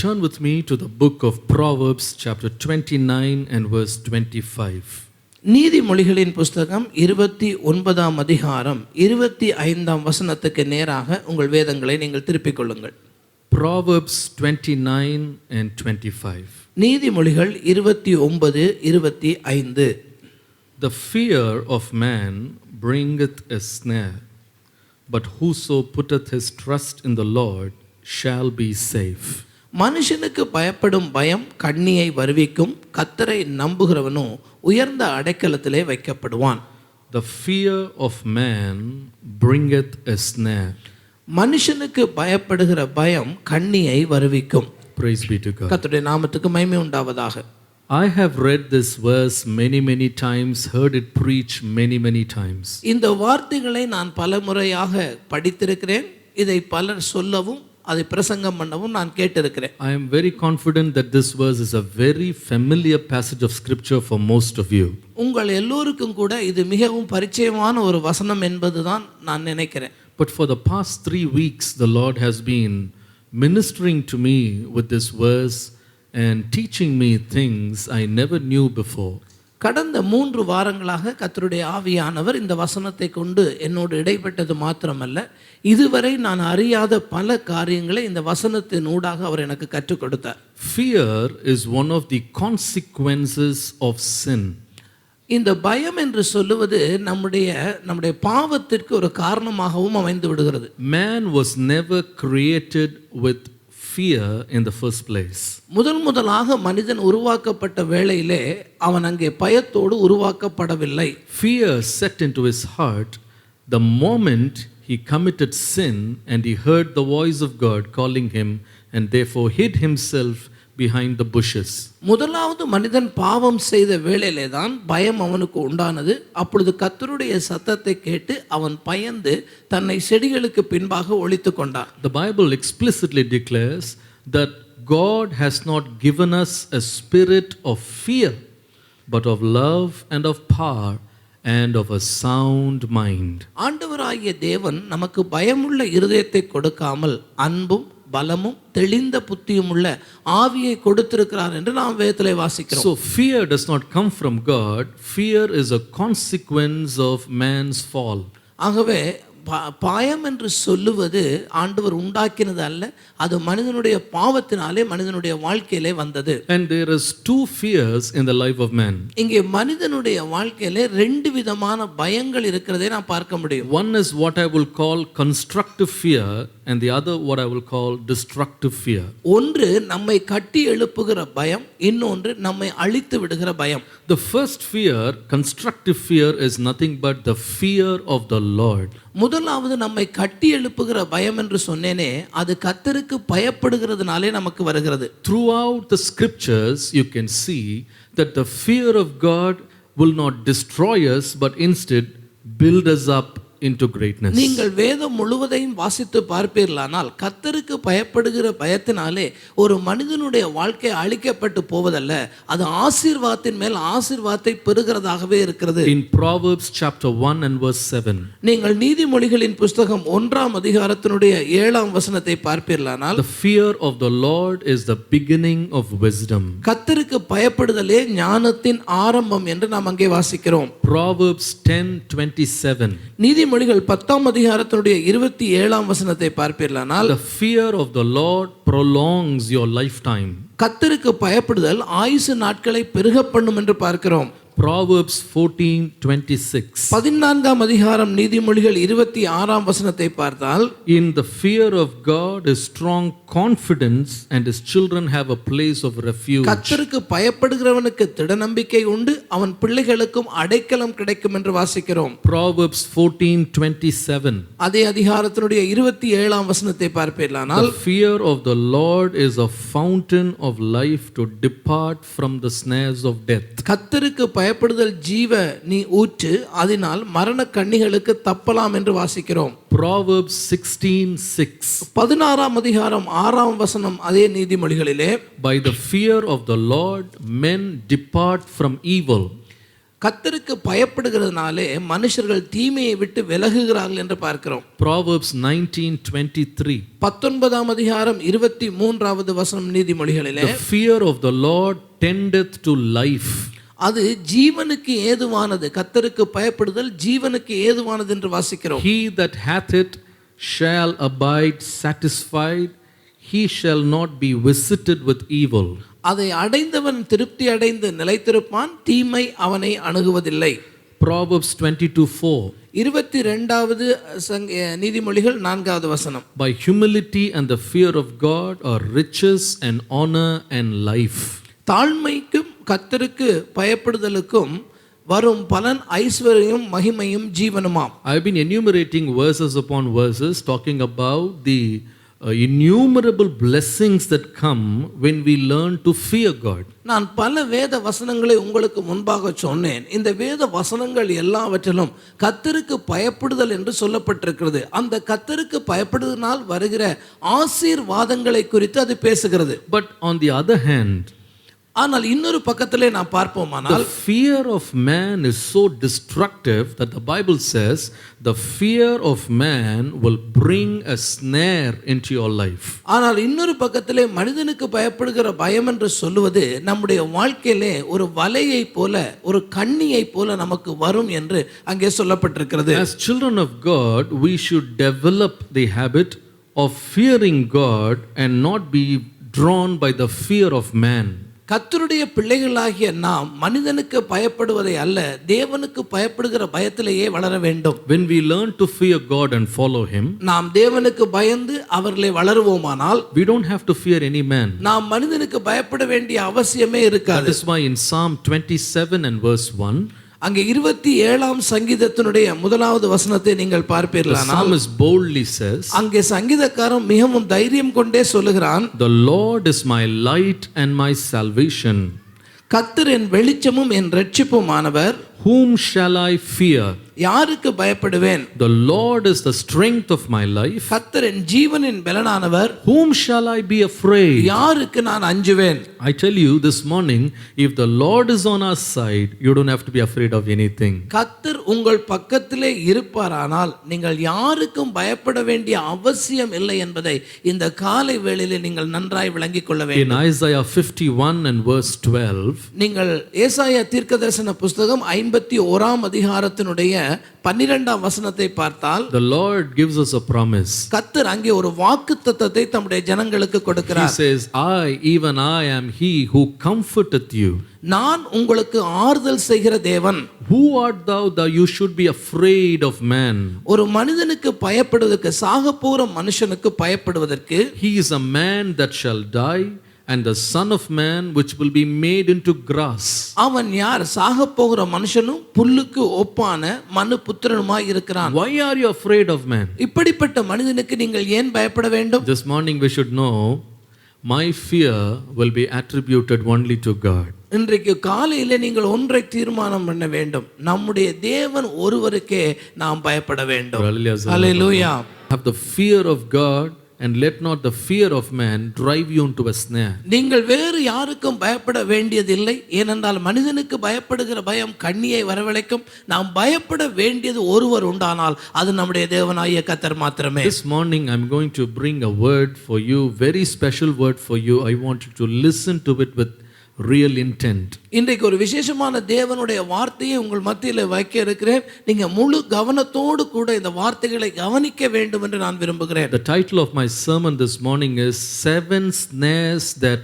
Turn with me to the book of Proverbs chapter 29 and verse 25. நீதிமொழிகளின் புஸ்தகம் 29ஆம் அதிகாரம் 25ஆம் வசனத்துக்கு நேராக உங்கள் வேதங்களை நீங்கள் திருப்பிக் கொள்ளுங்கள். Proverbs 29 and 25. நீதிமொழிகள் 29:25. The fear of man bringeth a snare, but whoso putteth his trust in the Lord shall be safe. மனுஷனுக்கு பயப்படும் பயம் கண்ணியை வருவிக்கும், கர்த்தரை நம்புகிறவனோ உயர்ந்த அடைக்கலத்திலே வைக்கப்படுவான். The fear of man bringeth a snare. மனுஷனுக்கு பயப்படுகிற பயம் கண்ணியை வருவிக்கும். Praise be to God. கர்த்தருடைய நாமத்துக்கு மகிமை உண்டாவதாக. I have read this verse many times, heard it preached many times. இந்த வார்த்தைகளை நான் பல முறையாக படித்திருக்கிறேன். இதை பலர் சொல்லவும் அதை பிரசங்கம் பண்ணவும் நான் கேட்டிருக்கிறேன். I am very confident that this verse is a very familiar passage of scripture for most of you. உங்கள் எல்லோருக்கும் கூட இது மிகவும் பரிச்சயமான ஒரு வசனம் என்பதுதான் நான் நினைக்கிறேன். But for the past 3 weeks the Lord has been ministering to me with this verse and teaching me things I never knew before. கடந்த 3 வாரங்களாக கர்த்தருடைய ஆவியானவர் இந்த வசனத்தை கொண்டு என்னோடு இடைப்பட்டது மாத்திரமல்ல, இதுவரை நான் அறியாத பல காரியங்களை இந்த வசனத்தின் ஊடாக அவர் எனக்கு கற்றுக் கொடுத்தார். Fear is one of the consequences of sin. இந்த பயம் என்று சொல்லுவது நம்முடைய பாவத்திற்கு ஒரு காரணமாகவும் அமைந்து விடுகிறது. Man was never created with fear in the first place. முதலாக மனிதன் உருவாக்கப்பட்ட வேளையிலே அவன் அங்கே பயத்தோடு உருவாக்கப்படவில்லை. Fear set into his heart the moment he committed sin and he heard the voice of God calling him and therefore hid himself behind the bushes. முதலாவது மனிதன் பாவம் செய்த வேளையிலே தான் பயம் அவனுக்கு உண்டானது. அப்பொழுது கர்த்தருடைய சத்தத்தை கேட்டு அவன் பயந்து தன்னை செடிகளுக்கு பின்பாக ஒளித்துக் கொண்டான். The Bible explicitly declares that God has not given us a spirit of fear, but of love and of power and of a sound mind. ஆண்டவராகிய தேவன் நமக்கு பயமுள்ள இருதயத்தை கொடுக்காமல் அன்பும் பலமும் தெளிந்த புத்தியும் உள்ள ஆவியை கொடுத்திருக்கிறார் என்று நாம் வேதத்திலே வாசிக்கிறோம். So fear does not come from God. Fear is a consequence of man's fall. ஆகவே பயம் என்று சொல்லுவது ஆண்டவர் உண்டாக்கினது அல்ல, அது மனிதனுடைய பாவத்தினாலே மனிதனுடைய வாழ்க்கையிலே வந்தது. And there is 2 fears in the life of man. இங்கே மனிதனுடைய வாழ்க்கையிலே 2 விதமான பயங்கள் இருக்கிறதை நாம் பார்க்க முடியும். One is what I will call constructive fear and the other what I will call destructive fear. ஒன்று நம்மை கட்டி எழுப்புகிற பயம், இன்னொன்று நம்மை அழித்து விடுகிற பயம். The first fear, constructive fear, is nothing but the fear of the Lord. முதலாவது நம்மை கட்டி எழுப்புகிற பயம் என்று சொன்னேனே, அது கர்த்தருக்கு பயப்படுகிறதுனாலே நமக்கு வருகிறது. Throughout the scriptures you can see that the fear of God will not destroy us but instead build us up into greatness. நீங்கள் வேதம் முழுவதையும் வாசித்து பார்ப்பீர்களானால் கர்த்தருக்கு பயப்படுகிற பயத்தினாலே ஒரு மனிதனுடைய வாழ்க்கை அழிக்கப்பட்டு போவதல்ல, அது ஆசீர்வாதத்தின் மேல் ஆசீர்வாதத்தை பெறுகிறதாகவே இருக்கிறது. In Proverbs chapter 1 and verse 7. நீங்கள் நீதிமொழிகளின் புஸ்தகம் 1ஆம் அதிகாரத்தினுடைய 7ஆம் வசனத்தை பார்ப்பீர்களானால், The fear of the Lord is the beginning of wisdom. கர்த்தருக்கு பயப்படுதலே ஞானத்தின் ஆரம்பம் என்று நாம் அங்கே வாசிக்கிறோம். Proverbs 10:27. நீதிமொழிகள் 10ஆம் அதிகாரத்தினுடைய 27ஆம் வசனத்தை பார்ப்பீர்களானால், The fear of the Lord prolongs your lifetime. கர்த்தருக்கு பயப்படுதல் ஆயுசு நாட்களை பெருக பண்ணும் என்று பார்க்கிறோம். Proverbs 14:26. 14ஆம் அதிகாரம் நீதிமொழிகள் 26ஆம் வசனத்தை பார்த்தால், In the fear of God is strong confidence and his children have a place of refuge. கர்த்தருக்கு பயப்படுகிறவனுக்கு திட நம்பிக்கை உண்டு, அவன் பிள்ளைகளுக்கும் அடைக்கலம் கிடைக்கும் என்று வாசிக்கிறோம். Proverbs 14:27. அதே அதிகாரத்தினுடைய 27ஆம் வசனத்தை பார்ப்பீர்களானால், The fear of the Lord is a fountain of life to depart from the snares of death. கர்த்தருக்கு பயப்படுதல் ஜீவ நீ ஊற்று, அதனால் மரண கண்ணிகளுக்கு தப்பலாம் என்று வாசிக்கிறோம். Proverbs 16:6. 16ஆம் அதிகாரம் 6ஆம் வசனம் அதே நீதிமொழிகளிலே, By the fear of the Lord men depart from evil கர்த்தருக்கு பயப்படுகிறதுனாலே மனுஷர்கள் தீமையை விட்டு விலகுகிறார்கள் என்று பார்க்கிறோம். Proverbs 19:23. 19ஆம் அதிகாரம் 23வது வசனம் நீதிமொழிகளிலே, The fear of the Lord tendeth to life. அது ஜீவனுக்கு ஏதுவானது. கர்த்தருக்கு பயப்படுதல் ஜீவனுக்கு ஏதுவானது என்று வாசிக்கிறோம். He that hath it shall abide satisfied, he shall not be visited with evil. அதை அடைந்தவன் திருப்தி அடைந்து நிலைத்திருப்பான், தீமை அவனை அணுகுவதில்லை. Proverbs 22:4. 22வது நீதிமொழிகள் 4வது வசனம். By humility and the fear of God are riches and honor and life. தாழ்மைக்கும் கர்த்தருக்கு பயப்படுதலுக்கும் வரும் பலன் ஐஸ்வர்யம் மகிமையும் ஜீவனுமாம். I've been enumerating verses upon verses talking about the innumerable blessings that come when we learn to fear God. நான் பல வேத வசனங்களை உங்களுக்கு முன்பாக சொன்னேன். இந்த வேத வசனங்கள் எல்லாவற்றிலும் கர்த்தருக்கு பயப்படுதல் என்று சொல்லப்பட்டிருக்கிறது. அந்த கர்த்தருக்கு பயப்படுதலினால் வருகிற ஆசீர்வாதங்களை குறித்து அது பேசுகிறது. But on the other hand, ஆனால் இன்னொரு பக்கத்திலே நாம் பார்ப்போமானால், the fear of man is so destructive that the Bible says the fear of man will bring a snare into your life. ஆனால் இன்னொரு பக்கத்திலே மனிதனுக்கு பயப்படுகிற பயம் என்று சொல்லுவது நம்முடைய வாழ்க்கையிலே ஒரு வலையை போல, ஒரு கண்ணியை போல நமக்கு வரும் என்று அங்கே சொல்லப்பட்டிருக்கிறது. As children of God, we should develop the habit of fearing God and not be drawn by the fear of man. கர்த்தருடைய பிள்ளைகளாகிய நாம் மனிதனுக்கு பயப்படுவதை அல்ல, தேவனுக்கு பயப்படுகிற பயத்திலேயே வளர வேண்டும். When we learn to fear God and follow him, நாம் தேவனுக்கு பயந்து அவர்களை வளருவோமானால் we don't have to fear any man. நாம் மனிதனுக்கு பயப்பட வேண்டிய அவசியமே இருக்காது. That is why in Psalm 27 and verse 1, அங்கே 27ஆம் சங்கீதத்தினுடைய 1வது வசனத்தை நீங்கள் the பார்ப்பீர்களானால், psalmist boldly says, அங்கே சங்கீதக்காரன் மிகவும் தைரியம் கொண்டே சொல்லுகிறான், the Lord is my light and my salvation. கர்த்தர் என் வெளிச்சமும் என் இரட்சிப்புமானவர், Whom shall I fear? யாருக்கு பயப்படுவேன்? The Lord is the strength of my life. கர்த்தர் என் ஜீவனின் பலனானவர், Whom shall I be afraid? யாருக்கு நான் அஞ்சுவேன்? I tell you this morning, if the Lord is on our side, you don't have to be afraid of anything. கர்த்தர் உங்கள் பக்கத்திலே இருப்பாரானால் நீங்கள் யாருக்கும் பயப்பட வேண்டிய அவசியம் இல்லை என்பதை இந்த காலை வேளையிலே நீங்கள் நன்றாய் விளங்கிக் கொள்ள In வேண்டும். Isaiah 51 and verse 12, நீங்கள் ஏசாயா தீர்க்கதரிசன புஸ்தகம் 51ஆம் அதிகாரத்தினுடைய 12ஆம் வசனத்தை பார்த்தால், the Lord gives us a promise. கர்த்தர் அங்கே ஒரு வாக்குத்தத்தத்தை தம்முடைய ஜனங்களுக்கு He கொடுக்கிறார். says, even I am he who comforteth you. நான் உங்களுக்கு ஆறுதல் செய்கிற தேவன். Who art thou that you should be afraid of man? ஒரு மனிதனுக்கு பயப்படுவதற்கு, சாக போற மனுஷனுக்கு பயப்படுவதற்கு, He is a man that shall die, and the son of man which will be made into grass. அவன் யார்? சாக போகிற மனுஷனும் புல்லுக்கு ஒப்பான மனு புத்திரனுமாய் இருக்கிறான். Why are you afraid of man? இப்படிப்பட்ட மனிதனுக்கு நீங்கள் ஏன் பயப்பட வேண்டும்? This morning we should know, my fear will be attributed only to God. இன்றைக்கு காலையிலே நீங்கள் ஒன்றை தீர்மானம் பண்ண வேண்டும், நம்முடைய தேவன் ஒருவருக்கே நாம் பயப்பட வேண்டும். ஹல்லேலூயா. Have the fear of God and let not the fear of man drive you into a snare. நீங்கள் வேறு யாருக்கும் பயப்பட வேண்டியதில்லை. ஏனென்றால் மனிதனுக்கு பயப்படுகிற பயம் கண்ணியை வரவழைக்கும். நாம் பயப்பட வேண்டியது ஒருவர் உண்டானால் அது நம்முடைய தேவனாகிய கர்த்தர் மாத்திரமே. This morning I'm going to bring a word for you, very special word for you. I want you to listen to it with real intent. இன்றைக்கு ஒரு விசேஷமான தேவனுடைய வார்த்தையை உங்கள் மத்தியில் வைக்க இருக்கிறேன். நீங்க முழு கவனத்தோடு கூட இந்த வார்த்தைகளை கவனிக்க வேண்டும் என்று நான் விரும்புகிறேன். The title of my sermon this morning is 7 snares that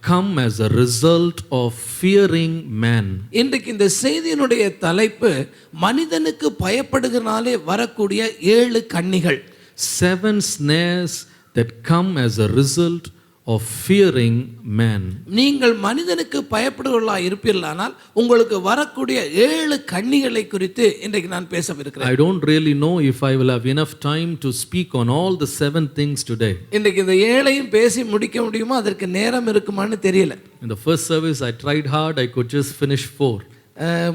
come as a result of fearing man. இன்றைக்கு இந்த செய்தியினுடைய தலைப்பு மனிதனுக்கு பயப்படுகிறனாலே வரக்கூடிய 7 கண்ணிகள். 7 snares that come as a result of fearing man. நீங்கள் மனிதனுக்கு பயப்படுவர்களா இருப்பீர்களானால் உங்களுக்கு வரக்கூடிய 7 கண்ணிகளை குறித்து இன்றைக்கு நான் பேசவிருக்கிறேன். I don't really know if I will have enough time to speak on all the 7 things today. இன்றைக்கு இந்த 7ஐயும் பேசி முடிக்க முடியுமா, அதற்கு நேரம் இருக்குமான்னு தெரியல. In the first service I tried hard, I could just finish 4.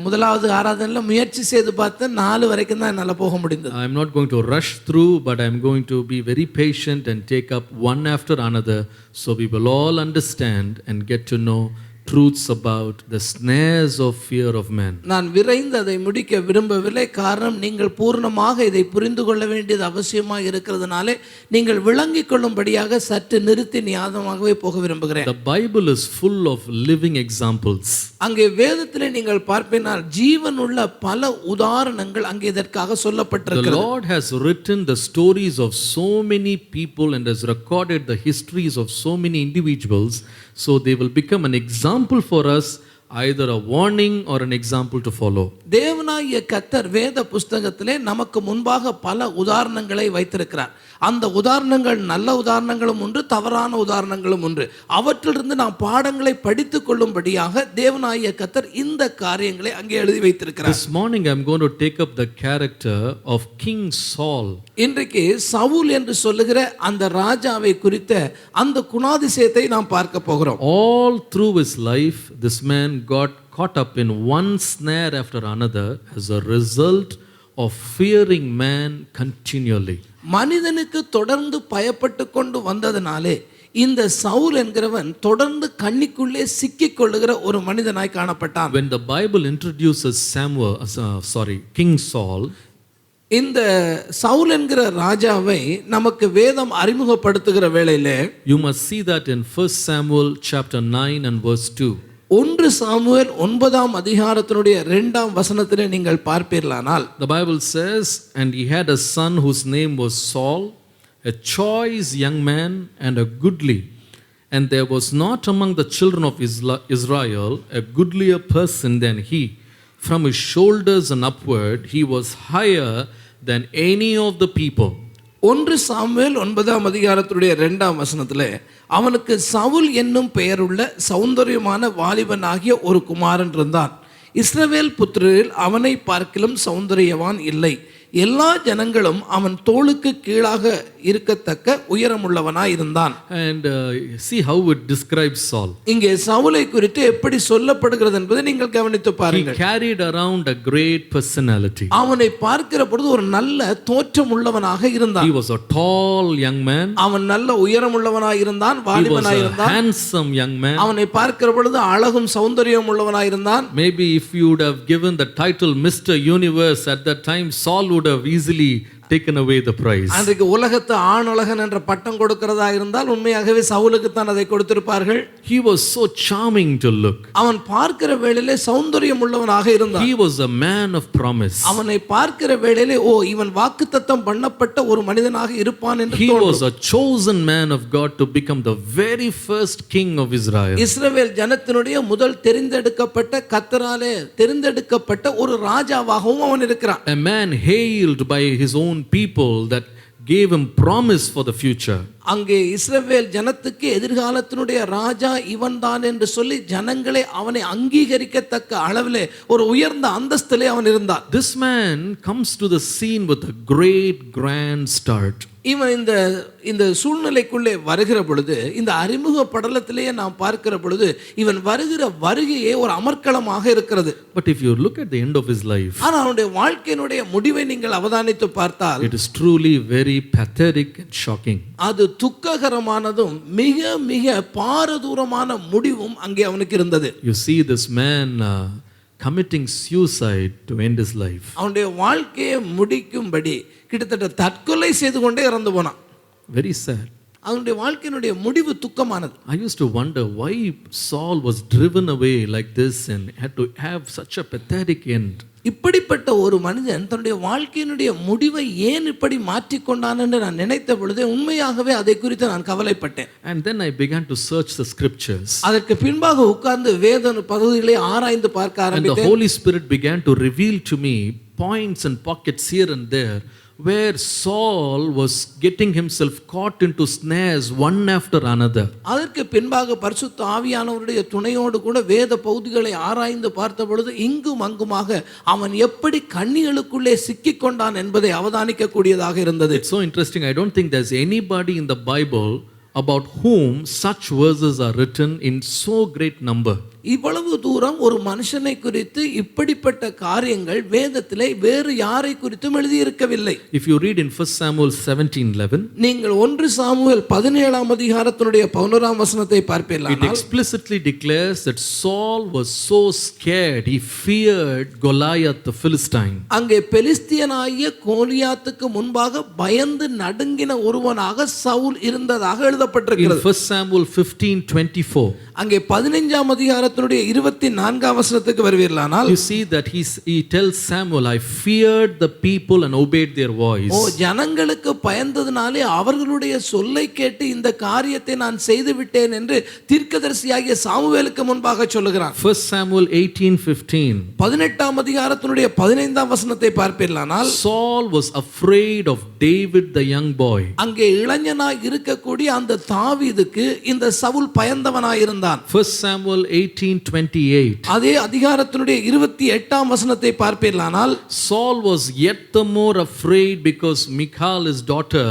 முதலாவது ஆராதனையில் முயற்சி செய்து பார்த்தேன், 4 வரைக்கும் தான் என்னால் போக முடிந்தது. I am not going to rush through, but I am going to be very patient and take up one after another, so we will all understand and get to know truths about the snares of fear of man. நான் விரைந்து அதை முடிக்க விரும்பவில்லை. காரணம், நீங்கள் பூர்ணமாக இதை புரிந்து கொள்ள வேண்டியது அவசியமாக இருக்கிறதுனாலே நீங்கள் விளங்கிக் கொள்ளும்படியாக சற்று நிறுத்தி நியாயமாகவே போக விரும்புகிறேன். The Bible is full of living examples. அங்கே வேதத்திலே நீங்கள் பார்ப்பீனால் ஜீவனுள்ள பல உதாரணங்கள் அங்கே இதற்காக The சொல்லப்பட்டிருக்கிறது. Lord has written the stories of so many people and has recorded the histories of so many individuals, so they will become an example for us, either a warning or an example to follow. தேவனாகிய கர்த்தர் வேத புஸ்தகத்திலே நமக்கு முன்பாக பல உதாரணங்களை வைத்திருக்கிறார். அந்த உதாரணங்கள் நல்ல உதாரணங்களும் உண்டு, தவறான உதாரணங்களும் உண்டு. அவற்றிலிருந்து நாம் பாடங்களை படித்துக் கொள்ளும்படியாக தேவனாகிய கர்த்தர் இந்த காரியங்களை அங்கே எழுதி வைத்திருக்கிறார். This morning I am going to take up the character of King Saul. இன்றைக்கு சவுல் என்று சொல்லுகிற அந்த ராஜாவை குறித்த அந்த குணாதிசயத்தை நாம் பார்க்க போகிறோம். All through his life, this man got caught up in one snare after another as a result of fearing man continually. மனிதனுக்கு தொடர்ந்து பயப்பட்டு கொண்டு வந்ததினாலே இந்த சவுல் என்கிறவன் தொடர்ந்து கண்ணிக்குள்ளே சிக்கிக் கொள்ளுகிற ஒரு மனிதனாய் காணப்பட்டான். When the Bible introduces King Saul, இந்த சவுல் என்கிற ராஜாவை நமக்கு வேதம் அறிமுகப்படுத்துகிற வேளையிலே you must see that in 1 Samuel chapter 9 and verse 2. 1 Samuel 9ஆம் அதிகாரத்தினுடைய 2ஆம் வசனத்திலே நீங்கள் பார்ப்பீர்களானால், The Bible says, and he had a son whose name was Saul, a choice young man and a goodly, and there was not among the children of Israel a goodlier person than he. From his shoulders and upward he was higher than any of the people. 1 Samuel 9ஆம் அதிகாரத்துடைய 2ஆம் வசனத்திலே அவனுக்கு சவுல் என்னும் பெயருள்ள சௌந்தரியமான வாலிபனாகிய ஒரு குமாரன் இருந்தான். இஸ்ரவேல் புத்திரரில் அவனை பார்க்கிலும் சௌந்தரியவான் இல்லை. எல்லா ஜனங்களும் அவன் தோளுக்கு கீழாக இருக்கத்தக்க உயரமுள்ளவனாய் இருந்தான். And see how it describes Saul. இங்கே சவுலை குறித்து எப்படி சொல்லப்படுகிறது என்பதை நீங்கள் கவனித்து He பாருங்கள். carried around a great personality. அவனை பார்க்கிற பொழுது ஒரு நல்ல தோற்றம் உள்ளவனாக இருந்தான். He was a tall young man. அவன் நல்ல உயரமுள்ளவனாய் இருந்தான், He was வாலிபனாய் a இருந்தான். handsome young man. அவனை பார்க்கிற பொழுது அழகும் சௌந்தரியம் உள்ளவனாய் இருந்தான். Maybe if you would have given the title Mr. Universe at that time, Saul would have easily taken away the prize. அன்றைக்கு உலகத்து ஆணழகன் என்ற பட்டம் கொடுக்கிறதா இருந்தால் உண்மையாகவே சவுலுக்கு தான் அதை கொடுத்திருப்பார்கள். He was so charming to look. அவன் பார்க்கிற வேளையிலே சௌந்தரியம் உள்ளவனாக இருந்தான். He was a man of promise. அவனை பார்க்கிற வேளையிலே இவன் வாக்குத்தத்தம் பண்ணப்பட்ட ஒரு மனிதனாக இருப்பான் என்று He தோன்றும். was a chosen man of God to become the very first king of Israel. இஸ்ரவேல் ஜனத்தினுடைய முதல் தெரிந்தெடுக்கப்பட்ட கர்த்தராலே தெரிந்தெடுக்கப்பட்ட ஒரு ராஜாவாகவும் அவன் இருக்கிறான். A man hailed by his own people that gave him promise for the future. அங்கே இஸ்ரவேல் ஜனத்துக்கு எதிர்காலத்தினுடைய ராஜா இவன்தான் என்று சொல்லி ஜனங்களே அவனை அங்கீகரிக்கத்தக்க அளவிலே ஒரு உயர்ந்த அந்தஸ்திலே அவன் இருந்தான். This man comes to the scene with a great grand start. இவன் இந்த சூழ்நிலைக்குள்ளே வருகிற பொழுது, இந்த அறிமுக படலத்திலேயே நாம் பார்க்கிற பொழுது இவன் வருகிற வருகையே ஒரு அமர்க்களமாக இருக்கிறது. But if you look at the end of his life, ஆனால் அவனுடைய வாழ்க்கையினுடைய முடிவை நீங்கள் அவதானித்து பார்த்தால் it is truly very pathetic and shocking. அது துக்ககரமானதும் மிக மிக பாரதூரமான முடிவும் அங்கே அவனுக்கு இருந்தது. You see this man committing suicide to end his life. அவனுடைய வாழ்க்கையை முடிக்கும்படி கிட்டத்தட்ட தற்கொலை செய்து கொண்டே இறந்து போனான். Very sad. அவனுடைய வாழ்க்கையினுடைய முடிவு துக்கமானது. I used to wonder why Saul was driven away like this and had to have such a pathetic end. இப்படிப்பட்ட ஒரு மனிதன் தன்னுடைய வாழ்க்கையினுடைய முடிவை ஏன் இப்படி மாற்றிக்கொண்டான் என்று நான் நினைத்த பொழுதே உண்மையாகவே அதை குறித்து நான் கவலைப்பட்டேன். And then I began to search the scriptures. அதற்கு பின்பாக உட்கார்ந்து வேத பகுதிகளை ஆராய்ந்து பார்க்க And the ஆரம்பித்தேன். Holy Spirit began to reveal to me points and pockets here and there where Saul was getting himself caught into snares one after another. அதற்கு பின்பாக பரிசுத்த ஆவியானவருடைய துணையோடு கூட வேத பகுதிகளை ஆராய்ந்து பார்த்த பொழுது இங்கும் அங்குமாக அவன் எப்படி கண்ணிகளுக்குள்ளே சிக்கிக் கொண்டான் என்பதை அவதானிக்க கூடியதாக இருந்தது. It's so interesting. I don't think there's anybody in the Bible about whom such verses are written in so great number. இவ்வளவு தூரம் ஒரு மனுஷனை குறித்து இப்படிப்பட்ட காரியங்கள் வேதத்திலே வேறு யாரை குறித்தும் எழுதியிருக்கவில்லை. If you read in 1 Samuel 17:11, நீங்கள் 1 சாமுவேல் 17ஆம் அதிகாரத்தினுடைய 11ஆம் வசனத்தை it பார்ப்பீர்களானால் explicitly declares that Saul was so scared, he feared Goliath the Philistine. அங்கே பெலிஸ்தியனாகிய கோலியாத்துக்கு முன்பாக பயந்து நடுங்கின ஒருவனாக சவுல் இருந்ததாக In எழுதப்பட்டிருக்கிறது. 1 Samuel 15:24, அங்கே 15ஆம் அதிகாரத்தினுடைய 24ஆம் வசனத்துக்கு வருவீர்களானால் you see that he tells Samuel, I feared the people and obeyed their voice. ஜனங்களுக்கு பயந்ததினாலே அவர்களுடைய சொல்லை கேட்டு இந்த காரியத்தை நான் செய்து விட்டேன் என்று தீர்க்கதரிசியாகிய சாமுவேலுக்கு முன்பாக சொல்லுகிறான். 1 Samuel 18:15, 18ஆம் அதிகாரத்தினுடைய 15ஆம் வசனத்தை பார்ப்பீர்களானால் Saul was afraid of David the young boy. அங்கே இளைஞனாய் இருக்கக்கூடிய அந்த தாவீதுக்கு இந்த சவுல் பயந்தவனாய் இருந்தான். 1 Samuel 18:28, அதே அதிகாரத்தினுடைய 28ஆம் வசனத்தை பார்ப்பீர்களானால் Saul was yet the more afraid because Michal, his daughter,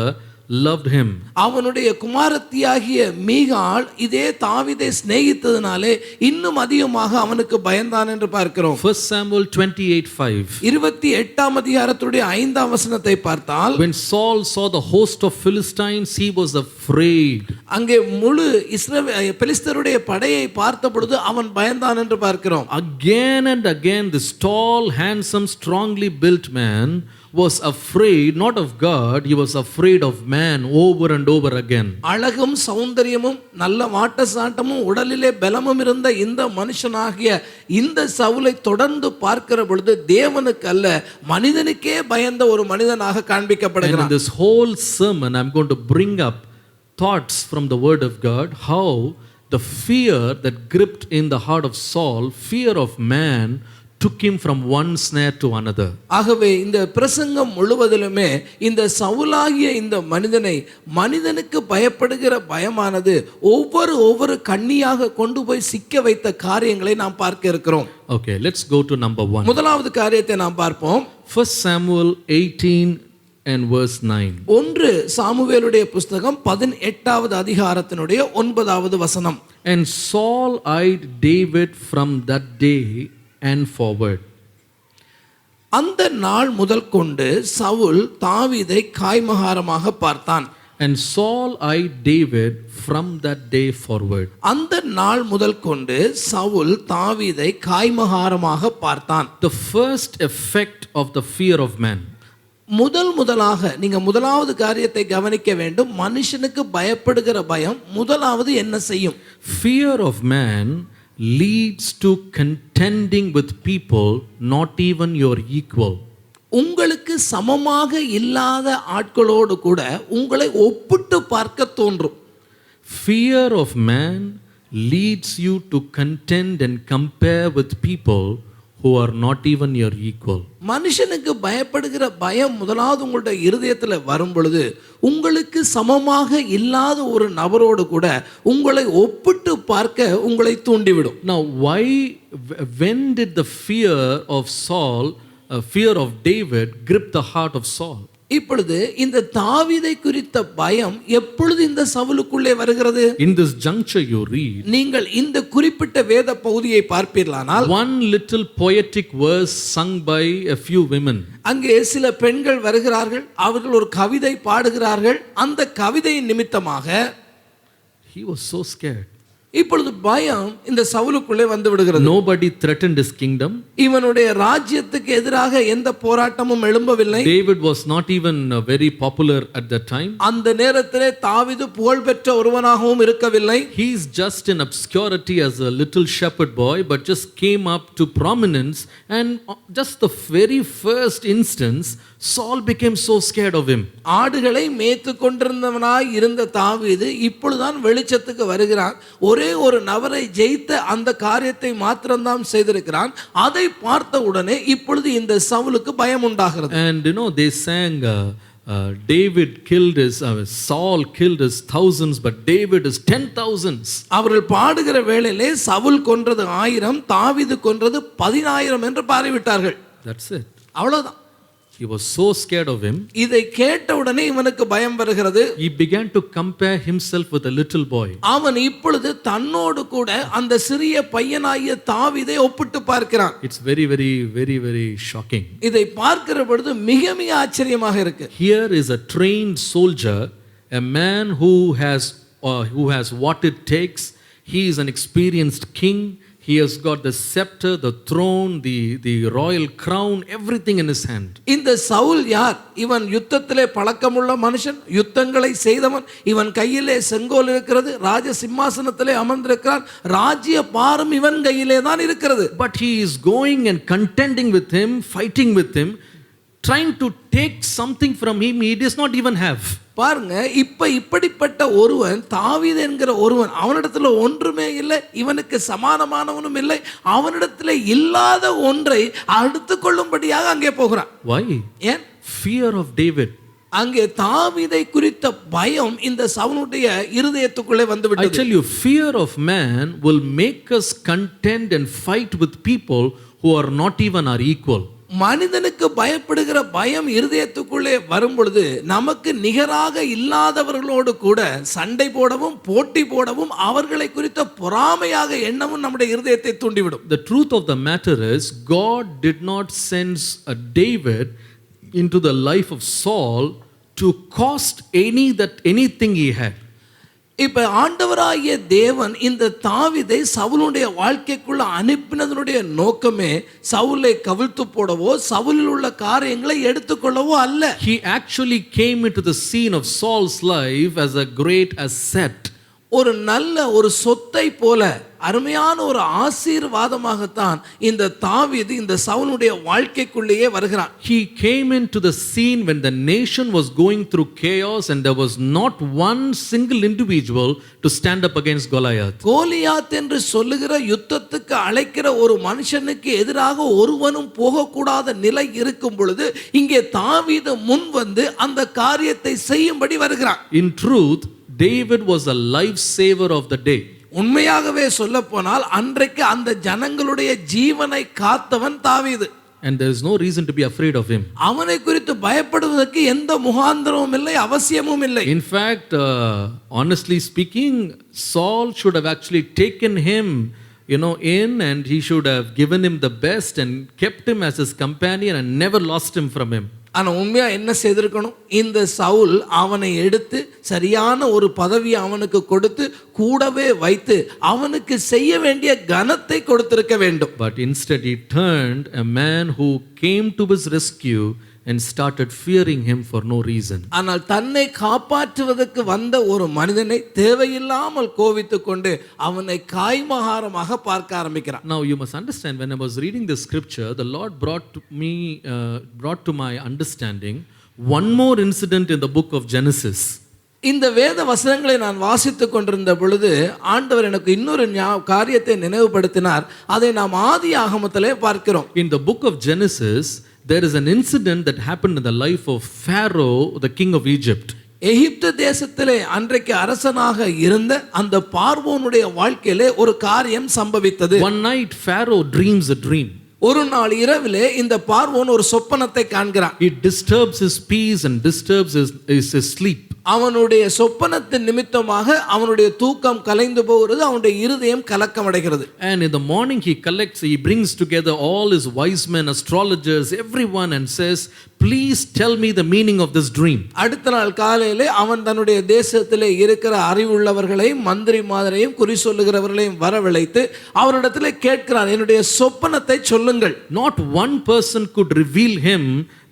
loved him. அவனுடைய குமாரத்தியாகிய மீகாள் இதே தாவீதை சிநேகித்ததினாலே இன்னும் அதிகமாக அவனுக்கு பயந்தான் என்று பார்க்கிறோம். 1 Samuel 28:5, 28ஆம் அதிகாரத்துடைய 5ஆம் வசனத்தை பார்த்தால் when Saul saw the host of Philistines, he was afraid. அங்கே முழு பெலிஸ்தருடைய படையை பார்த்த பொழுது அவன் பயந்தான் என்று பார்க்கிறோம். Again and again, this tall, handsome, strongly built man was afraid not of God, he was afraid of man over and over again. அழகும் சௌந்தரியமும் நல்ல வாட்ட சாட்டமும் உடலிலே பலமும் இருந்த இந்த மனுஷனாகிய இந்த சவுலை தொடர்ந்து பார்க்கிற பொழுது தேவனுக்கு அல்ல மனிதனுக்கே பயந்த ஒரு மனிதனாக And காண்பிக்கப்படுகிறான். in this whole sermon, I'm going to bring up thoughts from the word of God, how the fear that gripped in the heart of Saul, fear of man, took him from one snare to another. ஆகவே இந்த பிரசங்கம் முழுவதிலுமே இந்த சவுலாகிய இந்த மனிதனுக்கு பயப்படுகிற பயமானது ஒவ்வொரு கண்ணியாக கொண்டு போய் சிக்க வைத்த காரியங்களை நாம் பார்க்க இருக்கிறோம். Okay, let's go to number 1. முதலாவது காரியத்தை நாம் பார்ப்போம். 1 Samuel 18 and verse 9. 1 சாமுவேலுடைய புஸ்தகம் 18வது அதிகாரத்தினுடைய 9வது வசனம். And Saul eyed David from that day and forward. அந்த நாள் முதல் கொண்டு சவுல் தாவீதை காய்மகாரமாக பார்த்தான். And Saul eyed David from that day forward. அந்த நாள் முதல் கொண்டு சவுல் தாவீதை காய்மகாரமாக பார்த்தான். The first effect of the fear of man. முதலாக நீங்க முதலாவது காரியத்தை கவனிக்க வேண்டும். மனுஷனுக்கு பயப்படுகிற பயம் முதலாவது என்ன செய்யும்? Fear of man leads to contending with people not even your equal. உங்களுக்கு சமமாக இல்லாத ஆட்களோடு கூட உங்களை ஒப்பிட்டு பார்க்க தோன்றும். Fear of man leads you to contend and compare with people who are not even your equal. மனுஷனுக்கு பயப்படுகிற பயம் முதலாவது உங்களுடைய இருதயத்தில் வரும் பொழுது உங்களுக்கு சமமாக இல்லாத ஒரு நபரோடு கூட உங்களை ஒப்பிட்டு பார்க்க உங்களை தூண்டிவிடும். Now, when did the fear of Saul, fear of David, grip the heart of Saul? இப்பொழுது இந்த தாவீதை குறித்த பயம் எப்பொழுது இந்த சவுலுக்குள்ளே வருகிறது? In this juncture you read, நீங்கள் இந்த குறிப்பிட்ட வேத பகுதியை பார்ப்பீர்களானால் one little poetic verse sung by a few women. அங்கே சில பெண்கள் வருகிறார்கள், அவர்கள் ஒரு கவிதை பாடுகிறார்கள். அந்த கவிதையின் நிமித்தமாக He was so scared. இப்பொழுது பயம் இந்த சவுலுக்குள்ளே வந்து விடுகிறது. Nobody threatened his kingdom. இவனுடைய ராஜ்யத்துக்கு எதிராக எந்த போராட்டமும் எழும்பவில்லை. David was not even very popular at that time. அந்த நேரத்திலே தாவீது புகழ்பெற்ற ஒருவனாகவும் இருக்கவில்லை. He is just in obscurity as a little shepherd boy, but just came up to prominence, and just the very first instance Saul became so scared of him. ஆடுகளை மேய்த்து கொண்டிருந்தவனாய் இருந்த தாவீது இப்பொழுதுதான் வெளிச்சத்துக்கு வருகிறான். ஒரே ஒரு நபரை ஜெயித்த அந்த காரியத்தை மாத்திரம்தான் செய்திருக்கிறான். அதை பார்த்த உடனே இப்பொழுது இந்த சவுலுக்கு பயம் உண்டாகிறது. And they sang David killed his Saul killed his thousands, but David is 10,000s. அவர்கள் பாடுகிற வேளையிலே சவுல் கொன்றது 1000, தாவீது கொன்றது 10,000 என்று பாடிவிட்டார்கள். That's it. அவ்வளவுதான். He was so scared of him. இதை கேட்ட உடனே இவனுக்கு பயம் வருகிறது. He began to compare himself with a little boy. அவன் இப்பொழுது தன்னோடு கூட அந்த சிறிய பையனாகிய தாவீதை ஒப்பிட்டு பார்க்கிறான். It's very, very, very, very shocking. இதை பார்க்கிற பொழுது மிக மிக ஆச்சரியமாக இருக்கு. Here is a trained soldier, a man who has what it takes. He is an experienced king. He has got the scepter, the throne, the royal crown, everything in his hand. இந்த சவுல் யார்? இவன் யுத்தத்திலே பழக்கமுள்ள மனுஷன், யுத்தங்களை செய்தவன். இவன் கையிலே செங்கோல் இருக்கிறது, ராஜ சிம்மாசனத்திலே அமர்ந்திருக்கிறான், ராஜ்ய பாரம் இவன் கையிலே தான் இருக்கிறது. But he is going and contending with him, fighting with him, trying to take something from him he does not even have. பாருங்க, இப்படிப்பட்ட ஒருவன் தாவீது என்கிற ஒருவன், அவனிடத்துல ஒன்றுமே இல்லை, இவனுக்கு சமானமானவனும் இல்லை, அவனிடத்துல இல்லாத ஒன்றை அடுத்து கொள்ளும்படியாக அங்கே போகிறான். Why? ஏன்? Fear of David. அங்கே தாவீதை குறித்த பயம் இந்த சவுலுடைய இருதயத்துக்குள்ளே வந்து I விட்டது. tell you, fear of man will make us contend and fight with people who are not even our equal. மனிதனுக்கு பயப்படுகிற பயம் இருதயத்துக்குள்ளே வரும் பொழுது நமக்கு நிகராக இல்லாதவர்களோடு கூட சண்டை போடவும் போட்டி போடவும் அவர்களை குறித்த பொறாமையாக எண்ணமும் நம்முடைய இருதயத்தை தூண்டிவிடும். The truth of the matter is, God did not send a David into the life of Saul to cost anything he had. இப்ப ஆண்டவராகிய தேவன் இந்த தாவீதை சவுலுடைய வாழ்க்கைக்குள்ள அனுப்பினதனுடைய நோக்கமே சவுலை கவிழ்த்து போடவோ சவுலில் உள்ள காரியங்களை எடுத்துக்கொள்ளவோ அல்ல. He actually came into the scene of Saul's life as a great asset. ஒரு நல்ல ஒரு சொத்தை போல அருமையான ஒரு ஆசீர்வாதமாகத்தான் இந்த தாவீது இந்த சவுலுடைய வாழ்க்கைக்குள்ளேயே வருகிறான். He came into the scene when the nation was going through chaos and there was not one single individual to stand up against Goliath. Goliath என்று சொல்லுகிற யுத்தத்துக்கு அழைக்கிற ஒரு மனுஷனுக்கு எதிராக ஒருவனும் போகக்கூடாத நிலை இருக்கும் பொழுது இங்கே தாவீது முன் வந்து அந்த காரியத்தை செய்யும்படி வருகிறான். In truth, David was a life saver of the day. உண்மையாகவே சொல்ல போனால் அன்றைக்கு அந்த ஜனங்களுடைய ஜீவனை காத்தவன் தாவீது. And there is no reason to be afraid of him. அவனை குறித்து பயப்படுவதற்கு எந்த முகாந்திரமும் இல்லை, அவசியமும் இல்லை. In fact, honestly speaking, Saul should have actually taken him in, and he should have given him the best and kept him as his companion and never lost him from him. ஆனா உண்மையா என்ன செய்திருக்கணும்? இந்த சவுல் அவனை எடுத்து சரியான ஒரு பதவியை அவனுக்கு கொடுத்து கூடவே வைத்து அவனுக்கு செய்ய வேண்டிய கனத்தை கொடுத்திருக்க வேண்டும். But instead he turned a man who came to his rescue and started fearing him for no reason. ஆனால் தன்னை காப்பாற்றுவதற்கு வந்த ஒரு மனிதனை தேவையில்லாமல் கோவித்துக் கொண்டு அவனை காய்மகாரமாக பார்க்க ஆரம்பிக்கிறான். Now you must understand, when I was reading this scripture, the Lord brought to my understanding one more incident in the book of Genesis. இந்த வேத வசனங்களை நான் வாசித்துக் கொண்டிருந்த பொழுது ஆண்டவர் எனக்கு இன்னொரு காரியத்தை நினைவுபடுத்தினார். அதை நாம் ஆதி ஆகமத்திலே பார்க்கிறோம். In the book of Genesis, there is an incident that happened in the life of Pharaoh, the king of Egypt. எகிப்து தேசத்திலே அன்றைக்கு அரசனாக இருந்த அந்த பார்வோனுடைய வாழ்க்கையிலே ஒரு காரியம் சம்பவித்தது. One night Pharaoh dreams a dream. ஒரு நாள் இரவிலே இந்த பார்வோன் ஒரு சொப்பனத்தை காண்கிறான். It disturbs his peace and disturbs his sleep. அவனுடைய சொப்பனத்தின் நிமித்தமாக அவனுடைய தூக்கம் கலைந்து போகிறது, அவனுடைய இருதயம் கலக்கம் அடைகிறது. And in the morning he brings together all his wise men, astrologers, everyone, and says, please tell me the meaning of this dream. அடுத்த நாள் காலையிலே அவன் தன்னுடைய தேசத்திலே இருக்கிற அறிவுள்ளவர்களையும் மந்திரி மாதிரையும் குறி சொல்லுகிறவர்களையும் வரவழைத்து அவரிடத்திலே கேட்கிறான், என்னுடைய சொப்பனத்தை சொல்லுங்கள். Not one person could reveal him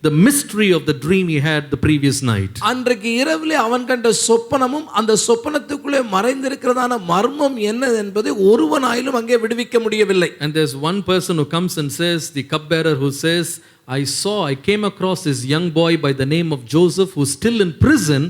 the mystery of the dream he had the previous night. அன்றைக்கு இரவிலே அவன் கண்ட சொப்பனமும் அந்த சொப்பனத்துக்குள்ளே மறைந்திருக்கிறதான மர்மம் என்ன என்பதை ஒருவனாயிலும் அங்கே விடுவிக்க முடியவில்லை. And there's one person who comes and says, the cupbearer, who says, I came across this young boy by the name of Joseph who's still in prison.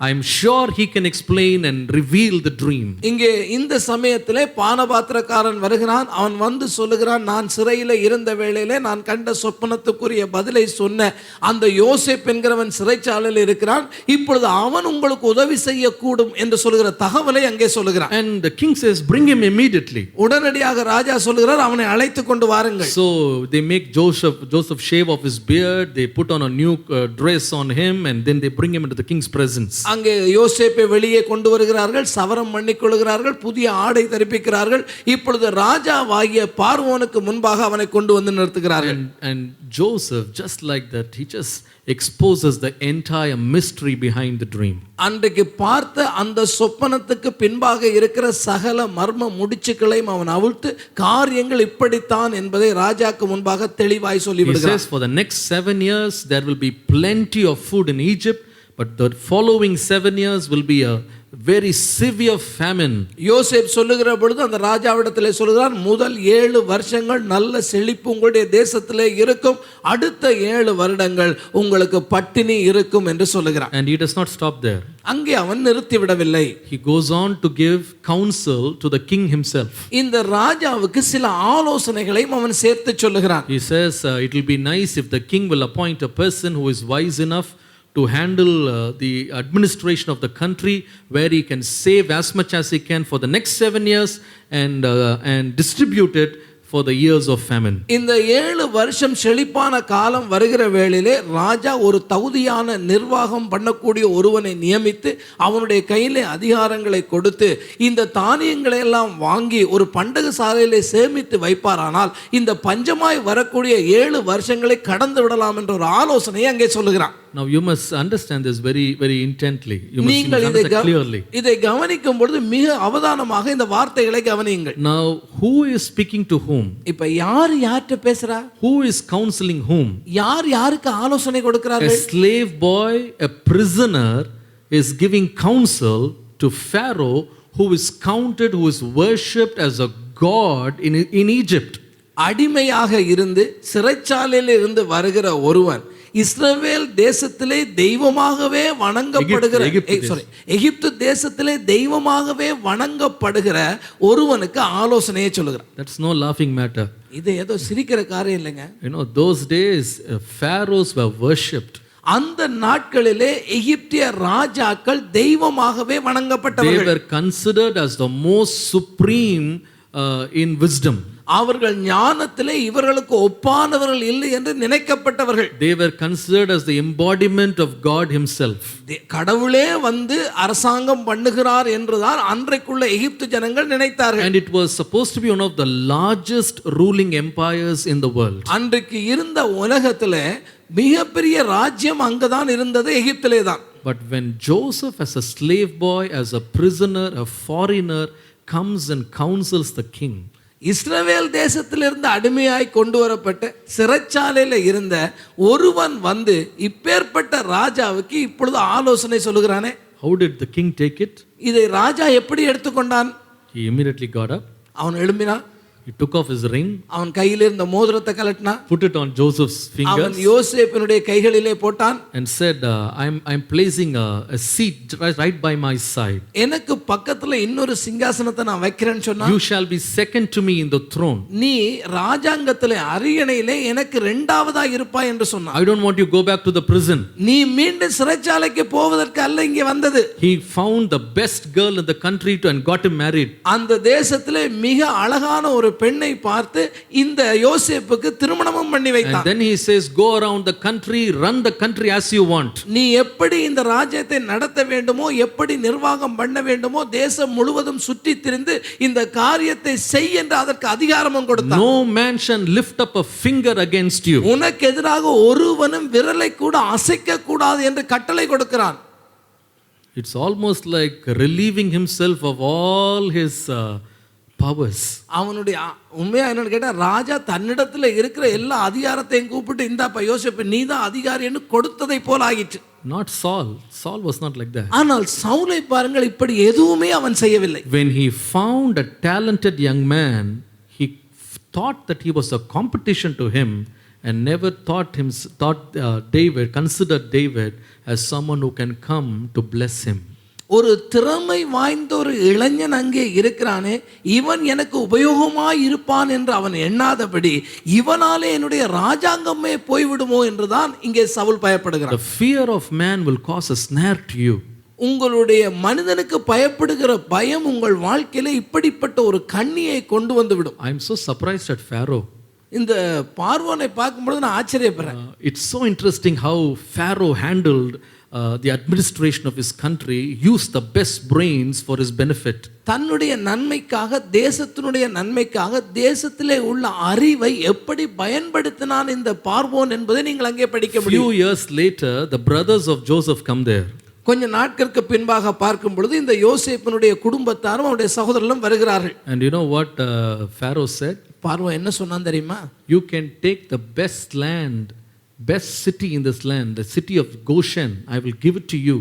I'm sure he can explain and reveal the dream. இங்கே இந்த சமயத்திலே பானபாத்திரக்காரன் வருகிறான். அவன் வந்து சொல்லுகிறான், நான் சிறையில இருந்த வேளையிலே நான் கண்ட சொப்பனத்துக்குரிய பதிலை சொன்ன அந்த யோசேப் என்கிறவன் சிறைச்சாலையில் இருக்கிறான். இப்பொழுது அவன் உங்களுக்கு உதவி செய்யக்கூடும் என்று சொல்லுகிற தகவலை அங்கே சொல்லுகிறான். And the king says, bring him immediately. உடனடியாக ராஜா சொல்லுகிறார், அவனை அழைத்து கொண்டு வாருங்கள். So they make Joseph shave off his beard, they put on a new dress on him, and then they bring him into the king's presence. அங்கே யோசேப்பை வெளியே கொண்டு வருகிறார்கள், சவரம் பண்ணிக்கொள்கிறார்கள், புதிய ஆடை தரிப்பிக்கிறார்கள். இப்பொழுது ராஜாவாகிய பார்வோனுக்கு முன்பாக அவனை கொண்டு வந்து நிறுத்துகிறார்கள். And Joseph, just like that, he just exposes the entire mystery behind the dream. அன்றைக்கு பார்த்த அந்த சொப்பனத்துக்கு பின்பாக இருக்கிற சகல மர்ம முடிச்சுக்களையும் அவன் அவிழ்த்து காரியங்கள் இப்படித்தான் என்பதை ராஜாக்கு முன்பாக தெளிவாய் சொல்லி He விடுகிறார். says, for the next 7 years there will be plenty of food in Egypt, but the following 7 years will be a very severe famine. யோசேப் சொல்லுகிற பொழுது அந்த ராஜாவிடத்திலே சொல்கிறான், முதல் 7 வருஷங்கள் நல்ல செழிப்பு உங்களுடைய தேசத்திலே இருக்கும், அடுத்த 7 வருடங்கள் உங்களுக்கு பட்டினி இருக்கும் என்று சொல்லுகிறான். And he does not stop there. அங்கே அவன் நிறுத்திவிடவில்லை. He goes on to give counsel to the king himself. இந்த ராஜாவுக்கு சில ஆலோசனைகளையும் அவன் சேர்த்து சொல்லுகிறான். He says, it will be nice if the king will appoint a person who is wise enough to handle the administration of the country, where he can save as much as he can for the next 7 years and distribute it for the years of famine. இந்த 7 வருஷம் செழிப்பான காலம் வருகிற வேளையிலே ராஜா ஒரு தகுதியான நிர்வாகம் பண்ணக்கூடிய ஒருவனை நியமித்து அவனுடைய கையிலே அதிகாரங்களை கொடுத்து இந்த தானியங்களை எல்லாம் வாங்கி ஒரு பண்டக சாலையிலே சேமித்து வைப்பாரானால் இந்த பஞ்சமாய் வரக்கூடிய 7 வருஷங்களை கடந்து விடலாம் என்ற ஒரு ஆலோசனையை அங்கே சொல்லுகிறான். Now you must understand this very very intently. You must நீங்கள் understand clearly. இதை கவனிக்கும் பொழுது மிக அவதானமாக இந்த வார்த்தைகளை கவனியுங்கள். Now who is speaking to whom? இப்ப யார்கிட்ட பேசுறா? Who is counseling whom? யாருக்கு ஆலோசனை A கொடுக்கிறார்கள்? slave boy, a prisoner is giving counsel to Pharaoh, who is counted, who is worshipped as a god in Egypt. அடிமையாக இருந்து சிறைச்சாலையில் இருந்து வருகிற ஒருவன் இஸ்ரவேல் தேசத்திலே தெய்வமாகவே வணங்கப்படுகிற எகிப்து தேசத்திலே தெய்வமாகவே வணங்கப்படுகிற ஒருவனுக்கு ஆலோசனையை சொல்லுகிறான். That's no laughing matter. இது ஏதோ சிரிக்கிற காரியம் இல்லைங்க. You know, those days pharaohs were worshipped. அந்த நாட்களிலே எகிப்திய ராஜாக்கள் தெய்வமாகவே வணங்கப்பட்டவர்கள். They were considered as the most supreme in wisdom. அவர்கள் ஞானத்திலே இவர்களுக்கு ஒப்பானவர்கள் இல்லை என்று நினைக்கப்பட்டவர்கள். They were considered as the embodiment of God himself. கடவுளே வந்து அரசாங்கம் பண்ணுகிறார் என்றுதான் அன்றைக்குள்ள எகிப்து ஜனங்கள் நினைத்தார்கள். And it was supposed to be one of the largest ruling empires in the world. அன்றைக்கு இருந்த உலகத்திலே மிகப்பெரிய ராஜ்யம் அங்கதான் இருந்தது, எகிப்திலே தான். But when Joseph as a slave boy, as a prisoner, a foreigner comes and counsels the king, இஸ்ரவேல் தேசத்திலிருந்து அடிமையாய் கொண்டு வரப்பட்ட சிறைச்சாலையில் இருந்த ஒருவன் வந்து இப்பேற்பட்ட ராஜாவுக்கு இப்பொழுது ஆலோசனை சொல்லுகிறானே. how did the king take it? இதை ராஜா எப்படி எடுத்துக்கொண்டான்? He immediately got up. அவன் எழும்பினான். He took off his ring, அவன் கையில் இருந்த மோதிரத்தை கலட்டினான், put it on Joseph's அவன் fingers, யோசேப்பினுடைய கைகளிலே போட்டான். and said, I'm placing a seat right by my side. எனக்கு பக்கத்துல இன்னொரு சிங்காசனத்தை நான் வைக்கிறேன்னு சொன்னான். You shall be second to me in the throne. நீ ராஜாங்கத்திலே அரியணையிலே எனக்கு இரண்டாவதா இருப்பாய் என்று சொன்னான். I don't want you to go back to the prison. நீ மீண்டும் சிறைச்சாலைக்கு போவதற்கு அல்ல இங்கே வந்தது. He found the best girl in the country and got him married. அந்த தேசத்திலே மிக அழகான ஒரு பெண்ணை பார்த்து இந்த யோசேப்புக்கு திருமணமும் பண்ணி வைத்தான். And then he says, go around the country, run the country as you want. நீ எப்படி இந்த ராஜ்யத்தை நடத்த வேண்டுமோ, எப்படி நிர்வாகம் பண்ண வேண்டுமோ, தேசம் முழுவதும் சுற்றி திரிந்து இந்த காரியத்தை செய் என்று அதற்கு அதிகாரமும் கொடுத்தான். No man shall lift up a finger against you. உனக்கு எதிராக ஒருவனும் விரலை கூட அசைக்க கூடாது என்று கட்டளை கொடுக்கிறான். It's almost like relieving himself of all his powers. அவனுடைய உண்மையா என்னன்னு கேட்டா, ராஜா தன்னிடத்துல இருக்கிற எல்லா அதிகாரத்தையும் கூப்பிட்டு இந்தாப்பா யோசேப்பு நீ தான் அதிகாரின்னு கொடுத்ததை போல ஆகிட்டு. Not Saul. Saul was not like that. ஆனால் சவுலை பாருங்கள், இப்படி எதுவுமே அவன் செய்யவில்லை. When he found a talented young man, he thought that he was a competition to him, and never considered David as someone who can come to bless him. ஒரு திறமை வாய்ந்த ஒரு இளைஞன் அங்கே இருக்கிறானே, இவன் எனக்கு உபயோகமாய் இருப்பான் என்று அவன் எண்ணாதபடி இவனாலே என்னுடைய ராஜாங்கமே போய்விடுமோ என்றுதான் இங்கே Saul பயப்படுகிறான். The fear of man will cause a snare to you. உங்களுடைய மனிதனுக்கு பயப்படுகிற பயம் உங்கள் வாழ்க்கையில இப்படிப்பட்ட ஒரு கண்ணியை கொண்டு வந்து விடும். I am so surprised at Pharaoh. இந்த பார்வோனை பார்க்கும்போது நான் ஆச்சரியப்படுறேன். It's so interesting how Pharaoh handled the administration of his country, used the best brains for his benefit. தன்னுடைய நன்மைக்காக, தேசத்தினுடைய நன்மைக்காக தேசத்திலே உள்ள அறிவை எப்படி பயன்படுத்தினான் இந்த பார்வோன் என்பதை நீங்கள் அங்கே படிக்க முடியும். Few years later, the brothers of Joseph come there. கொஞ்ச நாட்களுக்கு பின்பாக பார்க்கும் பொழுது இந்த யோசேப்பினுடைய குடும்பத்தாரும் அவருடைய சகோதரர்களும் வருகிறார்கள். And you know what Pharaoh said? பார்வோன் என்ன சொன்னான் தெரியுமா? You can take the best land, best city in this land, the city of Goshen. I will give it to you.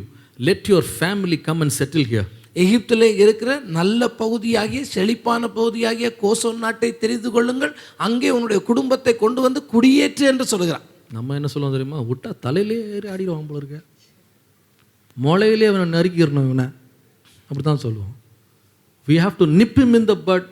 Let your family come and settle here. எகிப்திலே இருக்கிற நல்ல பகுதியாகிய செழிப்பான பகுதியாகிய கோசோன் நாட்டை தெரிந்து கொள்ளுங்கள், அங்கே உன்னுடைய குடும்பத்தை கொண்டு வந்து குடியேற்று என்று சொல்கிறான். நம்ம என்ன சொல்லுவோம் தெரியுமா? விட்டா தலையிலே ஏறி ஆடிடுவான் போல இருக்க, மொளையிலே அவனை நறுக்கிடணும் இவனை, அப்படி தான் சொல்லுவோம். We have to nip him in the bud.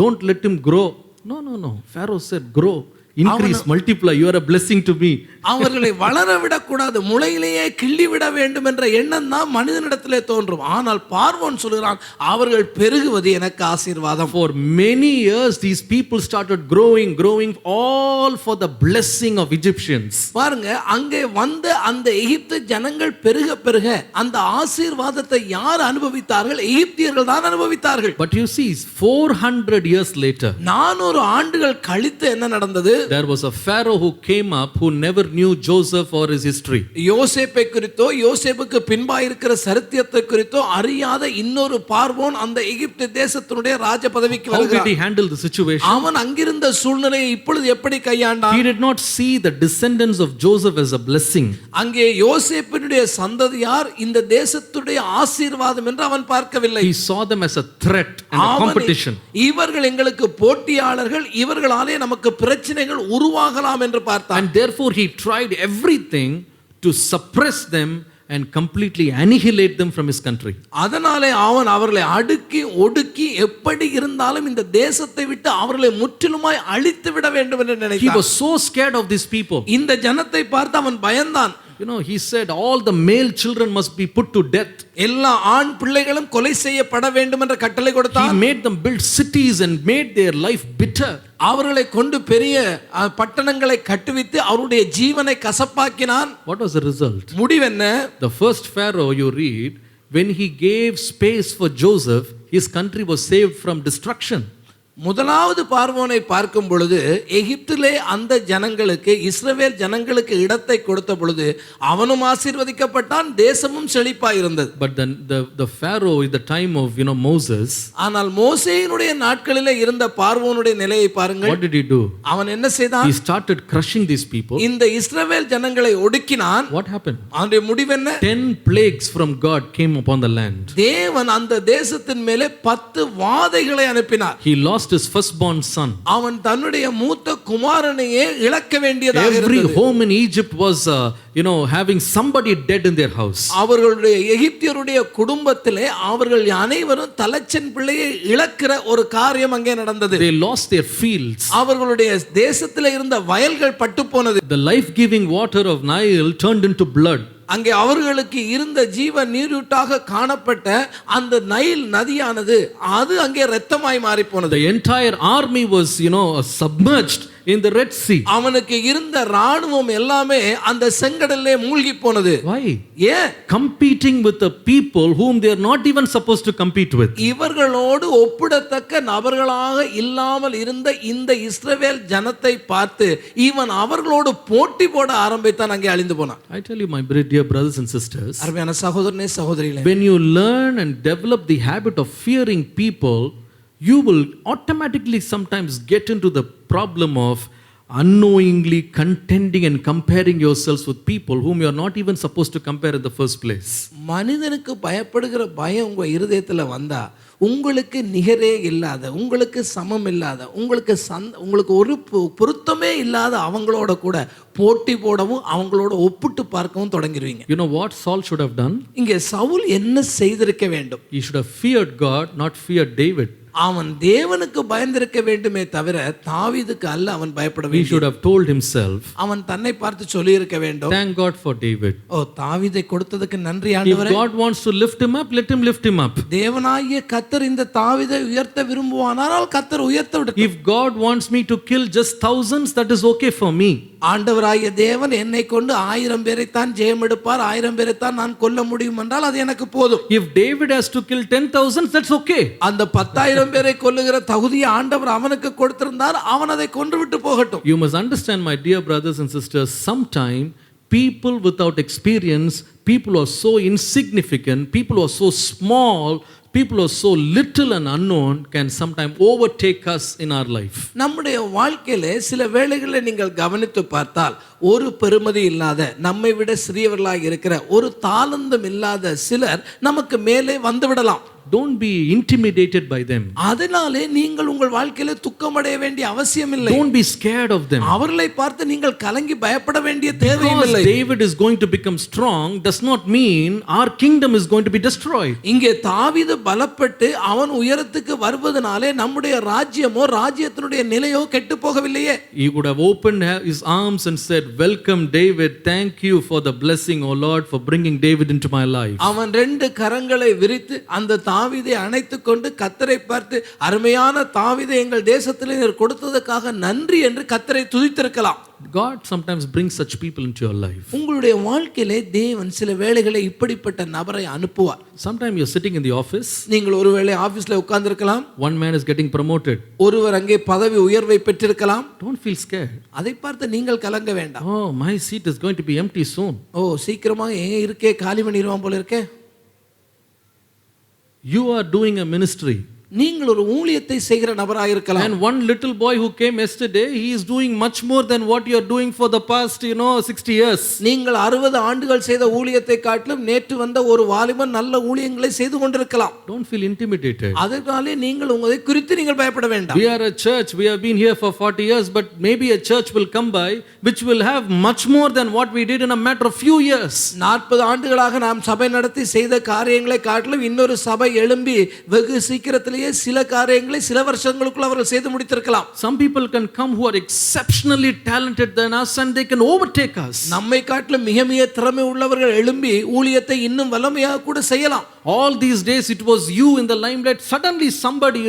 Don't let him grow. No. Pharaoh said, grow, increase, multiply. You are a blessing to me. அவர்களை வளர விடக்கூடாது, முளையிலேயே கிள்ளி விட வேண்டும் என்ற எண்ணம் தான் மனிதனிடத்திலே தோன்றும். ஆனால் பார்வோன் சொல்கிறான், அவர்கள் பெருகுவது எனக்கு ஆசீர்வாதம். For many years these people started growing, all for the blessing of Egyptians. பாருங்க, அங்கே வந்த அந்த எகிப்து ஜனங்கள் பெருக பெருக அந்த ஆசீர்வாதத்தை யார் அனுபவித்தார்கள்? எகிப்தியர்கள் தான் அனுபவித்தார்கள். But you see, 400 years later, 400 ஆண்டுகள் கழித்து என்ன நடந்தது? There was a Pharaoh who came up who never knew Joseph or his history. யோசேப்பை குறித்தோ யோசேப்புக்கு பின்பா இருக்கிற சரித்திரத்தை குறித்தோ அறியாத இன்னொரு பார்வோன் அந்த எகிப்து தேசத்தினுடைய ராஜ பதவிக்கு வருகிறார். How did he handle the situation? அவன் அங்கிருந்த சூழ்நிலையை இப்பொழுது எப்படி கையாண்டான்? He did not see the descendants of Joseph as a blessing. அங்கே யோசேப்பினுடைய சந்ததியார் இந்த தேசத்துடைய ஆசீர்வாதம் என்று அவன் பார்க்கவில்லை. He saw them as a threat and a competition. இவர்கள் எங்களுக்கு போட்டியாளர்கள், இவர்களாலே நமக்கு பிரச்சனைகள் உருவாகலாம் என்று பார்த்தான். And therefore he tried everything to suppress them and completely annihilate them from his country. அதனாலே அவன் அவர்களை அடுக்கி ஒடுக்கி எப்படி இருந்தாலும் இந்த தேசத்தை விட்டு அவர்களை முற்றிலுமாய் அழித்து விட வேண்டும் என்று நினைத்தான். He was so scared of these people. இந்த ஜனத்தை பார்த்து அவன் பயந்தான். You know, he said all the male children must be put to death. எல்லா ஆண் பிள்ளைகளும் கொலை செய்யப்பட வேண்டும் என்ற கட்டளை கொடுத்தான். He made them build cities and made their life bitter. அவர்களை கொண்டு பெரிய பட்டணங்களை கட்டுவித்து அவருடைய ஜீவனை கசப்பாக்கினான். What was the result? முடிவு என்ன? The first Pharaoh you read, when he gave space for Joseph, his country was saved from destruction. முதலாவது பார்வோனை பார்க்கும் பொழுது எகிப்திலே அந்த ஜனங்களுக்கு, இஸ்ரவேல் ஜனங்களுக்கு இடத்தை கொடுத்த பொழுது அவனும் ஆசீர்வதிக்கப்பட்டான், தேசமும் செழிப்பாய் இருந்தது. But then the Pharaoh in the time of Moses, ஆனால் மோசேயினுடைய நாட்களிலே இருந்த பார்வோனுடைய நிலையை பாருங்கள். what did he do? அவன் என்ன செய்தான்? He started crushing these people. இந்த இஸ்ரவேல் ஜனங்களை ஒடுக்கினான். What happened? அவனுடைய முடிவு என்ன? 10 plagues from God came upon the land. தேவன் அந்த தேசத்தின் மேலே 10 வாதைகளை அனுப்பினார். He lost his firstborn son. அவன் தன்னுடைய மூத்த குமாரனையே இழக்க வேண்டியதாக இருந்தது. Every home in Egypt was having somebody dead in their house. அவர்களுடைய எகிப்தியருடைய குடும்பத்திலே அவர்கள் அனைவரும் தலைச்சன் பிள்ளையை இழக்கிற ஒரு காரியம் அங்கே நடந்தது. They lost their fields. அவர்களுடைய தேசத்திலே இருந்த வயல்கள் பட்டு போனது. The life giving water of Nile turned into blood. அங்கே அவர்களுக்கு இருந்த ஜீவ நீரூட்டாக காணப்பட்ட அந்த நைல் நதியானது அது அங்கே இரத்தமாய் மாறி போனது. The entire army was submerged in the Red Sea. அவனுக்கு இருந்த ராணுவம் எல்லாமே அந்த செங்கடல்லே மூழ்கி போனது. Why? ஏன்? Competing with the people whom they are not even supposed to compete with. இவர்களோடு ஒப்பிடத்தக்க நபர்களாக இல்லாமல் இருந்த இந்த இஸ்ரவேல் ஜனத்தை பார்த்து இவன் அவர்களோடு போட்டி போட ஆரம்பித்தான், அங்கே அழிந்து போனான். I tell you, my dear brothers and sisters, அருமையான சகோதரனே சகோதரிகளே, when you learn and develop the habit of fearing people, you will automatically sometimes get into the problem of unknowingly contending and comparing yourselves with people whom you are not even supposed to compare in the first place. மனிதனுக்கு பயப்படுகிற பயம் உங்க இருதயத்துல வந்தா உங்களுக்கு நிகரே இல்லாத, உங்களுக்கு சமம் இல்லாத, உங்களுக்கு ஒரு பொருத்தமே இல்லாத அவங்களோட கூட போட்டி போடவும் அவங்களோட ஒப்பிட்டு பார்க்கவும் தொடங்கிடுவீங்க. You know what Saul should have done? இங்கே சவுல் என்ன செய்திருக்க வேண்டும்? He should have feared God, not feared David. அவன் தேவனுக்கு பயந்திருக்க வேண்டுமே தவிர தாவீதுக்கு அல்ல அவன் பயப்பட He வேண்டும். should have told himself, அவன் தன்னை பார்த்து சொல்லி இருக்க வேண்டும், thank God for David. ஓ தாவீதை கொடுத்ததுக்கு நன்றி If ஆண்டவரே. God wants to lift him up, let him lift him up. தேவனாகிய கர்த்தர் இந்த தாவீதை உயர்த்த விரும்புவானால் கர்த்தர் உயர்த்த விடட்டும். If God wants me to kill just thousands, that is okay for me. ஆண்டவராகிய தேவன் என்னை கொண்டு 1000 பேரைத்தான் ஜெயம் எடுப்பார், 1000 பேரைத்தான் நான் கொல்ல முடியும் என்றால் அது எனக்கு போதும். If David has to kill 10,000, that's okay. அந்த 10,000 பேரை கொல்லுகிற தகுதியை ஆண்டவர் அவனுக்கு கொடுத்திருந்தார், அவன் அதை கொன்று விட்டு போகட்டும். You must understand, my dear brothers and sisters, sometime people without experience, people who are so insignificant, people who are so small, people who are so little and unknown can sometimes overtake us in our life. நம்முடைய வாழ்க்கையிலே சில வேளைகளில் நீங்கள் கவனித்து பார்த்தால் ஒரு பெருமதி இல்லாத, நம்மை விட சிறியவர்களாக இருக்கிற, ஒரு தாளந்தம் இல்லாத சிலர் நமக்கு மேலே வந்து விடலாம். Don't be intimidated by them. அதனாலே நீங்கள் உங்கள் வாழ்க்கையில துக்கமடைய வேண்டிய அவசியம் இல்லை. Don't be scared of them. அவர்களை பார்த்து நீங்கள் கலங்கி பயப்பட வேண்டிய தேவையில்லை. Because David is going to become strong does not mean our kingdom is going to be destroyed. இங்கே தாவீது பலப்பட்டு அவன் உயரத்துக்கு வருவதனாலே நம்முடைய ராஜ்யமோ ராஜ்யத்தினுடைய நிலையோ கெட்டு போகவில்லையே. He could have opened his arms and said, welcome David, thank you for the blessing, O Lord, for bringing David into my life. அவன் 2 கரங்களை விரித்து அந்த தாவீதை அணைத்துக் கொண்டு கர்த்தரை பார்த்து, அருமையான தாவீதை எங்கள் தேசத்திலே நீர் கொடுத்ததற்காக நன்றி என்று கர்த்தரை துதித்திருக்கலாம். God sometimes brings such people into your life. உங்களுடைய வாழ்க்கையிலே தேவன் சில வேளைகளில் இப்படிப்பட்ட நபரை அனுப்புவார். Sometimes you're sitting in the office. நீங்கள் ஒருவேளை ஆபீஸ்ல உட்கார்ந்திருக்கலாம். One man is getting promoted. ஒருவர் அங்கே பதவி உயர்வை பெற்றிருக்கலாம். Don't feel scared. அதை பார்த்து நீங்கள் கலங்க வேண்டாம். Oh, my seat is going to be empty soon. ஓ சீக்கிரமா ஏன் இருக்கே, காலி பண்ணிடுவான் போல இருக்கே. You are doing a ministry. நீங்கள் ஒரு ஊழியத்தை செய்கிற நபராக இருக்கலாம். And one little boy who came yesterday, he is doing much more than what you are doing for the past 60 years. நீங்கள் 60 ஆண்டுகள் செய்த ஊழியத்தை காட்டிலும் நேற்று வந்த ஒரு வாலிபன் நல்ல ஊழியங்களை செய்து கொண்டிருக்கலாம். Don't feel intimidated. அதனாலே நீங்கள் உங்களை குறித்து நீங்கள் பயப்பட வேண்டாம். We are a church, we have been here for 40 years, but maybe a church will come by which will have much more than what we did in a matter of few years. 40 ஆண்டுகளாக நாம் சபை நடத்தி செய்த காரியங்களை காட்டிலும் இன்னொரு சபை எழும்பி வெகு சீக்கிரத்திலேயே சில காரியங்களை சில வருஷங்களுக்குள்ள அவர்கள் செய்து முடித்திருக்கலாம். Some people can come who are exceptionally talented than us and they can overtake us. நம்மை காட்டிலும் மிக மிக திறமை உள்ளவர்கள் எழும்பி ஊழியத்தை இன்னும் வல்லமையாக கூட செய்யலாம். All these days it was you in the limelight. Suddenly somebody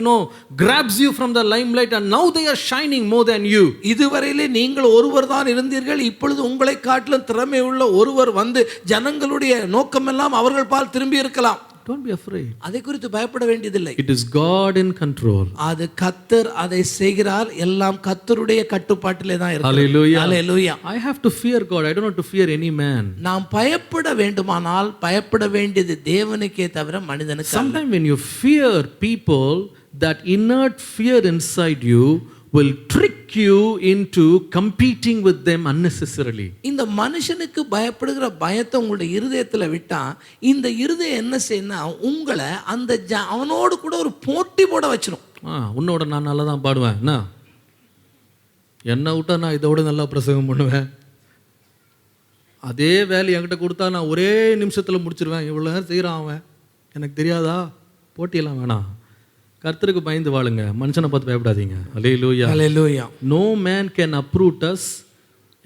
grabs you from the limelight and now they are shining more than you. இதுவரையிலே நீங்கள் ஒருவர் தான் இருந்தீர்கள், இப்பொழுது உங்களை காட்டிலும் திறமை உள்ள ஒருவர் வந்து ஜனங்களுடைய நோக்கமெல்லாம் அவர்கள் பால் திரும்பி இருக்கலாம். Don't be afraid. அதை குறித்து பயப்பட வேண்டியதில்லை. It is God in control. அது கர்த்தர் அதை செய்கிறார், எல்லாம் கர்த்தருடைய கட்டுப்பாட்டிலே தான் இருக்கு. Hallelujah. Hallelujah. I have to fear God. I don't have to fear any man. நாம் பயப்பட வேண்டுமானால் பயப்பட வேண்டியது தேவனுக்கே தவிர மனிதனுக்கு அல்ல. Sometimes when you fear people, that inert fear inside you will trick you into competing with them unnecessarily. இந்த மனுஷனுக்கு பயப்படுகிற பயத்தை உங்களுடைய இருதயத்துல விட்டா இந்த இருதயம் என்ன செய்யணும், உங்களை அந்த அவனோடு கூட ஒரு போட்டி போட வச்சிரும். உன்னோட நான் நல்லா தான் பாடுவேன், என்ன விட்டா நான் இதோட நல்லா பிரசங்கம் பண்ணுவேன், அதே வேலை என்கிட்ட கொடுத்தா நான் ஒரே நிமிஷத்துல முடிச்சிருவேன், இவ்வளவு நேரம் செய்யறான் அவன், எனக்கு தெரியாதா? போட்டியெல்லாம் வேணாம். கர்த்தருக்கு பயந்து வாழுங்க, மனுஷனை பார்த்து பயப்படாதீங்க. ஹல்லேலூயா. ஹல்லேலூயா. No man can uproot us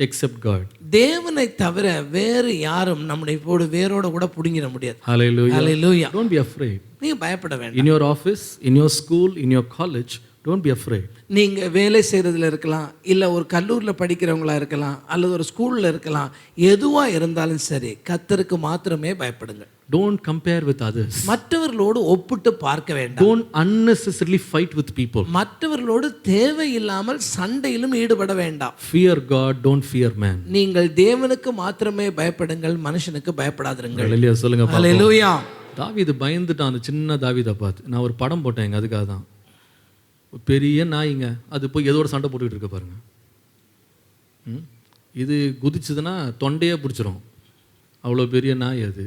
except God. தேவனை தவிர வேறு யாரும் நம்மை போடு வேரோட கூட புடுங்கிட முடியாது. Hallelujah. Hallelujah. Don't be afraid. நீங்க பயப்பட வேண்டாம். In your office, in your school, in your college, don't be afraid. நீங்க வேலை செய்யறதுல இருக்கலாம், இல்ல ஒரு கல்லூரியில் படிக்கிறவங்களா இருக்கலாம், அல்லது ஒரு ஸ்கூல்ல இருக்கலாம், எதுவா இருந்தாலும் சரி கர்த்தருக்கு மாத்திரமே பயப்படுங்க. Don't compare with others. மற்றவர்களோடு ஒப்பிட்டு பார்க்க வேண்டாம். Don't unnecessarily fight with people. மற்றவர்களோடு தேவையில்லாமல் சண்டையிலும் ஈடுபட வேண்டாம். Fear God, don't fear man. நீங்கள் தேவனுக்கு மாத்திரமே பயப்படுங்கள், மனுஷனுக்கு பயப்படாதிருங்கள். ஹல்லேலூயா சொல்லுங்க. ஹல்லேலூயா. தாவீது பயந்துட்டான் அந்த சின்ன தாவீதை பார்த்து. நான் ஒரு படம் போட்டேன் அதுக்காக தான். பெரிய நாய்ங்க அது போய் எதோட சண்டை போட்டுக்கிட்டு இருக்க பாருங்க. இது குதிச்சதுன்னா தொண்டையே பிடிச்சிரும், அவ்வளோ பெரிய நாய் அது.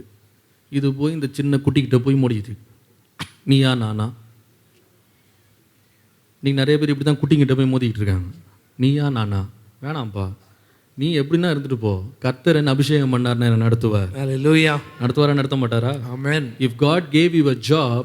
இது போய் இந்த சின்ன குட்டிக்கிட்ட போய் முடியுது, நீயா நானா. நீங்கள் நிறைய பேர் இப்படி தான் குட்டிங்கிட்ட போய் மோதிக்கிட்டு இருக்காங்க, நீயா நானா. வேணாம்ப்பா, நீ எப்படின்னா இருந்துட்டு போ. கர்த்தர் என்ன அபிஷேகம் பண்ணார்னா என்ன நடத்துவார். ஹல்லேலூயா. நடத்துவாரா நடத்த மாட்டாரா? ஆமென். If God gave you a job,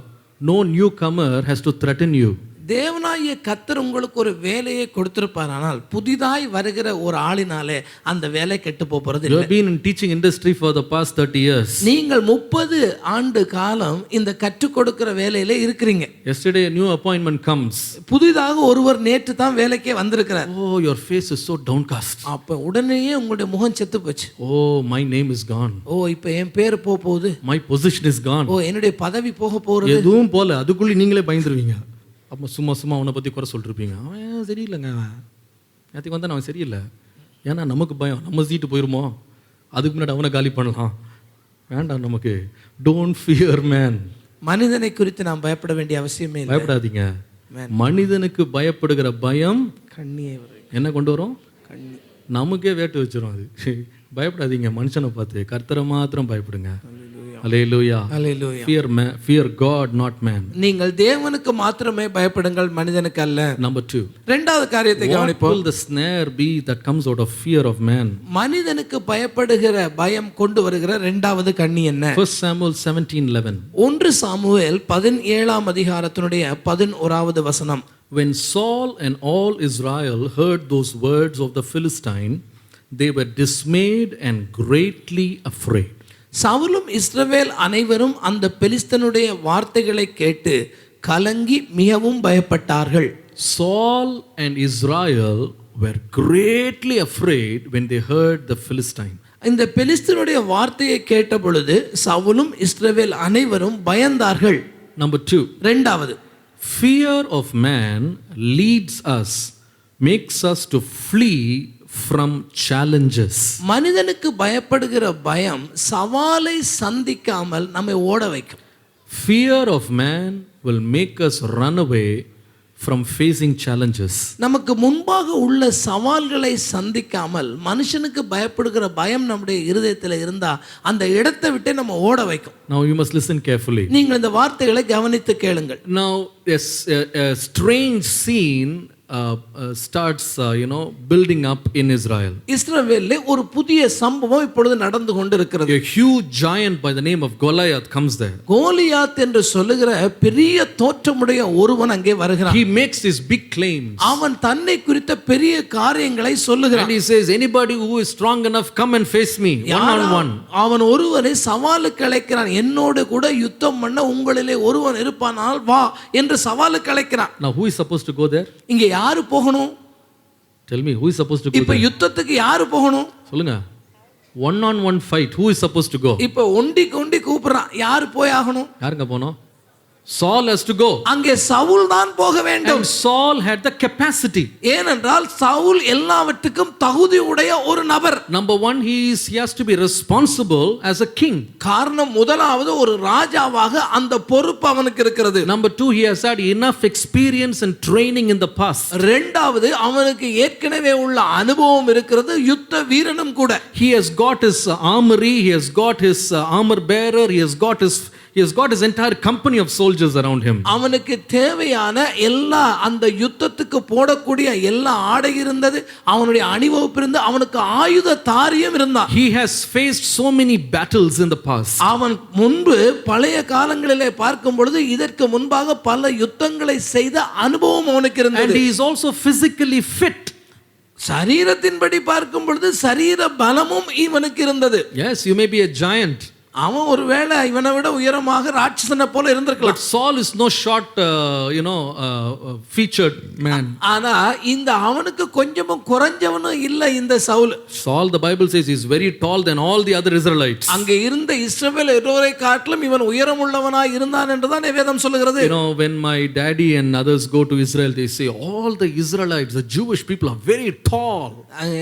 no newcomer has to threaten you. தேவனாகிய கர்த்தர் உங்களுக்கு ஒரு வேலையை கொடுத்திருப்பார், ஆனால் புதிதாய் வருகிற ஒரு ஆளினாலே அந்த வேலை கெட்டு போறது You இல்லை. have been in teaching industry for the past 30 years. நீங்கள் 30 ஆண்டு காலம் இந்த கற்றுக் கொடுக்கிற வேலையில இருக்கிறீங்க. Yesterday a new appointment comes. புதிதாக ஒருவர் நேற்று தான் வேலைக்கே வந்திருக்கிறார். Oh, your face is so downcast. அப்ப உடனேயே உங்களுடைய முகம் செத்து போச்சு. Oh, my name is gone. ஓ, இப்ப என் பேர் போகுது. My position is gone. ஓ, என்னுடைய பதவி போக போறது. எதுவும் போல, அதுக்குள்ளே நீங்களே பயந்துருவீங்க. அப்போ சும்மா சும்மா அவனை பற்றி குறை சொல்லிருப்பீங்க, அவன் சரியில்லைங்க, நேற்றுக்கு வந்தால் அவன் சரியில்லை. ஏன்னா நமக்கு பயம், நம்ம சீட்டு போயிருமோ, அதுக்கு முன்னாடி அவனை காலி பண்ணலாம். வேண்டாம் நமக்கு. Don't fear man. மனிதனை குறித்து நாம் பயப்பட வேண்டிய அவசியமே இல்லை. பயப்படாதீங்க. மனிதனுக்கு பயப்படுகிற பயம் கண்ணியை வரும். என்ன கொண்டு வரும்? கண்ணி. நமக்கே வேட்டு வச்சிரும் அது. பயப்படாதீங்க, மனுஷனை பார்த்து, கர்த்தரை மாத்திரம் பயப்படுங்க. Hallelujah. Hallelujah. Fear God, not man. நீங்கள் தேவனுக்கு மாத்திரமே பயப்படுங்கள், மனிதனுக்கு அல்ல. Number 2. இரண்டாவது காரியத்தை What கவனிப்போம். will the snare be that comes out of fear of man? மனிதனுக்கு பயப்படுகிற பயம் கொண்டு வருகிற இரண்டாவது கண்ணி என்ன? 1 Samuel 17:11. 1 சாமுவேல் 17ஆம் அதிகாரத்தினுடைய 11வது வசனம். When Saul and all Israel heard those words of the Philistine, they were dismayed and greatly afraid. சவுலும் இஸ்ரவேல் அனைவரும் அந்த பெலிஸ்தனுடைய வார்த்தைகளை கேட்டு கலங்கி மிகவும் பயப்பட்டார்கள். Saul and Israel were greatly afraid when they heard the Philistine. இந்த பெலிஸ்தனுடைய வார்த்தையை கேட்ட பொழுது சவுலும் இஸ்ரவேல் அனைவரும் பயந்தார்கள். Number 2. இரண்டாவது, Fear of man leads us, makes us to flee from challenges. மனிதனுக்கு பயப்படுகிற பயம் சவாலை சந்திக்காமல் நம்மை ஓட வைக்கும். Fear of man will make us run away from facing challenges. நமக்கு முன்பாக உள்ள சவால்களை சந்திக்காமல் மனுஷனுக்கு பயப்படுகிற பயம் நம்முடைய இருதயத்தில் இருந்தா அந்த இடத்தை விட்டு நம்ம ஓட வைக்கும். Now you must listen carefully. நீங்கள் இந்த வார்த்தைகளை கவனித்து கேளுங்கள். Now a strange scene starts building up in Israel. இஸ்ரவேலிலே ஒரு புதிய சம்பவம் இப்பொழுது நடந்து கொண்டிருக்கிறது. A huge giant by the name of Goliath comes there. Goliath என்று சொல்லுகிற பெரிய தோற்றமுடைய ஒருவன் அங்கே வருகிறான். He makes these big claims. அவன் தன்னை குறித்த பெரிய காரியங்களை சொல்லுகிறான். And he says, anybody who is strong enough, come and face me one on one. அவன் ஒருவனை சவாலுக்கு அழைக்கிறான். என்னோடு கூட யுத்தம் பண்ண உங்களிலே ஒருவன் இருப்பானால் வா என்று சவாலுக்கு அழைக்கிறான். Now who is supposed to go there? இங்க யாரு போகணும்? Tell me, who is supposed to go இப்ப there? யுத்தத்துக்கு யாரு போகணும்? சொல்லுங்க. One on one fight, who is supposed to go? இப்ப ஒண்டி கூப்பிடுறான், யாரு போய் ஆகணும்? யாருங்க போனோம்? Saul has to go. அங்கே சவுல் தான் போக வேண்டும். And Saul had the capacity. ஏனென்றால் சவுல் எல்லாவற்றுக்கும் தகுதி உடைய ஒரு நபர். Number one, he has to be responsible as a king. காரணம், முதலாவது ஒரு ராஜாவாக அந்த பொறுப்பு அவனுக்கு இருக்கிறது. Number two, he has had enough experience and training in the past. இரண்டாவது, அவனுக்கு ஏற்கனவே உள்ள அனுபவம் இருக்கிறது, யுத்த வீரனும் கூட. He has got his armory, he has got his armor bearer, he has got his entire company of soldiers around him. அவனுக்கு தேவையான எல்லா அந்த யுத்தத்துக்கு போடக்கூடிய எல்லா ஆடை இருந்தது, அவனுடைய அணிவகுப்பு இருந்து, அவனுக்கு ஆயுத தாரியம் இருந்தான். He has faced so many battles in the past. அவன் முன்பு பழைய காலங்களிலே பார்க்கும் பொழுது இதற்கு முன்பாக பல யுத்தங்களை செய்த அனுபவம் அவனுக்கு இருந்தது. And he is also physically fit. சரீரத்தின்படி பார்க்கும் பொழுது சரீர பலமும் இவனுக்கு இருந்தது. Yes, you may be a giant. அவன் ஒருவேளை இவனை விட உயரமாக ராட்சசனை போல இருந்திருக்கலாம். But Saul is no short, featured man. ஆனா இந்த அவனுக்கு கொஞ்சமும் குறைஞ்சவனும் இல்ல இந்த Saul. Saul, the Bible says, is very tall than all the other Israelites. அங்கே இருந்த இஸ்ரவேல் எல்லோரை காட்டிலும் இவன் உயரமுள்ளவனாய் இருந்தான் என்றுதான் வேதம் சொல்லுகிறது. When my daddy and others go to Israel, they say all the Israelites, the Jewish people are very tall.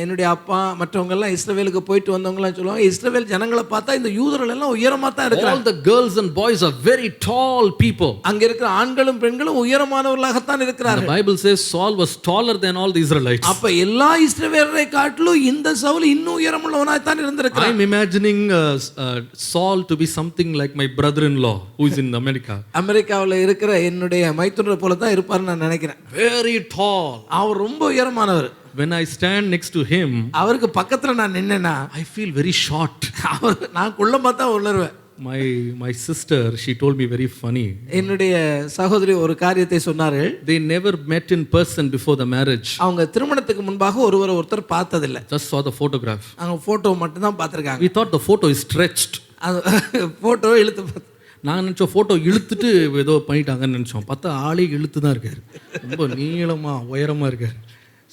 என்னுடைய அப்பா மற்றவங்க எல்லாம் இஸ்ரவேலுக்கு போயிட்டு வந்தவங்க எல்லாம் சொல்லுவாங்க, இஸ்ரவேல் ஜனங்களை பார்த்தா இந்த யூதர்கள் எல்லாம் உயரமா தான் இருக்கிறாங்க. All the girls and boys are very tall people. அங்க இருக்கிற ஆண்களும் பெண்களும் உயரமானவர்களாகத்தான் The இருக்கிறார்கள். Bible says Saul was taller than all the Israelites. அப்ப எல்லா இஸ்ரவேலரை காட்டிலும் இந்த சவுல் இன்னும் உயரமுள்ளவனாய் தான் இருந்திருக்கிறான். I'm imagining Saul to be something like my brother-in-law who is in America. அமெரிக்காவில் இருக்கிற என்னுடைய மைத்துனரை போல தான் இருப்பாருன்னு நான் நினைக்கிறேன். Very tall. அவர் ரொம்ப உயரமானவர். When I stand next to him, அவருக்கு பக்கத்துல நான் நின்னேன்னா I feel very short. நான் குள்ளமா தான் உணர்வேன். My sister, she told me very funny. என்னுடைய சகோதரி ஒரு காரியத்தை சொன்னார்கள். They never met in person before the marriage. அவங்க திருமணத்துக்கு முன்பாக ஒருத்தர் பார்த்ததில்லை. Just saw the photograph. அவங்க போட்டோ மட்டும் தான் பார்த்திருக்காங்க. We thought the photo is stretched. Photo இழுத்து பார்த்து நாங்கள் நினச்சோம் ஃபோட்டோ இழுத்துட்டு ஏதோ பண்ணிட்டாங்கன்னு நினச்சோம். பார்த்தா ஆளே இழுத்து தான் இருக்கார். ரொம்ப நீளமாக உயரமாக இருக்கார்.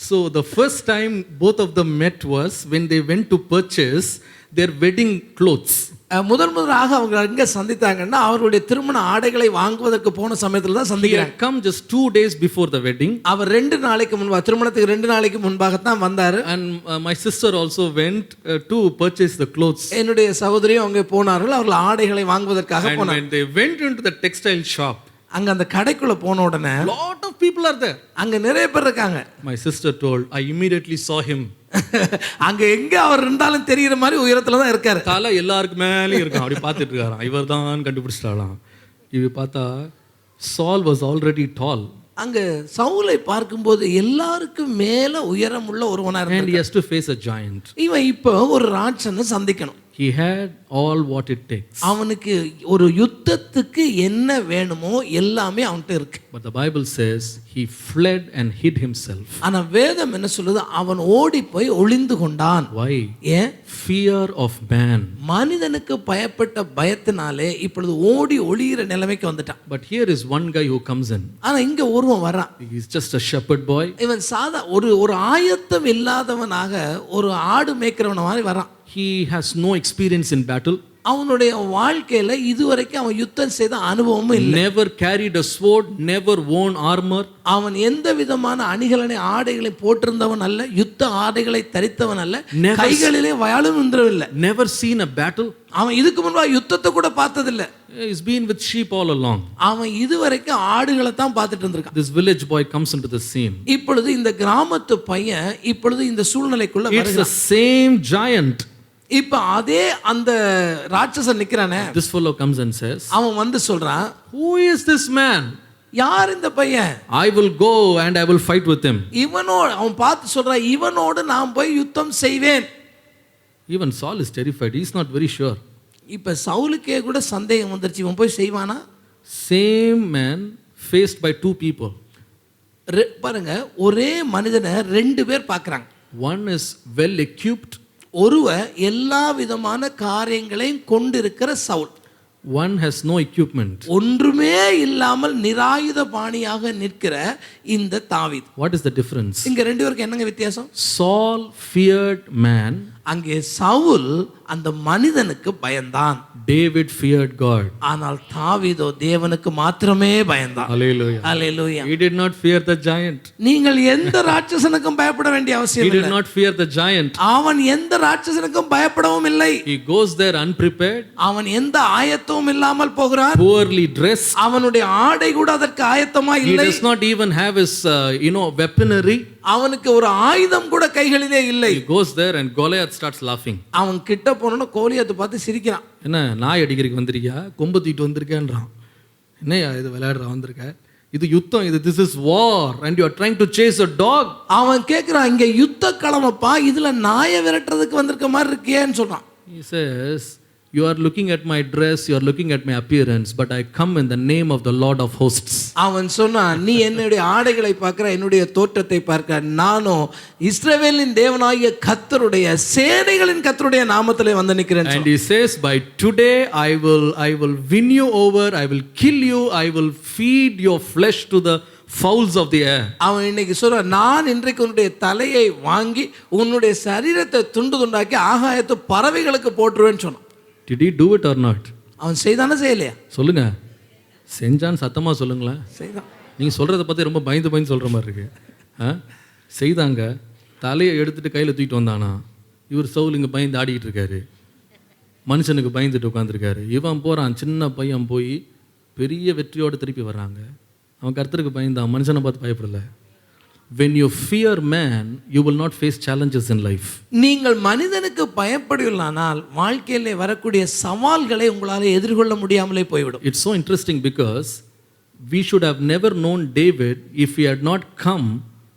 So the first time both of them met was when they went to purchase their wedding clothes. முதலாக அவங்க எங்க சந்தித்தாங்கன்னா அவருடைய திருமண ஆடைகளை வாங்குவதற்கு போன சமயத்துல தான் சந்திக்கிறாங்க. He had come just 2 days before the wedding. அவர் 2 நாளைக்கு முன்பாக திருமணத்துக்கு 2 நாளைக்கு முன்பாக தான் வந்தாரு. And my sister also went to purchase the clothes. என்னுடைய சகோதரியும் அங்கே போனார்கள். அவர்கள் ஆடைகளை வாங்குவதற்காக And போனார்கள். when they went into the textile shop, அங்க அந்த கடைக்குள்ள போன உடனே lot of people are there. அங்க நிறைய பேர் இருக்காங்க. My sister told, I immediately saw him. அங்க எங்க அவர் இருந்தாலும் தெரிகிற மாதிரி உயரத்துல தான் இருக்காரு. தலை எல்லாருக்கு மேலே இருக்கான். அப்படி பார்த்துட்டு இருக்காராம். இவர் தான் கண்டுபிடிச்சிட்டாலாம். இவ பார்த்தா Saul was already tall. அங்க சவுலை பார்க்கும்போது எல்லாருக்கும் மேல உயரம் உள்ள ஒருவனா And he இருந்தார். has to face a giant. இவன் இப்போ ஒரு ராட்சனை சந்திக்கணும். He had all what it takes. அவனுக்கு ஒரு யுத்தத்துக்கு என்ன வேணுமோ எல்லாமே அவன்கிட்ட இருக்கு. But the Bible says he fled and hid himself. ஆனா வேதம் என்ன சொல்லுது? அவன் ஓடி போய் ஒளிந்து கொண்டான். Why? ஏன்? Fear of man. மனிதனுக்கு பயப்பட்ட பயத்தினாலே இப்பொழுது ஓடி ஒளியிற நிலைமைக்கு வந்துட்டான். But here is one guy who comes in. ஆனா இங்க ஒருவன் வரான். He is just a shepherd boy. இவன் ஒரு ஆயத்தம் இல்லாதவனாக ஒரு ஆடு மேய்க்கிறவன மாதிரி வரான். He has no experience in battle. அவனுடைய வாழ்க்கையில இதுவரைக்கும் அவன் யுத்தம் செய்த அனுபவமும் இல்லை. Never carried a sword, never worn armor. அவன் எந்த விதமான அணிகலனை ஆடைகளை போட்டிருந்தவன் அல்ல, யுத்த ஆடைகளை தரித்தவன் அல்ல, கைகளிலே வாளும் இன்றவில்லை. Never seen a battle. அவன் இதுக்கு முன்பா யுத்தத்தை கூட பார்த்ததில்லை. He's been with sheep all along. அவன் இதுவரைக்கும் ஆடுகளை தான் பார்த்துட்டு இருந்திருக்கான். This village boy comes into the scene. இப்பொழுது இந்த கிராமத்து பையன் இப்பொழுது இந்த சூழ்நிலைக்குள்ள It's வருகிறான். the same giant. இப்ப அதே அந்த ராட்சசன் நிக்கிறானே, This fellow comes and says, அவன் வந்து சொல்றான், who is this man? யார் இந்த பையன்? I will go and I will fight with him. இவனோடு அவன் பார்த்து சொல்றான், இவனோடு நான் போய் யுத்தம் செய்வேன். Even Saul is terrified. He's not very sure. இப்ப சவுலுக்கே கூட சந்தேகம் வந்துருச்சு, இவன் போய் செய்வானா? Same man faced by 2 people. பாருங்க, ஒரே மனிதனை 2 பேர் பார்க்கறாங்க. One is well equipped. ஒருவர் எல்லா விதமான காரியங்களையும் கொண்டிருக்கிற Saul. One has no equipment. ஒன்றுமே இல்லாமல் நிராயுத பாணியாக நிற்கிற இந்த தாவீது. What is the difference? இங்க 2 பேருக்கு என்னங்க வித்தியாசம்? Saul feared man. அங்கே சவுல் அந்த மனிதனுக்கு பயந்தான். David feared God. ஆனால் தாவீதோ தேவனுக்கு மாத்திரமே பயந்தான். Hallelujah. Hallelujah. He did not fear the giant. நீங்கள் எந்த ராட்சசனுக்கும் பயப்பட வேண்டிய அவசியம் He இல்லை. did not fear the giant. அவன் எந்த ராட்சசனுக்கும் பயப்படவும் இல்லை. He goes there unprepared, அவன் எந்த ஆயத்தமும் இல்லாமல் போகிறான். poorly dressed. அவனுடைய ஆடை கூட அதற்கு ஆயத்தமா He இல்லை. does not even have his weaponry. அவனுக்கு ஒரு ஆயுதம் கூட கைகளிலே இல்லை. He goes there and Goliath starts laughing. அவன் கிட்ட போனோன்னு கோலியாத்தை பார்த்து சிரிக்கிறான். என்ன நாய் அடிக்கிறதுக்கு வந்திருக்கியா, கொம்பு தூக்கிட்டு வந்திருக்கேன்றான். என்னையா இது விளையாடுற வந்திருக்க, இது யுத்தம், இது this is war and you are trying to chase a dog. அவன் கேட்கிறான், இங்க யுத்த களமப்பா, இதுல நாயை விரட்டுறதுக்கு வந்திருக்க மாதிரி இருக்கியேன்னு சொல்றான். He says, you are looking at my dress, you are looking at my appearance, but I come in the name of the Lord of hosts. அவன் சொன்னான், நீ என்னுடைய ஆடைகளை பார்க்கிற, என்னுடைய தோற்றத்தை பார்க்கிற, நானோ இஸ்ரவேலின் தேவனாகிய கர்த்தருடைய சேனைகளின் கர்த்தருடைய நாமத்திலே வந்து நிற்கிறேன். And he says, by today I will win you over, I will kill you, I will feed your flesh to the fowls of the air. அவன் இன்னைக்கு சொல்ற, நான் இன்றைக்கு உன்னுடைய தலையை வாங்கி உன்னுடைய சரீரத்தை துண்டு துண்டாக்கி ஆகாயத்து பறவைகளுக்கு போட்டுருவேன்னு சொன்னான். Did he do it or not? அவன் செய்தானே செய்யலையா? சொல்லுங்க, செஞ்சான்னு சத்தமா சொல்லுங்களேன். செய்தான். நீங்கள் சொல்கிறத பார்த்து ரொம்ப பயந்து சொல்கிற மாதிரி இருக்கு. செய்தாங்க. தலையை எடுத்துட்டு கையில் தூக்கிட்டு வந்தானா, இவர் சவுல் இங்கே பயந்து ஆடிக்கிட்டு இருக்காரு. மனுஷனுக்கு பயந்துட்டு உட்காந்துருக்காரு. இவன் போகிறான், சின்ன பையன் போய் பெரிய வெற்றியோடு திருப்பி வர்றாங்க. அவன் கர்த்தருக்கு பயந்தான், மனுஷனை பார்த்து பயப்படல. When you fear man, you will not face challenges in life. நீங்கள் மனிதனுக்கு பயப்படுவீர்களானால் வாழ்க்கையிலே வரக்கூடிய சவால்களை உங்களால் எதிர்கொள்ள முடியாமலே போய்விடும். It's so interesting because we should have never known David if he had not come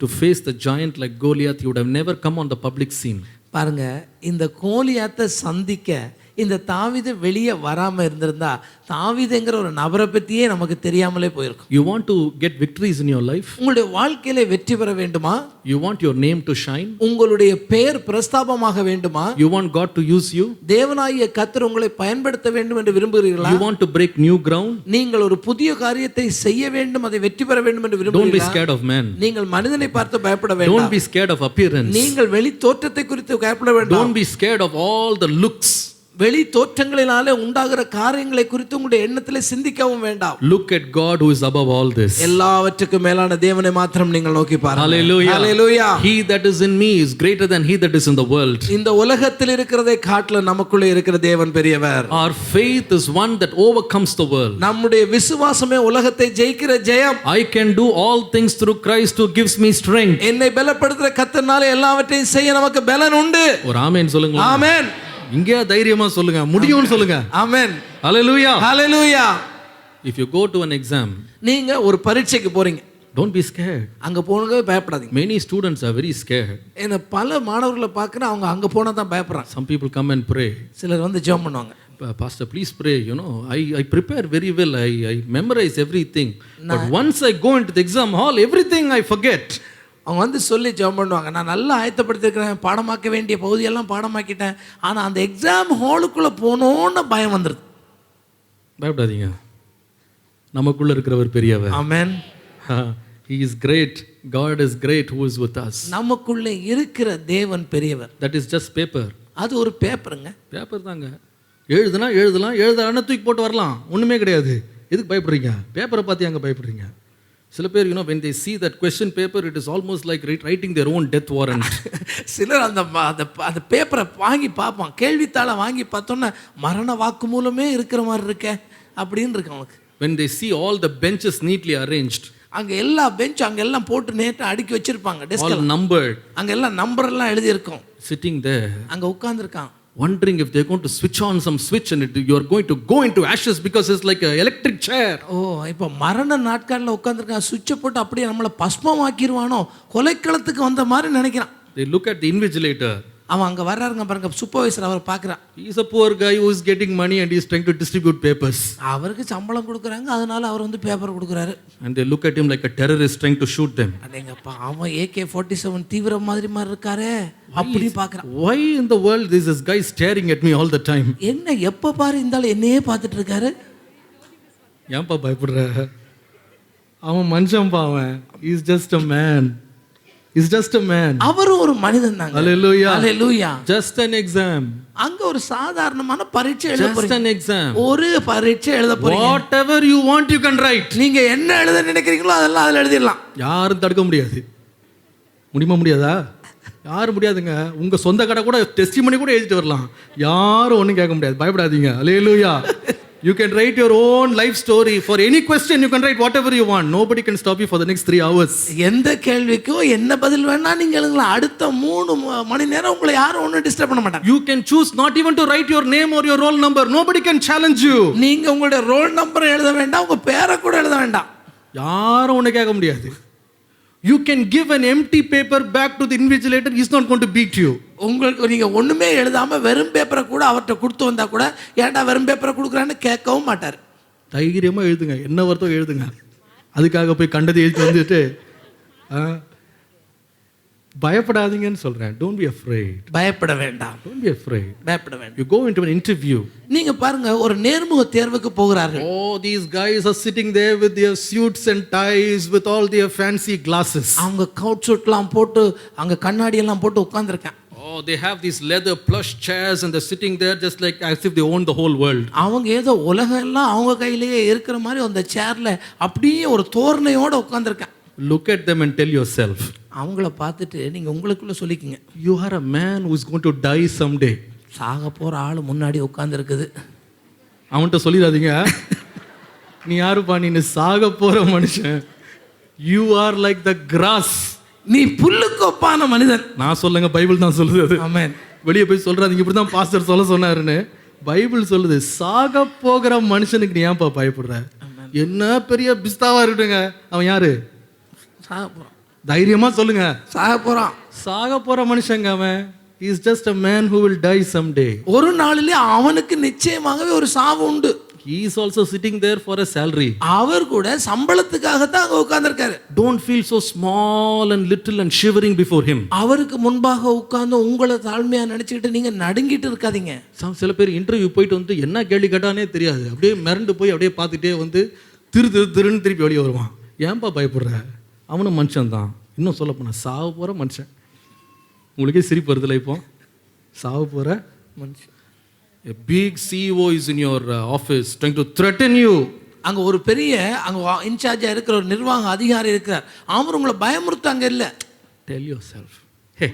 to face the giant like Goliath. He would have never come on the public scene. பாருங்க, இந்த கோலியாத்தை சந்திக்க இந்த தாவீது வெளியே வராம இருந்திருந்தா தாவீதுங்கிற ஒரு நபரை பத்தியே நமக்கு தெரியாமலே போயிருக்கும். You want to get victories in your life? உங்களுடைய வாழ்க்கையில வெற்றி பெற வேண்டுமா? You want your name to shine? உங்களுடைய பெயர் பிரஸ்தாபமாக வேண்டுமா? You want God to use you? தேவனாகிய கர்த்தர் உங்களை பயன்படுத்த வேண்டும் என்று விரும்புகிறீர்களா? You want to break new ground? நீங்கள் ஒரு புதிய காரியத்தை செய்ய வேண்டும், அதை வெற்றி பெற வேண்டும் என்று Don't be விரும்புகிறீர்களா? scared of men. நீங்கள் மனிதனை பார்த்து பயப்பட Don't வேண்டாம். be scared of appearance. நீங்கள் வெளி தோற்றத்தை குறித்து பயப்பட வேண்டாம். Don't be scared of all the looks. வெளி தோற்றங்களினாலே உண்டாகிற காரியங்களை குறித்து உங்களுடைய எண்ணத்திலே சிந்திக்கவும் வேண்டாம். Look at God who is above all this. எல்லாவற்றுக்கும் மேலான தேவனை மாத்திரம் நீங்கள் நோக்கி பாருங்கள். Hallelujah. Hallelujah. He that is in me is greater than he that is in the world. இந்த உலகத்தில் இருக்கிறதை காட்டிலும் நமக்குள்ளே இருக்கிற தேவன் பெரியவர். Our faith is one that overcomes the world. நம்முடைய விசுவாசமே உலகத்தை ஜெயிக்கிற ஜெயம். I can do all things through Christ who gives me strength. என்னை பலப்படுத்துகிற கர்த்தர்னாலே எல்லாவற்றையும் செய்ய நமக்கு பலன் உண்டு. ஒரு ஆமென் சொல்லுங்க. ஆமென். இங்கே தைரியமா சொல்லுங்க, முடியும்னு சொல்லுங்க. ஆமென். Hallelujah. Hallelujah. If you go to an exam, நீங்க ஒரு பரீட்சைக்கு போறீங்க. don't be scared. அங்க போனவே பயப்படாதீங்க. Many students are very scared. என்ன பல மாணவர்களை பார்க்கறேன், அவங்க அங்க போனா தான் பயப்படுறாங்க. Some people come and pray. சிலர் வந்து ஜெபம் பண்ணுவாங்க. Pastor, please pray. You know, I prepare very well. I memorize everything. But once I go into the exam hall, everything I forget. அவங்க வந்து சொல்லி ஜெபம் பண்ணுவாங்க, நான் நல்லா ஆயத்தப்படுத்திருக்கிறேன், பாடமாக்க வேண்டிய பகுதியெல்லாம் பாடமாக்கிட்டேன், ஆனால் அந்த எக்ஸாம் ஹாலுக்குள்ளே போனோன்னு பயம் வந்துடுது. பயப்படாதீங்க, நமக்குள்ள இருக்கிறவர் பெரியவர். ஆமென். He is great. God is great who is with us. நமக்குள்ளே இருக்கிற தேவன் பெரியவர். That is just paper. அது ஒரு பேப்பருங்க. பேப்பர் தாங்க. எழுதலாம், எழுதலாம்னா தூக்கி போட்டு வரலாம், ஒன்றுமே கிடையாது. எதுக்கு பயப்படுறீங்க? பேப்பரை பார்த்து அங்கே பயப்படுறீங்க. சில பேர், when they see that question paper, it is almost like writing their own death warrant. சிலர் அந்த பேப்பரை வாங்கி பார்ப்பான், கேள்வித்தாளை வாங்கி பார்த்தோன்னா மரண வாக்கு மூலமே இருக்கிற மாதிரி இருக்க அப்படின்னு இருக்கு அவனுக்கு. When they see all the benches neatly arranged, அங்கே எல்லா பெஞ்ச் அங்கே எல்லாம் போட்டு நேற்று அடுக்கி வச்சிருப்பாங்க, all numbered, அங்கே எல்லாம் நம்பர் எல்லாம் எழுதி இருக்கும். sitting there, அங்கே உட்கார்ந்துருக்கான், wondering if they're going to switch on some switch and you are going to go into ashes because it's like an electric chair. ஓ, இப்போ மரண நாட்காலில் உட்காந்துருக்கான், சுவிட்சை போட்டு அப்படியே நம்மளை பஸ்மமாக்கிடுவானோ, கொலைக்களத்துக்கு வந்த மாதிரி நினைக்கிறான். They look at the invigilator. அவன் அங்கே வர்றாருங்க பாருங்க, சூப்பர்வைசர் அவர் பார்க்குறான். He is a poor guy who is getting money and he is trying to distribute papers. அவருக்கு சம்பளம் கொடுக்குறாங்க, அதனால அவர் வந்து பேப்பர் கொடுக்குறாரு. And they look at him like a terrorist trying to shoot them. அடேங்கப்பா, அவன் AK-47 தீவிர மாதிரி இருக்காரே அப்படி பார்க்குறான். Why in the world is this guy staring at me all the time? என்ன எப்போ பாரு இருந்தாலும் என்னையே பார்த்துட்டு இருக்காரு. ஏன்பா பயப்படுற? அவன் மனுஷன்பா, அவன். He is just a man. He's just a man. அவரும் ஒரு மனிதன் தாங்க. Hallelujah. Hallelujah. Just an exam. அங்க ஒரு சாதாரணமான பரீட்சை எழுத போறீங்க. Just an exam. ஒரு பரீட்சை எழுத போறீங்க. Whatever you want you can write. நீங்க என்ன எழுத நினைக்கிறீங்களோ அதெல்லாம் அதுல எழுதிடலாம். யாரும் தடுக்க முடியாது. முடியாதா? யாரும் முடியாதுங்க. உங்க சொந்த கடை கூட டெஸ்டிமனி கூட எழுதிட்டு வரலாம், யாரும் ஒன்றும் கேட்க முடியாது. பயப்படாதீங்க. Hallelujah. You can write your own life story. For any question you can write whatever you want. Nobody can stop you for the next 3 hours. எந்த கேள்விக்கும் என்ன பதில் வேணா நீங்க எழுதலாம். அடுத்த 3 மணி நேரம் உங்களை யாரும் ஒன்றும் டிஸ்டர்ப் பண்ண மாட்டாங்க. You can choose not even to write your name or your roll number. Nobody can challenge you. நீங்க உங்களுடைய ரோல் நம்பர் எழுத வேண்டாம், உங்க பேரை கூட எழுத வேண்டாம், யாரும் ஒன்றும் கேட்க முடியாது. You can give an empty paper back to the invigilator. He's not going to beat you. உங்களுக்கு நீங்க ஒண்ணுமே எழுதாம வெறும் பேப்பரை கூட அவர்கிட்ட கொடுத்து வந்தா கூட ஏன்டா வெறும் பேப்பரை கொடுக்குறான்னு கேட்கவும் மாட்டார். தைரியமா எழுதுங்க, என்ன வருத்தோ எழுதுங்க. அதுக்காக போய் கண்டதை எழுதி வந்துட்டு பயப்படாதீங்கன்னு சொல்றேன். Don't be afraid. பயப்பட வேண்டாம். Don't be afraid. பயப்பட வேண்டாம். You go into an interview. நீங்க பாருங்க, ஒரு நேர்முக தேர்வுக்கு போகிறார்கள். Oh, these guys are sitting there with their suits and ties with all their fancy glasses. அவங்க கவுட் சூட்லாம் போட்டு அங்க கண்ணாடி எல்லாம் போட்டு உட்கார்ந்திருக்காங்க. Oh, they have these leather plush chairs and they're sitting there just like as if they own the whole world. அவங்க ஏதோ உலகம் எல்லாம் அவங்க கையிலேயே இருக்கிற மாதிரி அந்த சேர்ல அப்படியே ஒரு தோரணையோட உட்கார்ந்திருக்காங்க. Look at them and tell yourself. அவங்கள பார்த்துட்டு நீங்க உங்களுக்குள்ள சொல்லிக்கங்க, you are a man who is going to die someday. சாக போகிற ஆள் முன்னாடி உட்காந்துருக்குது. அவன்கிட்ட சொல்லிடாதீங்க, நீ யாருப்பா, நீ சாக போற மனுஷன். You are like the cross. நீ புல்லுக்கு ஒப்பான மனிதன். நான் சொல்லுங்க, பைபிள் தான் சொல்லுது. அது ஆமென். வெளியே போய் சொல்றாதீங்க, இப்படி தான் பாஸ்டர் சொல்ல சொன்னாருன்னு. பைபிள் சொல்லுது, சாக போகிற மனுஷனுக்கு நீ ஏன்பா பயப்படுற? என்ன பெரிய பிஸ்தாவா இருக்குங்க அவன். யாரு? சாக போகிறான். தைரியமா சொல்லுங்க, சாக போகிறான். சாக போற மனுஷங்க அவன். He is just a man who will die someday. ஒரு நாளிலே அவனுக்கு நிச்சயமாகவே ஒரு சாவு உண்டு. He is also sitting there for a salary. அவர் கூட சம்பளத்துக்காகத்தான் அங்க உட்கார்ந்திருக்காரு. Don't feel so small and little and shivering before him. அவருக்கு முன்பாக உட்கார்ந்து உங்களை தாழ்மையா நினைச்சிட்டு நீங்க நடுங்கிட்டு இருக்காதீங்க. சில பேர் இன்டர்வியூ போயிட்டு வந்து என்ன கேள்வி கேட்டானே தெரியாது, அப்படியே மிரண்டு போய் அப்படியே பார்த்துட்டே வந்து திருன்னு திருப்பி வெளியே வருவான். ஏன்பா பயப்படுற? அவனும் மனுஷன் தான். இன்னும் சொல்ல போனா சாவு போற மனுஷன். உங்களுக்கே சிரிப்பு வருதுல இப்போ. சாவு போற மனுஷன். A big CEO is in your office trying to threaten you. அங்க ஒரு பெரிய அங்க இன்சார்ஜா இருக்கிற ஒரு நிர்வாக அதிகாரி இருக்கிறார். அவர் உங்களை பயமுறுத்தாங்க இல்ல. Tell yourself, hey,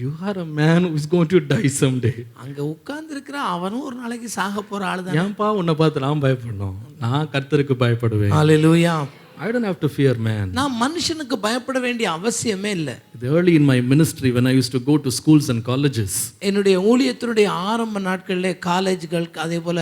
you are a man who is going to die someday. அங்க உட்கார்ந்து இருக்கிற அவனும் ஒரு நாளைக்கு சாக போற ஆளு தான். ஏன்பா உன்னை பார்த்து நான் பயப்படணும்? நான் கர்த்தருக்கு பயப்படுவேன். ஹalleluya. I don't have to fear man. நான் மனுஷனுக்கு பயப்பட வேண்டிய அவசியமே இல்லை. Early in my ministry, when I used to go to schools and colleges, என்னுடைய ஊழியத்தினுடைய ஆரம்ப நாட்களிலே காலேஜ்கள் அதே போல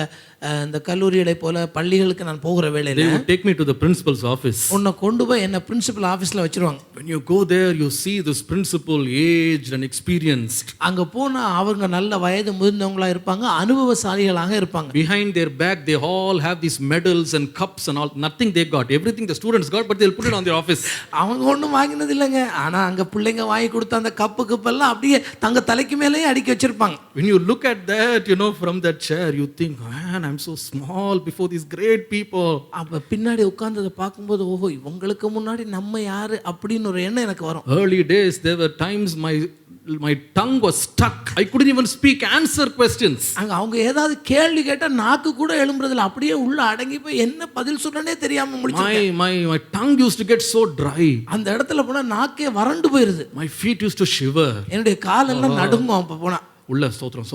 இந்த கல்லூரிகளை போல பள்ளிகளுக்கு நான் போகிற வேளையில they would take me to the principal's office. உன்னை கொண்டு போய் என்ன பிரின்சிபல் ஆபீஸ்ல வச்சிருவாங்க. When you go there, you see this principal aged and experienced. அங்க போனா அவங்க நல்ல வயது முதிர்ந்தவங்களா இருப்பாங்க, அனுபவசாலிகளாக இருப்பாங்க. Behind their back, they all have these medals and cups and all. Nothing they got, everything the students got, but they'll put it on their office. அவங்க ஒன்றும் வாங்கினது இல்லைங்க. ஆனா அங்க பிள்ளைங்க வாங்கி கொடுத்த அந்த கப்பு கப்பெல்லாம் அப்படியே தங்க தலைக்கு மேலேயே அடுக்கி வச்சிருப்பாங்க. When you look at that, from that chair, you think, man, I'm so small before these great people. அப்ப பின்னாடி உட்கார்ந்ததை பார்க்கும்போது ஓஹோ இவங்களுக்கு முன்னாடி நம்ம யாரு அப்படின்னு ஒரு எண்ணம் எனக்கு வரும். Early days, there were times my tongue was stuck. I couldn't even speak, answer questions. அவங்க ஏதாவது கேள்வி கேட்டா நாக்கு கூட எழும்புறதில்ல, அப்படியே உள்ள அடங்கி போய் என்ன பதில் சொல்லனே தெரியாம முடிச்சிருக்கேன். My tongue used to get so dry. அந்த இடத்துல போனா நாக்கே வறண்டு போயிருது. My feet used to shiver. என்னுடைய கால் எல்லாம் நடுங்கும் அப்ப போனா. உள்ள சோத்ரம்.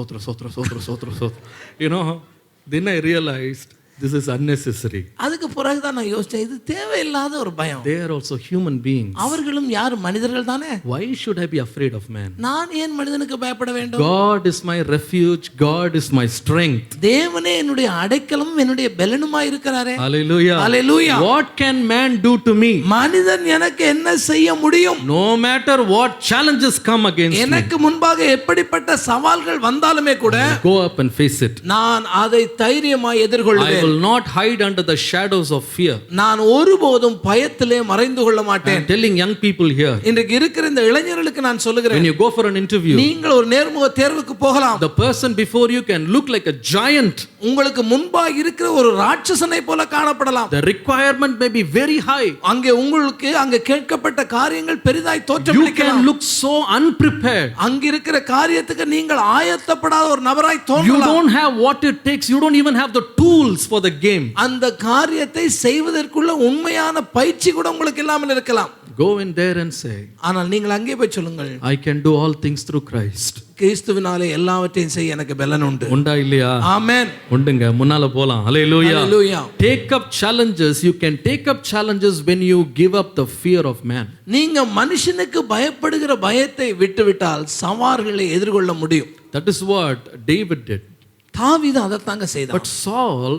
Then I realized this is unnecessary. அதுக்கு பிறகு தான் நான் யோசிச்சேன், இது தேவையில்லாத ஒரு பயம். They are also human beings. அவர்களும் யார் மனிதர்கள் தானே. Why should I be afraid of man? நான் ஏன் மனிதனுக்கு பயப்பட வேண்டும்? God is my refuge, God is my strength. தேவனே என்னுடைய அடைக்கலமும் என்னுடைய பெலனுமாய் இருக்கிறாரே. Hallelujah. Hallelujah. What can man do to me? மனிதன் எனக்கு என்ன செய்ய முடியும்? No matter what challenges come against me, எனக்கு முன்பாக எப்படிப்பட்ட சவால்கள் வந்தாலுமே கூட go up and face it. நான் அதை தைரியமாய் எதிர்கொள்வேன். I will not hide under the shadows of fear. நான் ஒருபோதும் பயத்திலே மறைந்து கொள்ள மாட்டேன். I'm telling young people here, இன்றைக்கு இருக்கிற இந்த இளைஞர்களுக்கு நான் சொல்லுகிறேன், when you go for an interview, நீங்கள் ஒரு நேர்முக தேர்வுக்கு போகலாம். the person before you can look like a giant. உங்களுக்கு முன்பாக இருக்கிற ஒரு ராட்சசனை போல காணப்படலாம். The requirement may be very high. அங்கே உங்களுக்கு அங்கே கேட்கப்பட்ட காரியங்கள் பெரிதாய் You தோற்றமளிக்கலாம். can look so unprepared. அங்க இருக்கிற காரியத்துக்கு நீங்கள் ஆயத்தப்படாத ஒரு நபராய் You தோன்றலாம். don't have what it takes. You don't even have the tools for the game. அந்த காரியத்தை செய்வதற்குள்ள உண்மையான பயிற்சி கூட உங்களுக்கு இல்லாமல் இருக்கலாம். Go in there and say, ஆனால் நீங்கள் அங்கே போய் சொல்லுங்கள், I can do all things through Christ. கிறிஸ்துவினாலே எல்லாவற்றையும் செய்ய எனக்கு பலன் உண்டு. உண்டா இல்லையா? ஆமென். உண்டுங்க, முன்னால போலாம். Hallelujah. Hallelujah. Take up challenges. You can take up challenges when you give up the fear of man. நீங்க மனுஷனுக்கு பயப்படுகிற பயத்தை விட்டுவிட்டால் சவால்களை எதிர்கொள்ள முடியும். That is what David did. தாவீது அதைத்தாங்க செய்தான். But Saul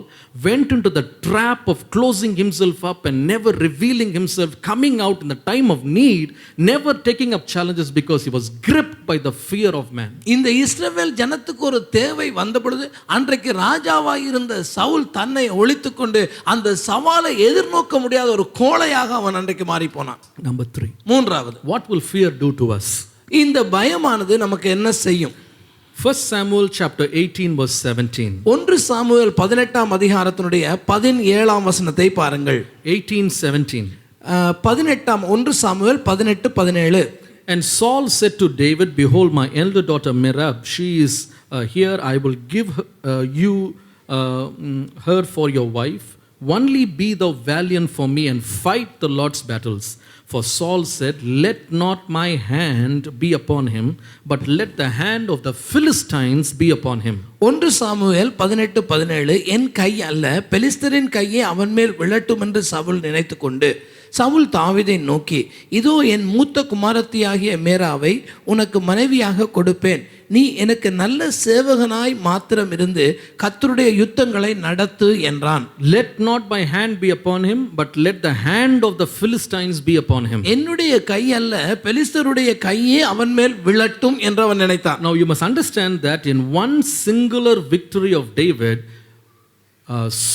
went into the trap of closing himself up and never revealing himself, coming out in the time of need, never taking up challenges because he was gripped by the fear of man. இந்த இஸ்ரவேல் ஜனத்துக்கு ஒரு தேவை வந்த பொழுது அன்றைக்கு ராஜாவாய் இருந்த சவுல் தன்னை ஒளித்துக்கொண்டு அந்த சவாலை எதிர்நோக்க முடியாத ஒரு கோழையாக அவன் அன்றைக்கு மாறி போனான். Number 3. மூன்றாவது, What will fear do to us? இந்த பயமானது நமக்கு என்ன செய்யும்? 1 Samuel chapter 18 verse 17. 1 சாமுவேல் 18ஆம் அதிகாரத்தினுடைய 17ஆம் வசனத்தை பாருங்கள். 18:17. 18ஆம் 1 Samuel 18:17. And Saul said to David, behold, my elder daughter Merab, she is here. I will give you her for your wife. only be thou valiant for me and fight the Lord's battles. For Saul said, let not my hand be upon him, but let the hand of the Philistines be upon him. 1 Samuel 18:17 என் கை அல்ல பெலிஸ்தரின் கையே அவன் மேல் விழட்டும் என்று சவுல் நினைத்து கொண்டு சவுல் தாவீதை நோக்கி, இதோ என் மூத்த குமாரத்தியாகிய மேராவை உனக்கு மனைவியாக கொடுப்பேன், நீ எனக்கு நல்ல சேவகனாய் மாத்திரம் இருந்து கர்த்தருடைய யுத்தங்களை நடத்து என்றான். Let not my hand be upon him, but let the hand of the Philistines be upon him. என்னுடைய கை அல்ல பெலிஸ்தருடைய கையே அவன் மேல் விழட்டும் என்று அவன் நினைத்தான். Now you must understand that in one singular victory of David,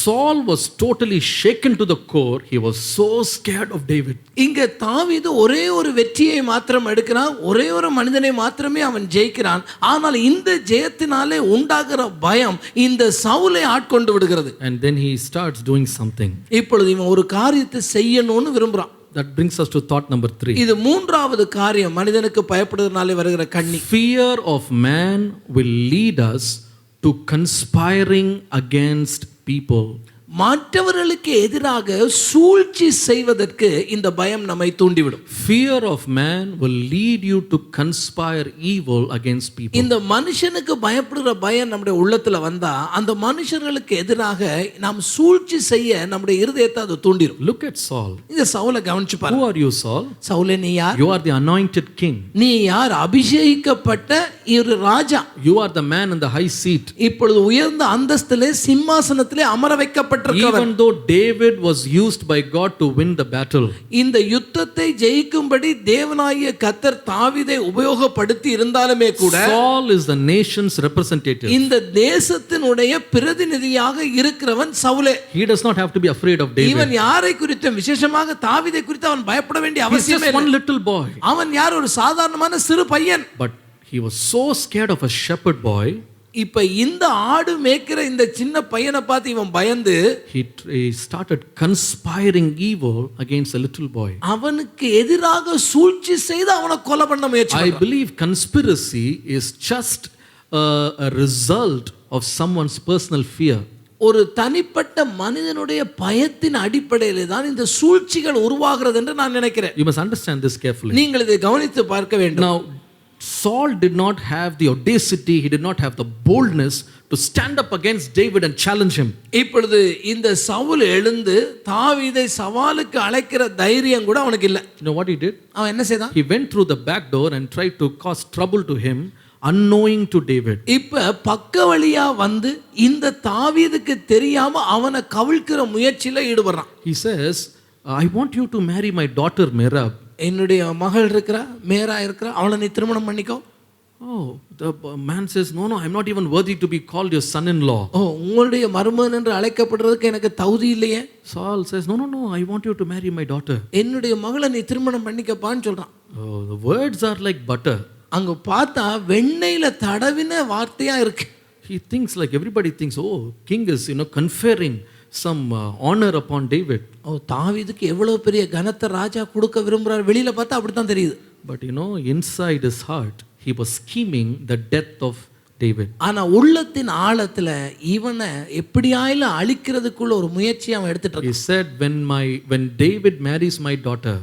Saul was totally shaken to the core. He was so scared of David. இங்க தாவீது ஒரே ஒரு வெற்றியை மாத்திரம் எடுக்கிறான், ஒரே ஒரு மனிதனை மாத்திரமே அவன் ஜெயிக்கிறான். ஆனால் இந்த ஜெயத்தினாலே உண்டாகிற பயம் இந்த சவுலை ஆட்கொண்டு விடுகிறது. And then he starts doing something. இப்பொழுது இவன் ஒரு காரியத்தை செய்யணும்னு விரும்புறான். That brings us to thought number 3. இது மூன்றாவது காரியம், மனிதனுக்கு பயப்படுவதனாலே வருகிற கண்ணி. Fear of man will lead us to conspiring against people. மற்றவர்களுக்கு எதிராக சூழ்ச்சி செய்வதற்கு இந்த பயம் நம்மை தூண்டிவிடும். Fear of man will lead you to conspire evil against people. இந்த மனுஷனுக்கு பயப்படுகிற பயம் நம்முடைய உள்ளத்துல வந்தா அந்த மனுஷர்களுக்கு எதிராக நாம் சூழ்ச்சி செய்ய நம்முடைய இருதயத்தை அது தூண்டிடும். Look at Saul. இந்த சவுலை கவனிச்சு பாரு. Who are you, Saul? சவுலே, நீ யார்? You are the anointed king. நீ யார்? அபிஷேகிக்கப்பட்ட ஒரு ராஜா. You are the man in the high seat. இப்பொழுது உயர்ந்த அந்தஸ்திலே சிம்மாசனத்திலே அமர வைக்கப்பட்ட Even though David was used by God to win the battle, இந்த யுத்தத்தை ஜெயிக்கும்படி தேவனாகிய கர்த்தர் தாவீதை உபயோகப்படுத்தி இருந்தாலுமே கூட Saul is the nation's representative. இந்த தேசத்தினுடைய பிரதிநிதியாக இருக்கிறவன் சவுலே. He does not have to be afraid of David. இவன் யாரை குறித்து, விசேஷமாக தாவீதை குறித்து அவன் பயப்பட வேண்டிய He's அவசியமே just இல்லை. one little boy. அவன் யார்? ஒரு சாதாரணமான சிறு பையன். But he was so scared of a shepherd boy. இப்ப இந்த ஆடு மேய்க்கிற இந்த சின்ன பையனை பார்த்து இவன் பயந்து he started conspiring evil against a little boy. அவனுக்கு எதிராக சூழ்ச்சி செய்து அவனை கொலை பண்ண முயற்சி I believe conspiracy is just a result of someone's personal fear. ஒரு தனிப்பட்ட மனிதனுடைய பயத்தின் அடிப்படையிலே தான் இந்த சூழ்ச்சிகள் உருவாகிறது என்று நான் நினைக்கிறேன். You must understand this carefully. நீங்கள் இதை கவனித்து பார்க்க வேண்டும். Now Saul did not have the audacity, he did not have the boldness to stand up against David and challenge him. இப்பொழுது இந்த சவுல் எழுந்து தாவீதை சவாலுக்கு அழைக்கிற தைரியம் கூட அவனுக்கு இல்லை. You know what he did? அவன் என்ன செய்தான்? He went through the back door and tried to cause trouble to him, unknowing to David. இப்ப பக்க வழியா வந்து இந்த தாவீதுக்கு தெரியாம அவனை கவிழ்க்கிற முயற்சியில ஈடுபடுறான். He says, I want you to marry my daughter Merab. என்னுடைய மகள் இருக்கிறா, மேரா இருக்கிறா, அவளை நீ திருமணம் பண்ணிக்கோ. Oh, the man says, no, I'm not even worthy to be called your son-in-law. ஓ, உங்களுடைய மருமகன் என்று அழைக்கப்படுறதுக்கு எனக்கு தகுதி இல்லையே. Saul says, no, I want you to marry my daughter. என்னுடைய மகளை நீ திருமணம் பண்ணிக்கப்பான்னு சொல்றான். Oh, the words are like butter. அங்க பார்த்தா வெண்ணெயில தடவின வார்த்தையா இருக்கு. He thinks like everybody thinks, oh, king is, conferring some honor upon David. ஓ, தாவீதுக்கு எவ்வளவு பெரிய கனத்தை ராஜா கொடுக்க விரும்புறார், வெளியில பார்த்தா அப்படித்தான் தெரியுது. But inside his heart, he was scheming the death of David. ஆனா உள்ளத்தின் ஆழத்துல இவனை எப்படியாயிலும் அழிக்கிறதுக்குள்ள ஒரு முயற்சி அவன் எடுத்துட்டு இருக்கான். He said, when David marries my daughter,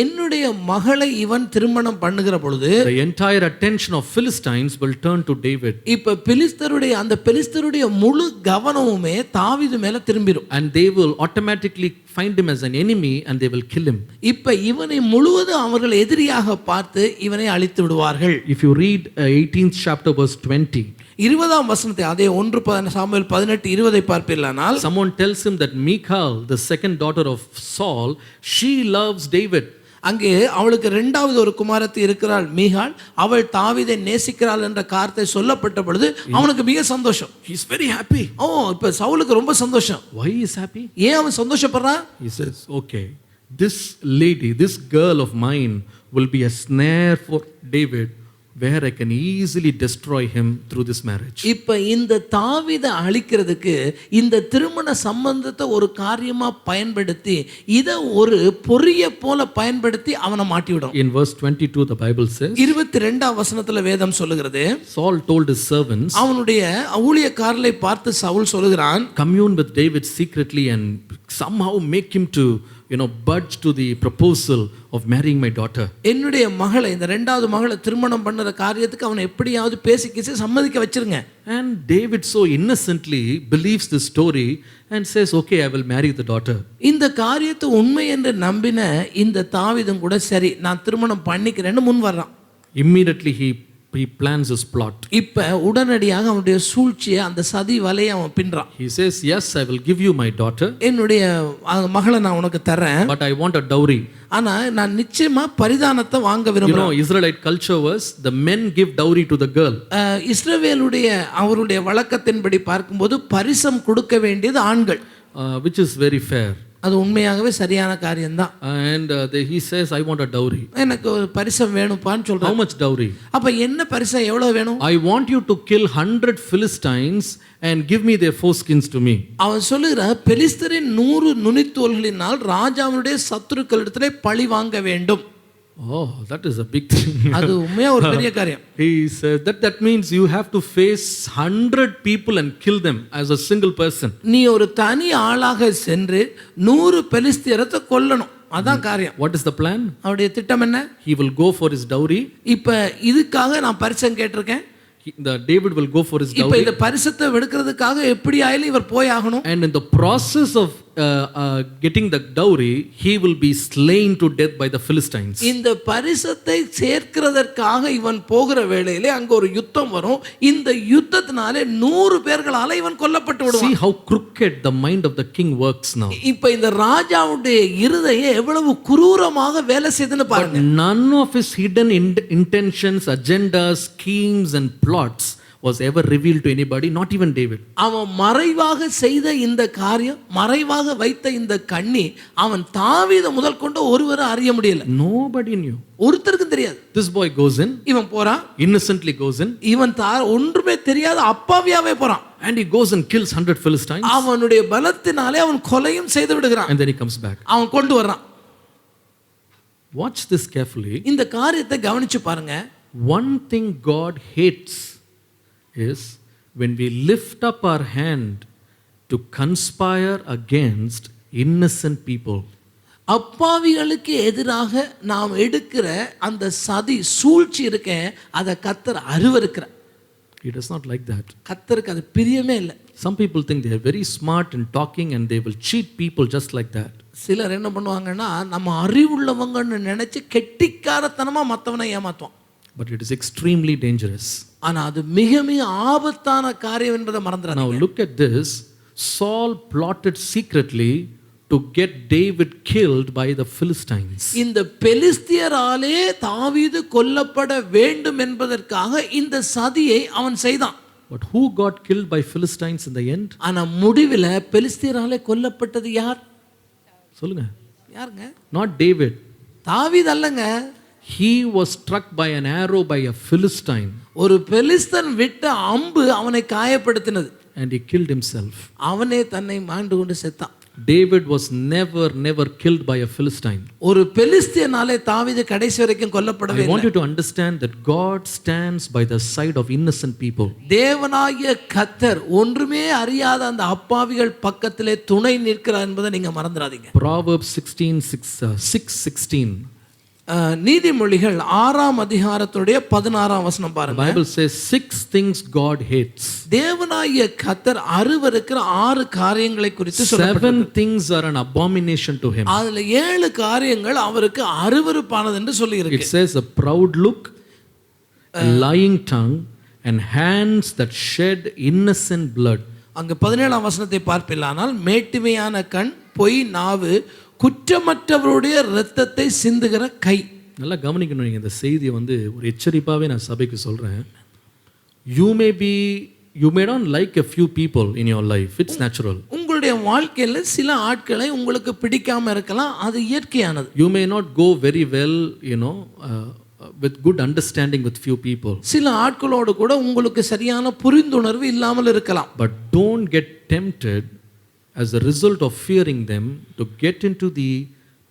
என்னுடைய மகளை இவன் திருமணம் பண்ணுகிற பொழுது the entire attention of Philistines will turn to David. இப்ப பெலிஸ்தருடைய முழு கவனமுமே தாவீது மேல திரும்பிடும். And they will automatically find him as an enemy and they will kill him. இப்ப இவனை முழுவதும் அவர்கள் எதிரியாக பார்த்து இவனை அழித்து விடுவார்கள். If you read 18th chapter verse 20, 20ஆம் வசனத்தை, அதே 1 Samuel 18:20 பார்ப்பீர்களானால், someone tells him that Michal, the second daughter of Saul, she loves David. அங்கே அவளுக்கு இரண்டாவது ஒரு குமாரத்தி இருக்கிறாள் மீகாள், அவள் தாவீதை நேசிக்கிறாள் என்ற கார்த்தை சொல்லப்பட்ட பொழுது அவனுக்கு மிக சந்தோஷம். He is very happy. ஓ, இப்ப சவுலுக்கு ரொம்ப சந்தோஷம். Why he is happy? ஏன் அவன் சந்தோஷப்படுறான்? He says, okay, this lady, this girl of mine will be a snare for David where I can easily destroy him through this marriage. இப்ப இந்த தாவீதை அழிக்கிறதுக்கு இந்த திருமண சம்பந்தத்தை ஒரு காரியமா பயன்படுத்தி இதை ஒரு பொறிய போல பயன்படுத்தி அவனை மாட்டிவிடும். In verse 22 the Bible says, 22ஆம் வசனத்துல வேதம் சொல்லுகிறது, Saul told his servants, அவனுடைய ஊழியக்காரரை பார்த்து சவுல் சொல்லுகிறான், commune with David secretly and somehow make him to budge to the proposal of marrying my daughter. என்னுடைய மகளை, இந்த இரண்டாவது மகளை திருமணம் பண்ணுற காரியத்துக்கு அவனை எப்படியாவது பேசி சம்மதிக்க வச்சிருங்க. And David so innocently believes this story and says, okay, I will marry the daughter. இந்த காரியத்தை உண்மை என்று நம்பின இந்த தாவீதும் கூட சரி நான் திருமணம் பண்ணிக்கிறேன்னு முன் வர்றான். Immediately he plans his plot. இப்ப உடனடியாக அவனுடைய சூழ்ச்சியை, அந்த சதி வலையை அவன் பின்றான். He says, yes, I will give you my daughter, என்னுடைய மகளை நான் உனக்கு தரேன், but I want a dowry. ஆனா நான் நிச்சயமா பரிதானத்தை வாங்க விரும்புறேன். Israelite culture was the men give dowry to the girl. இஸ்ரவேலுடைய அவருடைய வழக்கத்தின்படி பார்க்கும்போது பரிசம் கொடுக்க வேண்டியது ஆண்கள், which is very fair. அது உண்மையாகவே சரியான காரியம்தான். And he says, I want a dowry. எனக்கு ஒரு பரிசம் வேணும்பான்னு சொல்றான். How much dowry? அப்ப என்ன பரிசம் எவ்வளவு வேணும்? I want you to kill 100 Philistines and give me their foreskins to me. அவன் சொல்லுகிறான், பெலிஸ்தரின் 100 நுனித்தோல்களினால் ராஜாவுடைய சத்துருக்களிடத்திலே பழி வாங்க வேண்டும். Oh, that is a big thing. அது உண்மையா ஒரு பெரிய காரியம். He said that means you have to face 100 people and kill them as a single person. நீ ஒரு தனி ஆளாக சென்று 100 பெலிஸ்தியரை கொல்லணும். அதான் காரியம். What is the plan? அவருடைய திட்டம் என்ன? He will go for his dowry. இப்ப இதுக்காக நான் பரிசம் கேட்டிருக்கேன். David will go for his இப்ப dowry. இந்த பரிசத்தை எடுக்கிறதுக்காக எப்படி ஆயிலும் இவர் போய் ஆகணும். And in the process of getting the dowry, he will be slain to death by the Philistines. இந்த பரிசத்தை சேர்க்கிறதற்காக இவன் போகிற வேளையிலே அங்க ஒரு யுத்தம் வரும். இந்த யுத்தத்தினாலே 100 பேர்களால இவன் கொல்லப்பட்டு விடுவான். See how crooked the mind of the king works now. இப்ப இந்த ராஜாவுடைய இருதயம் எவ்வளவு குரூரமாக வேலை செய்துன்னு பாருங்க. None of his hidden intentions, agendas, schemes and plots was ever revealed to anybody, not even David. அவன் மறைவாக செய்த இந்த காரியம், மறைவாக வைத்த இந்த கண்ணி அவன் தாவீதை முதல் கொண்டு ஒருவரை அறிய முடியல. Nobody knew. ஒருத்தருக்கும் தெரியாது. This boy goes in, இவன் போறான், innocently goes in, இவன் ஒன்றுமே தெரியாத அப்பாவியாவே போறான். and he goes and kills 100 Philistines. அவனுடைய பலத்தினாலே அவன் கொலையும் செய்து விடுகிறான். And then he comes back. அவன் கொண்டு வர்றான். Watch this carefully. இந்த காரியத்தை கவனிச்சு பாருங்க. One thing God hates is when we lift up our hand to conspire against innocent people. அப்பாவிகளுக்கு எதிராக நாம் எடுக்கிற அந்த சதி சூழ்ச்சி இருக்க, அதை கர்த்தர் அருவருக்கிறார். He does not like that. கர்த்தருக்கு அது பிரியமே இல்லை. Some people think they are very smart in talking and they will cheat people just like that. சிலர் என்ன பண்ணுவாங்கன்னா நம்ம அறிவுள்ளவங்கன்னு நினைச்சு கெட்டிக்காரத்தனமா மற்றவனை ஏமாத்துவான். But it is extremely dangerous. ஆனா அது மிக மிக ஆபத்தான காரியம் என்பதை மறந்துடாதீங்க. Now look at this. Saul plotted secretly to get David killed by the Philistines. இந்த பெலிஸ்தியராலே தாவீது கொல்லப்பட வேண்டும் என்பதற்காக இந்த சதியை அவன் செய்தான். But who got killed by Philistines in the end? ஆனா முடிவில் பெலிஸ்தியராலே கொல்லப்பட்டது யார்? சொல்லுங்க. யாருங்க? Not David. தாவீது அல்லங்க. He was struck by an arrow by a Philistine. ஒரு பெலிஸ்தன் விட்ட அம்பு அவனை காயப்படுத்தினது. And he killed himself. அவனே தன்னை மாண்டு கொண்டு செத்தான். David was never killed by a Philistine. ஒரு பெலிஸ்தியனாலே தாவீது கடைசி வரைக்கும் கொல்லப்படவே இல்லை. I want you to understand that God stands by the side of innocent people. தேவனாகிய கர்த்தர் ஒன்றுமே அறியாத அந்த அப்பாவிகள் பக்கத்திலே துணை நிற்கிறார் என்பதை நீங்க மறந்துடாதீங்க. Proverbs 6:16. நீதிமொழிகள் 6ஆம் அதிகாரத்துடைய 16ஆம் வசனம் பாருங்க. The Bible says 6 things God hates. தேவனாகிய கர்த்தர் அருவருக்கிற 6 காரியங்களை குறித்து சொல்லப்பட்டிருக்கிறது. 7 things are an abomination to him. அதுல 7 காரியங்கள் அவருக்கு அருவருப்பானது என்று சொல்லி இருக்கு. It says a proud look, a lying tongue and hands that shed innocent blood. அங்க 17ஆம் வசனத்தை பார்ப்பில்லானால் மேட்டுமையான கண், பொய் நாவு, குற்றமற்றவருடைய இரத்தத்தை சிந்துகிற கை. நல்லா கவனிக்கணும். நீங்க இந்த செய்தியை ஒரு எச்சரிப்பாவே நான் சபைக்கு சொல்றேன். You may not like a few people in your life. It's natural. உங்களுடைய வாழ்க்கையில சில ஆட்களை உங்களுக்கு பிடிக்காம இருக்கலாம், அது இயற்கையானது. You may not go very well, with good understanding with few people. சில ஆட்களோடு கூட உங்களுக்கு சரியான புரிந்துணர்வு இல்லாமல் இருக்கலாம். But don't get tempted as a result of fearing them to get into the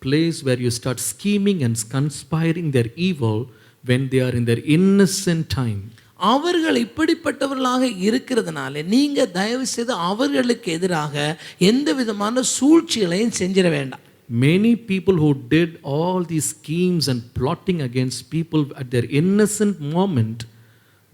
place where you start scheming and conspiring their evil when they are in their innocent time. அவர்கள் இப்படிப்பட்டவர்களாக இருக்கிறதுனால நீங்க தயவு செய்து அவர்களுக்கு எதிராக எந்த விதமான சூழ்ச்சிகளையும் செஞ்சிட வேண்டாம். Many people who did all these schemes and plotting against people at their innocent moment,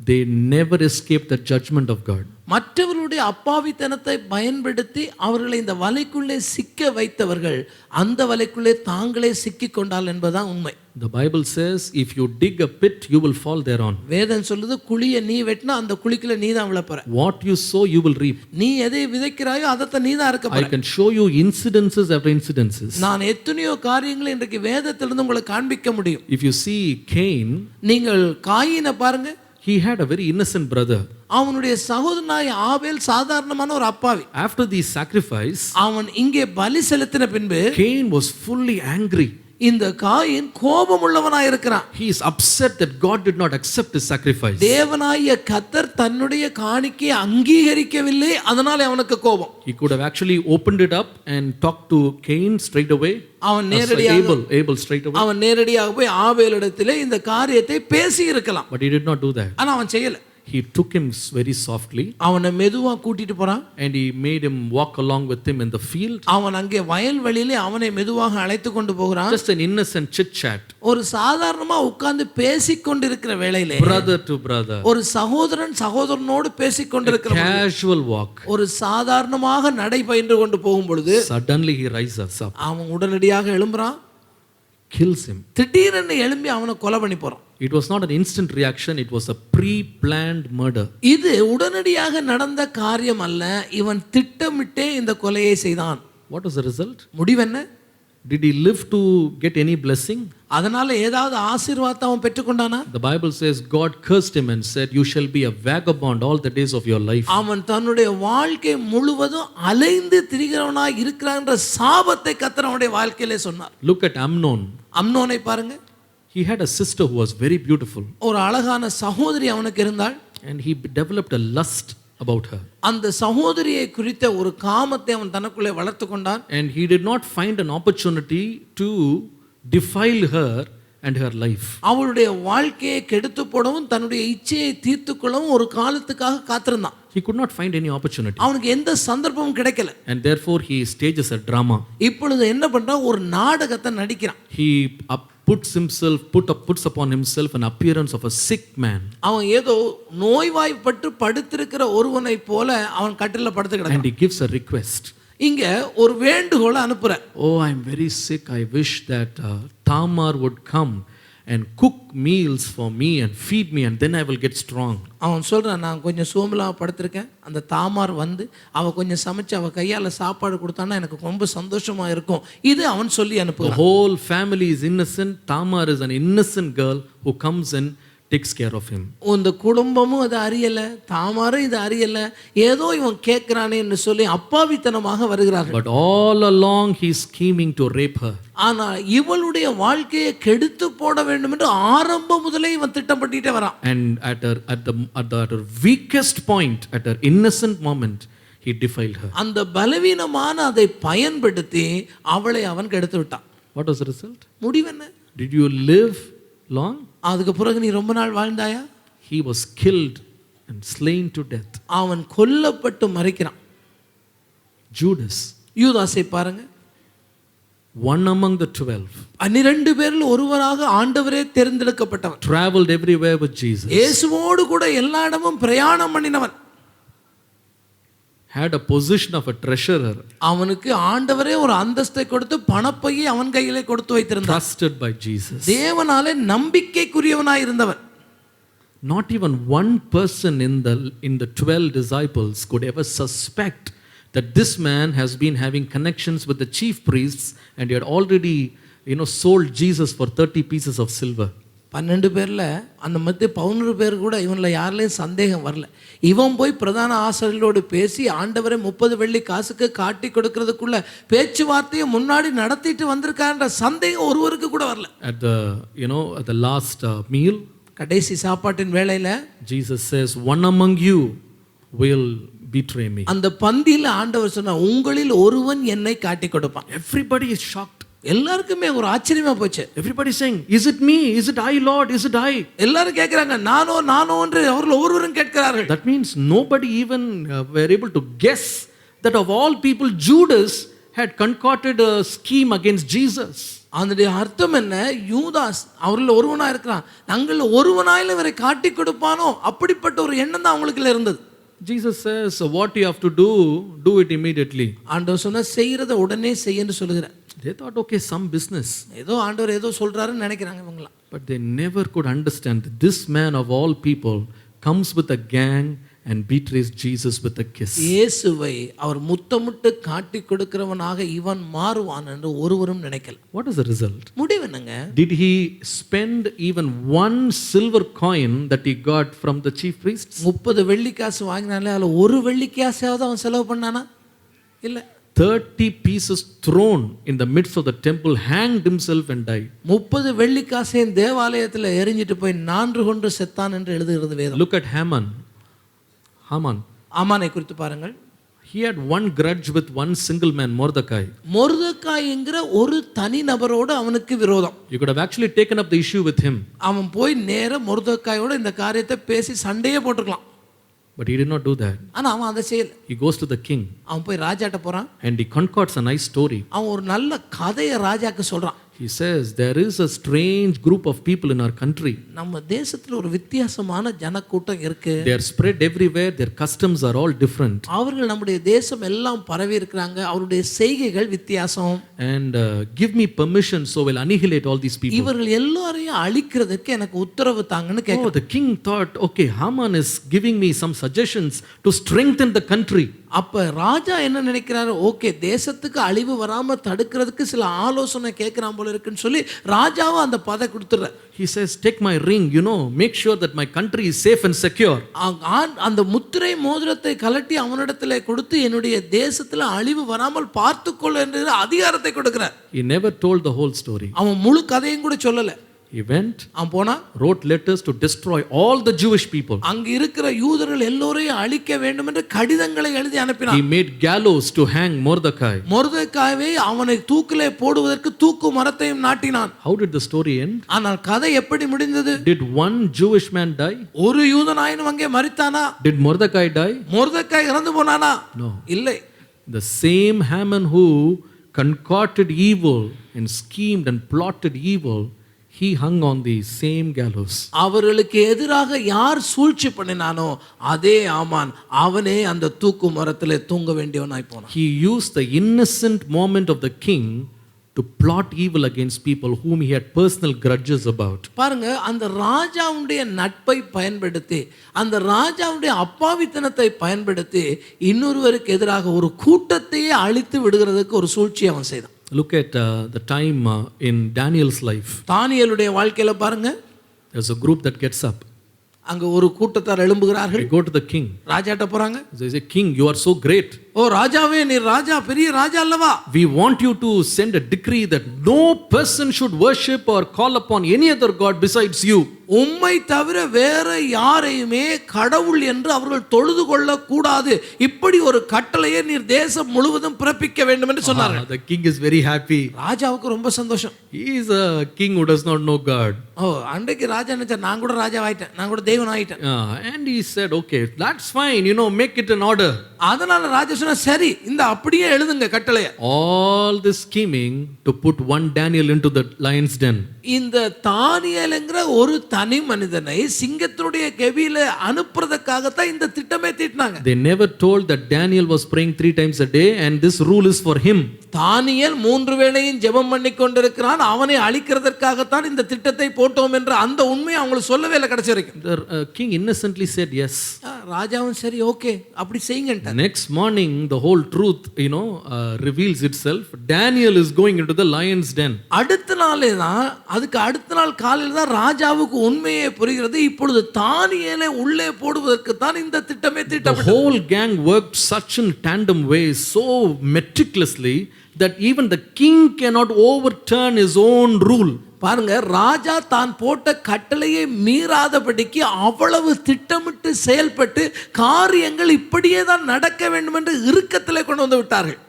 they never escaped the judgment of God. மற்றவர்களுடைய அப்பாவித்தனத்தை பயன்படுத்தி அவர்களை இந்த வலைக்குள்ளே சிக்க வைத்தவர்கள் அந்த வலைக்குள்ளே தாங்களே சிக்கிக் கொண்டால் என்பதுதான் உண்மை. The Bible says, if you dig a pit, you will fall thereon. வேதம் சொல்லுது, குழியை நீ வெட்டினா அந்த குழிக்குள்ள நீ தான் விழப் போற. What you sow, you will reap. நீ எதை விதைக்கிறாயோ அதைத்தான் நீ தான் அறுக்க போற. I can show you incidences after incidences. நான் எத்தனையோ காரியங்களை இன்றைக்கு வேதத்திலிருந்து உங்களுக்கு காண்பிக்க முடியும். If you see Cain, நீங்கள் காயினை பாருங்க. he had a very innocent brother. அவனுடைய சகோதரனாய் ஆபேல் சாதாரணமான ஒரு அப்பாவி. After the sacrifice, அவன் இங்கே பலி செலுத்தின பின்பு Cain was fully angry. இந்த காயின் கோபம் உள்ளவனாய் இருக்கிறான். He is upset that God did not accept his sacrifice. தேவனாகிய கர்த்தர் தன்னுடைய காணிக்கையை அங்கீகரிக்கவில்லை, அதனால அவனுக்கு கோபம். He could have actually opened it up and talked to Cain straight away. அவன் நேரடியாக Abel straight away. அவன் நேரடியாக போய் ஆபேலிடத்திலே இந்த காரியத்தை பேசி இருக்கலாம். But he did not do that. ஆனா அவன் செய்யல. He took him very softly அவனை மெதுவா கூட்டிட்டு போறான். and he made him walk along with him in the field. அவன் அங்கே வயல்வெளியிலே அவனை மெதுவாக அழைத்து கொண்டு போகிறான். Just an innocent chit chat. ஒரு சாதாரணமா உட்கார்ந்து பேசிக் கொண்டிருக்கிற வேளையிலே Brother to brother. ஒரு சகோதரன் சகோதரனோடு பேசிக் கொண்டிருக்கிற Casual walk. ஒரு சாதாரணமாக நடை பயின்று கொண்டு போகும் பொழுது Suddenly he rises up, அவன் உடனடியாக எழும்புறான். kills him. திடீரென்று எழும்பி அவனை கொலை பண்ணி போறான். It was not an instant reaction, it was a pre-planned murder. இது உடனடியாக நடந்த காரியம் அல்ல, இவன் திட்டமிட்டே இந்த கொலையை செய்தான். What was the result? முடிவென்ன? Did he live to get any blessing? அதனால ஏதாவது ஆசீர்வாதத்தை அவன் பெற்றுக்கொண்டானா? The Bible says God cursed him and said, you shall be a vagabond all the days of your life. அவன் தன்னுடைய வாழ்க்கை முழுவதும் அலைந்து திரிகிறவனாய் இருக்கிறான்ற சாபத்தை கர்த்தர் அவனுடைய வாழ்க்கையிலே சொன்னார். Look at Amnon. அம்னோனை பாருங்க. He had a sister who was very beautiful ஒரு அழகான சகோதரி அவனுக்கு இருந்தாள். and he developed a lust about her. அந்த சகோதரியை குறித்த ஒரு காமத்தை அவன் தனக்குள்ளே வளர்த்து கொண்டான். And he did not find an opportunity to defile her and her life. அவளுடைய வாழ்க்கையை கெடுத்து போடவும் தன்னுடைய இச்சையை தீர்த்து கொள்ளவும் ஒரு காலத்துக்காக காத்திருந்தான். He could not find any opportunity. அவனுக்கு எந்த சந்தர்ப்பமும் கிடைக்கல. And therefore he stages a drama. இப்பொழுது என்ன பண்றான்? ஒரு நாடகத்தை நடிக்கிறான். He puts upon himself an appearance of a sick man. அவன் ஏதோ நோய்வாய்ப்பட்டு படுத்திருக்கிற ஒருவனை போல அவன் கட்டில படுத்து கிடக்கான். And he gives a request. இங்க ஒரு வேண்டுகோளை அனுப்புற. Oh, I'm very sick. I wish that Tamar would come and cook meals for me and feed me and then I will get strong. அவன் சொல்றான், நான் கொஞ்சம் சோம்பலா படுத்திருக்கேன், அந்த தாமார் வந்து அவ கொஞ்சம் சமைச்சு அவ கையால சாப்பாடு கொடுத்தானா எனக்கு ரொம்ப சந்தோஷமா இருக்கும். இது அவன் சொல்லி The அனுப்புறான். whole family is innocent. Tamar is an innocent girl who comes and takes care of him. இந்த குடும்பமும் அது அறியல, தாமாரும் இது அறியல, ஏதோ இவன் கேட்கிறானே என்று சொல்லி அப்பாவித்தனமாக வருகிறார்கள். But all along he is scheming to rape her. ஆனா இவளுடைய வாழ்க்கையை கெடுத்து போட வேண்டும் என்று ஆரம்பம் முதலே இவன் திட்டம் பண்ணிட்டே வரான். And at her weakest point, at her innocent moment, he defiled her. அந்த பலவீனமான அதை பயன்படுத்தி அவளை அவன் கெடுத்து விட்டான். What was the result? முடிவென்ன? Did you live long? அதுக்கு பிறகு நீ ரொம்ப நாள் வாழ்ந்தாயா? He was killed and slain to death. அவன் கொல்லப்பட்டு மரிக்கிறான். Judas, யூதாசை பாருங்க. one among the 12, 12 பேரில் ஒருவராக ஆண்டவரே தேர்ந்தெடுக்கப்பட்டவன். traveled everywhere with Jesus. இயேசுவோடு கூட எல்லா இடமும் பிரயாணம் பண்ணினவன். Had a position of a treasurer. அவனுக்கு ஆண்டவரே ஒரு அந்தஸ்தை கொடுத்து பணப்பையை அவன் கையிலே கொடுத்து வைத்திருந்தார். Trusted by Jesus. தேவனாலே நம்பிக்கைக்குரியவனாய் இருந்தவன். Not even one person in the 12 disciples could ever suspect that this man has been having connections with the chief priests and he had already sold Jesus for 30 pieces of silver. 12 பேர்ல அந்த மத்திய 11 பேர் கூட இவன்ல யாரிலையும் சந்தேகம் வரல. இவன் போய் பிரதான ஆசிரியர்களோடு பேசி ஆண்டவரை 30 வெள்ளி காசுக்கு காட்டி கொடுக்கறதுக்குள்ள பேச்சுவார்த்தையை முன்னாடி நடத்திட்டு வந்திருக்கான்ற சந்தேகம் ஒருவருக்கு கூட வரல. At the, at the last meal, கடைசி சாப்பாட்டின் வேளையில Jesus says, one among you will betray me. அந்த பந்தியில ஆண்டவர் சொன்னார், உங்களில் ஒருவன் என்னை காட்டி கொடுப்பான். Everybody is shocked. எல்லாருக்குமே ஒரு ஆச்சரியமா போச்சு. Everybody is saying, is it me? Is it I, Lord? Is it I? எல்லாரும் கேட்கிறாங்க, நானோ என்று அவர்கள் ஒவ்வொருவரும் கேட்கிறார்கள். That means nobody even were able to guess that of all people, Judas had concocted a scheme against Jesus. அதனுடைய அர்த்தம் என்ன? யூதாஸ் அவர்கள் ஒருவனா இருக்கிறான், நாங்கள் ஒருவனாயில இவரை காட்டி கொடுப்பானோ அப்படிப்பட்ட ஒரு எண்ணம் தான் அவங்களுக்குள்ள இருந்தது. Jesus says, what you have to do it immediately. ஆண்டவர் சொன்னா செய்யறத உடனே செய்யன்னு சொல்லுகிறார். They thought, okay, some business. ஏதோ ஆண்டவர் ஏதோ சொல்றாருன்னு நினைக்கிறாங்க இவங்களாம். But they never could understand that this man of all people comes with a gang and betrays Jesus with a kiss. இயேசுவை அவர் முத்தமிட்டு காட்டி கொடுக்கிறவனாக இவன் மாறுவான் என்று ஒருவரும் நினைக்கல. What is the result? முடிவு என்னங்க? Did he spend even one silver coin that he got from the chief priests? 30 வெள்ளி காசு வாங்கினாலே அதுல ஒரு வெள்ளி காசாவது அவன் செலவு பண்ணானா? இல்ல. 30 pieces thrown in the midst of the temple, hanged himself and died. 30 வெள்ளி காசையும் தேவாலயத்துல எரிஞ்சிட்டு போய் நான்று கொண்டு செத்தான் என்று எழுதுகிறது வேதம். Look at Haman. ஆமானை குறித்து பாருங்கள். He had one grudge with one single man, Mordecai. மொர்தெகாய் என்கிற ஒரு தனி நபரோடு அவனுக்கு விரோதம். You could have actually taken up the issue with him. அவன் போய் நேரா மொர்தெகாயோட இந்த காரியத்தை பேசி சண்டையே போட்டுக்கலாம். But he did not do that. ஆனா அவன் அதை செய்யல. He goes to the king. அவன் போய் ராஜாட்ட போறான். And he concords a nice story. அவன் ஒரு நல்ல கதையை ராஜாக்கு சொல்றான். He says, there is a strange group of people in our country. நம்ம தேசத்துல ஒரு வித்தியாசமான ஜனக்கூட்டம் இருக்கு. They are spread everywhere. Their customs are all different. அவர்கள் நம்முடைய தேசம் எல்லாம் பரவி இருக்கிறாங்க. அவருடைய செய்கைகள் வித்தியாசம். And give me permission so we'll annihilate all these people. இவர்கள் எல்லாரையும் அழிக்கிறதுக்கு எனக்கு உத்தரவு தாங்கன்னு கேட்க. The king thought, okay, Haman is giving me some suggestions to strengthen the country. அப்ப ராஜா என்ன நினைக்கிறாரு? ஓகே, தேசத்துக்கு அழிவு வராம தடுக்கிறதுக்கு சில ஆலோசனை கேட்கிறான் போல இருக்குன்னு சொல்லி ராஜாவும் அந்த பதவி கொடுத்துற. He says, take my ring, make sure that my country is safe and secure. அந்த முத்திரை மோதிரத்தை கலட்டி அவனிடத்துல கொடுத்து என்னுடைய தேசத்துல அழிவு வராமல் பார்த்துக்கொள் என்ற அதிகாரத்தை கொடுக்கிறார். He never told the whole story. அவன் முழு கதையும் கூட சொல்லல. He went, அவன் போனா, wrote letters to destroy all the Jewish people. அங்க இருக்கிற யூதர்கள் எல்லோரையும் அழிக்க வேண்டும் என்று கடிதங்களை எழுதி அனுப்பினான். He made gallows to hang Mordecai. மொர்தெகாயை அவனை தூக்கிலே போடுவதற்கு தூக்கு மரத்தையும் நாட்டினான். How did the story end? ஆனால் கதை எப்படி முடிந்தது? Did one Jewish man die? ஒரு யூதனாயினும் அங்கே மரித்தானா? Did Mordecai die? மொர்தெகாய் இறந்து போனானா? No. இல்லை. The same Haman who concocted evil and schemed and plotted evil, he hung on the same gallows. அவர்களுக்கு எதிராக யார் சூழ்ச்சி பண்ணினானோ அதே ஆமான் அவனே அந்த தூக்கு மரத்திலே தூங்க வேண்டியவனாய் போனான். He used the innocent moment of the king to plot evil against people whom he had personal grudges about. பாருங்க, அந்த ராஜாவுடைய நட்பை பயன்படுத்தி, அந்த ராஜாவுடைய அப்பாவித்தனத்தை பயன்படுத்தி இன்னொருவருக்கு எதிராக ஒரு கூட்டத்தையே அழித்து விடுகிறதுக்கு ஒரு சூழ்ச்சி அவன் செய்தான். Look at the time in Daniel's life. தானியேலுடைய வாழ்க்கையில பாருங்க, there's a group that gets up. அங்க ஒரு கூட்டத்தார் எழும்புகிறார்கள். They go to the king. ராஜாட்ட போறாங்க. They say, king, you are so great. ஓ ராஜாவே, நீ ராஜா, பெரிய ராஜா அல்லவா? We want you to send a decree that no person should worship or call upon any other god besides you. உம்மை தவிர வேற யாரையுமே கடவுள் என்று அவர்கள் தொழுது கொள்ள கூடாது, இப்படி ஒரு கட்டளையை நீர் தேசம் முழுவதும் பிறப்பிக்க வேண்டும் என்று சொன்னார்கள். The king is very happy. ராஜாவுக்கு ரொம்ப சந்தோஷம். He is a king who does not know God. ஓ அன்றைக்கு ராஜா நினைச்சா, நான் கூட ராஜா ஆயிட்டேன், நான் கூட தெய்வன் ஆயிட்டேன். And he said, okay, that's fine, make it an order. அதனால ராஜா சொன்னா, சரி, இந்த அப்படியே எழுதுங்க கட்டளையை. All this scheming to put one Daniel into the lion's den. இந்த தானியேல்ங்கிற ஒரு தனி மனிதனை சிங்கத்தினுடைய கெபியில அனுப்புறதுக்காகத்தான் இந்த திட்டமே தீட்டினாங்க. They never told that Daniel was praying 3 times a day and this rule is for him. தானியேல் 3 வேளையும் ஜெபம் பண்ணி கொண்டிருக்கிறான், அவனை அழிக்கிறதற்காகத்தான் இந்த திட்டத்தை போட்டோம் என்ற அந்த உண்மையை அவங்களுக்கு சொல்லவே இல்லை கடைசி வரைக்கும். The king innocently said yes. ராஜாவும் சரி, ஓகே, அப்படி செய்யுங்க. Next morning the whole truth, reveals itself, Daniel is going into the lion's den. அடுத்த நாளே தான், அதுக்கு அடுத்த நாள் காலையில் தான் ராஜாவுக்கு உண்மையே புரிகிறது. இப்பொழுது தானியேலை உள்ளே போடுவதற்கு தான் இந்த திட்டமே The தீட்டப்பட்டது. whole gang worked such in tandem ways, so meticulously, that even the king cannot overturn his own rule. பாருங்க, ராஜா தான் போட்ட கட்டளையை மீறாதபடிக்கு அவ்வளவு திட்டமிட்டு செயல்பட்டு காரியங்கள் இப்படியே தான் நடக்க வேண்டும் என்று இறுக்கத்திலே கொண்டு வந்து விட்டார்கள்.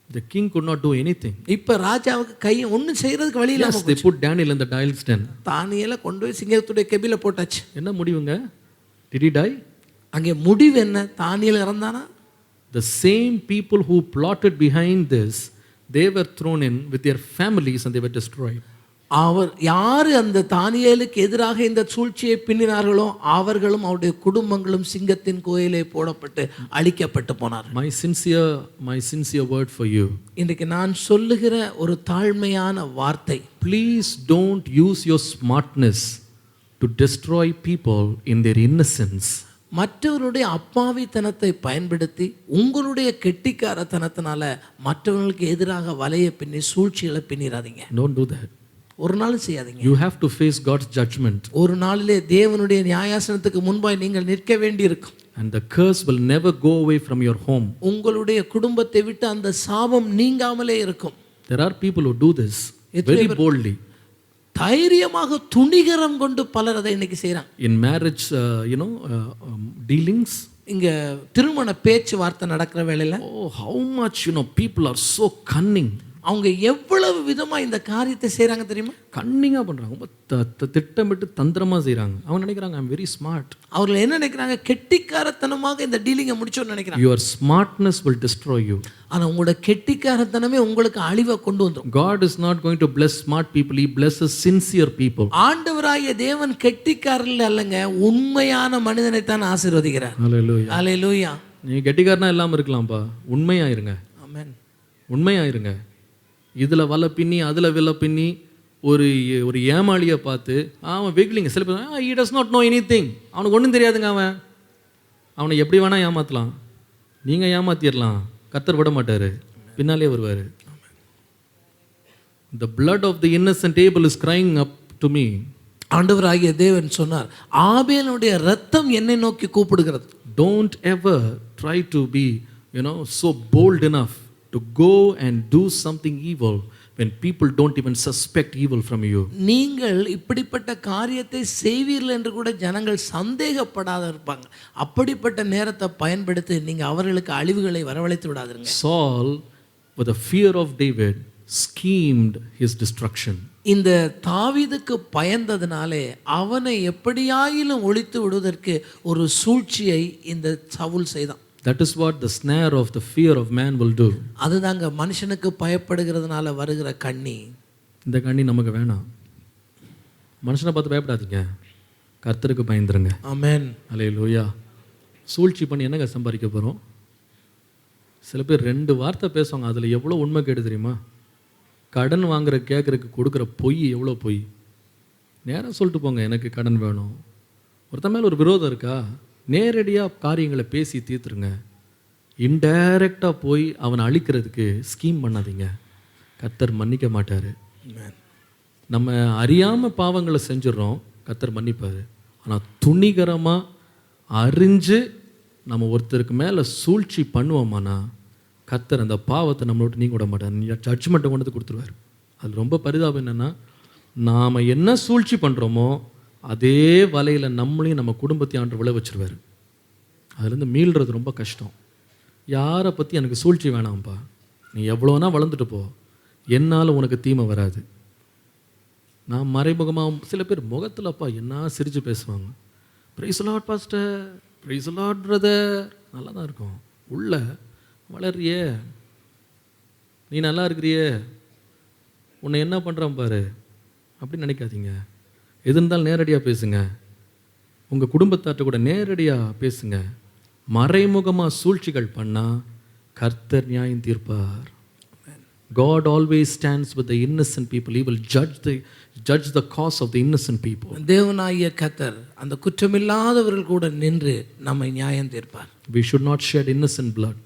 The king could not do anything. இப்ப ராஜாவுக்கு கையை ஒன்றும் செய்யறதுக்கு வழி இல்லாம Yes, they put Daniel in the lion's den. தானியேலை கொண்டு போய் சிங்கத்துடைய கெபில போட்டாச்சு. என்ன முடிவுங்க? Did he die? அங்கே முடிவு என்ன? தானியேல் இறந்தானா? The same people who plotted behind this, they were thrown in with their families and they were destroyed. அவர் யாரு அந்த தானியேலுக்கு எதிராக இந்த சூழ்ச்சியை பின்னினார்களோ அவர்களும் அவருடைய குடும்பங்களும் சிங்கத்தின் கோயிலே போடப்பட்டு அழிக்கப்பட்டு போனார். My sincere word for you. இன்றைக்கு நான் சொல்லுகிற ஒரு தாழ்மையான வார்த்தை, Please don't use your smartness to destroy people in their innocence. மற்றவருடைய அப்பாவித்தனத்தை பயன்படுத்தி உங்களுடைய கெட்டிக்காரத்தனத்தினால மற்றவர்களுக்கு எதிராக வலையை பின்னி சூழ்ச்சிகளை பின்னிடாதீங்க. Don't do that. ஒரு நாளும் செய்யாதீங்க. You have to face God's judgment. ஒரு நாளிலே தேவனுடைய நியாயாசனத்துக்கு முன்பாய் நீங்கள் நிற்க வேண்டியிருக்கும். And the curse will never go away from your home. உங்களுடைய குடும்பத்தை விட்டு அந்த சாபம் நீங்காமலே இருக்கும். There are people who do this very boldly. தைரியமாக துணிகரம் கொண்டு பலர் அதை இன்னைக்கு செய்றாங்க. In marriage, dealings. இங்க திருமண பேச்சுவார்த்தை நடக்கிற வேளையில, Oh, how much, people are so cunning. அவங்க எவ்வளவு விதமா இந்த காரியத்தை செய்றாங்க தெரியுமா? கன்னிங்கா பண்றாங்க. ரொம்ப திட்டமிட்டு தந்திரமா செய்றாங்க. அவங்க நினைக்கிறாங்க ஐ அம் வெரி ஸ்மார்ட். அவர்கள் என்ன நினைக்கிறாங்க? கெட்டிக்காரத்தனமாக இந்த டீலிங்கை முடிச்சோன்னு நினைக்கிறாங்க. Your smartness will destroy you. ஆனா உங்களோட கெட்டிக்காரத்தனமே உங்களுக்கு அழிவை கொண்டு வந்துரும். God is not going to bless smart people. He blesses sincere people. ஆண்டவராகிய தேவன் கெட்டிக்காரர்கள் அல்லங்க, உண்மையான மனிதனை தான் ஆசீர்வதிக்கிறார். Hallelujah. ஹalleluya. நீ கெட்டிக்காரனா இல்லாம இருக்கலாம்ப்பா. உண்மையா இருங்க. ஆமென். உண்மையா இருங்க. இதுல வலை பின்னி அதுல விலை பின்னி ஒரு ஏமாளியை பார்த்து அவன் வெகுலிங்க. சில பேர் he does not know anything. அவனுக்கு ஒன்றும் தெரியாதுங்க. அவனை எப்படி வேணா ஏமாத்தலாம். நீங்க ஏமாத்திடலாம். கர்த்தர் விட மாட்டாரு, பின்னாலே வருவாரு. The blood of the innocent Abel is crying up to me. ஆண்டவராகிய தேவன் சொன்னார், ஆபேலுடைய ரத்தம் என்னை நோக்கி கூப்பிடுகிறது. Don't ever try to be so bold enough to go and do something evil when people don't even suspect evil from you. நீங்கள் இப்படிப்பட்ட காரியத்தை செய்வீர்கள் என்று கூட ஜனங்கள் சந்தேகப்படாத இருப்பாங்க. அப்படிப்பட்ட நேரத்தை பயன்படுத்தி நீங்க அவர்களுக்கு அழிவுகளை வரவழைத்து விடாதீங்க. Saul, with the fear of David, schemed his destruction. இந்த தாவீதுக்கு பயந்ததினாலே அவனை எப்படியாயிலும் ஒழித்து விடுவதற்கு ஒரு சூழ்ச்சியை இந்த சவுல் செய்தான். That is what the snare of the fear of man will do. அதுதாங்க மனுஷனுக்கு பயப்படுகிறதுனால வருகிற கண்ணி. இந்த கண்ணி நமக்கு வேணாம். மனுஷனை பார்த்து பயப்படாதீங்க, கர்த்தருக்கு பயந்துருங்க. ஆமென். அல்லேலூயா. சூழ்ச்சி பண்ணி என்னங்க சம்பாதிக்க போகிறோம்? சில பேர் 2 வார்த்தை பேசுவாங்க, அதில் எவ்வளோ உண்மை கேடு தெரியுமா? கடன் வாங்குற கேட்குறதுக்கு கொடுக்குற பொய் எவ்வளோ பொய். நேராக சொல்லிட்டு போங்க, எனக்கு கடன் வேணும். ஒருத்தன் மேலே ஒரு விரோதம் இருக்கா, நேரடியாக காரியங்களை பேசி தீர்த்துருங்க. இன்டைரக்டாக போய் அவனை அழிக்கிறதுக்கு ஸ்கீம் பண்ணாதீங்க. கர்த்தர் மன்னிக்க மாட்டார். நம்ம அறியாமல் பாவங்களை செஞ்சிடறோம், கர்த்தர் மன்னிப்பார். ஆனால் துணிகரமாக அறிஞ்சு நம்ம ஒருத்தருக்கு மேலே சூழ்ச்சி பண்ணுவோமானா கர்த்தர் அந்த பாவத்தை நம்மளோட நீங்க விட மாட்டார், ஜட்ஜ்மெண்ட்டை கொண்டு கொடுத்துருவார். அது ரொம்ப பரிதாபம். என்னென்னா, நாம் என்ன சூழ்ச்சி பண்ணுறோமோ அதே வலையில் நம்மளையும் நம்ம குடும்பத்தையும் ஆண்டு விழ வச்சிருவார். அதுலேருந்து மீள்றது ரொம்ப கஷ்டம். யாரை பற்றி எனக்கு சூழ்ச்சி வேணாம்ப்பா, நீ எவ்வளோனா வளர்ந்துட்டு போ, என்னால் உனக்கு தீமை வராது. நான் மறைமுகமாக, சில பேர் முகத்தில்ப்பா என்ன சிரித்து பேசுவாங்க. Praise lord pastor, praise lord brother, நல்லா தான் இருக்கும். உள்ள வளர்றியே, நீ நல்லா இருக்கிறியே, உன்னை என்ன பண்ணுறான் பாரு அப்படின்னு நினைக்காதீங்க. எது இருந்தாலும் நேரடியாக பேசுங்க. உங்கள் குடும்பத்தார்ட்ட கூட நேரடியாக பேசுங்க. மறைமுகமாக சூழ்ச்சிகள் பண்ணால் கர்த்தர் நியாயம் தீர்ப்பார். God always stands with the innocent people. He will judge the cause of the innocent people. தேவனாகிய கர்த்தர் அந்த குற்றமில்லாதவர்கள் கூட நின்று நம்மை நியாயம் தீர்ப்பார். We should not shed innocent blood.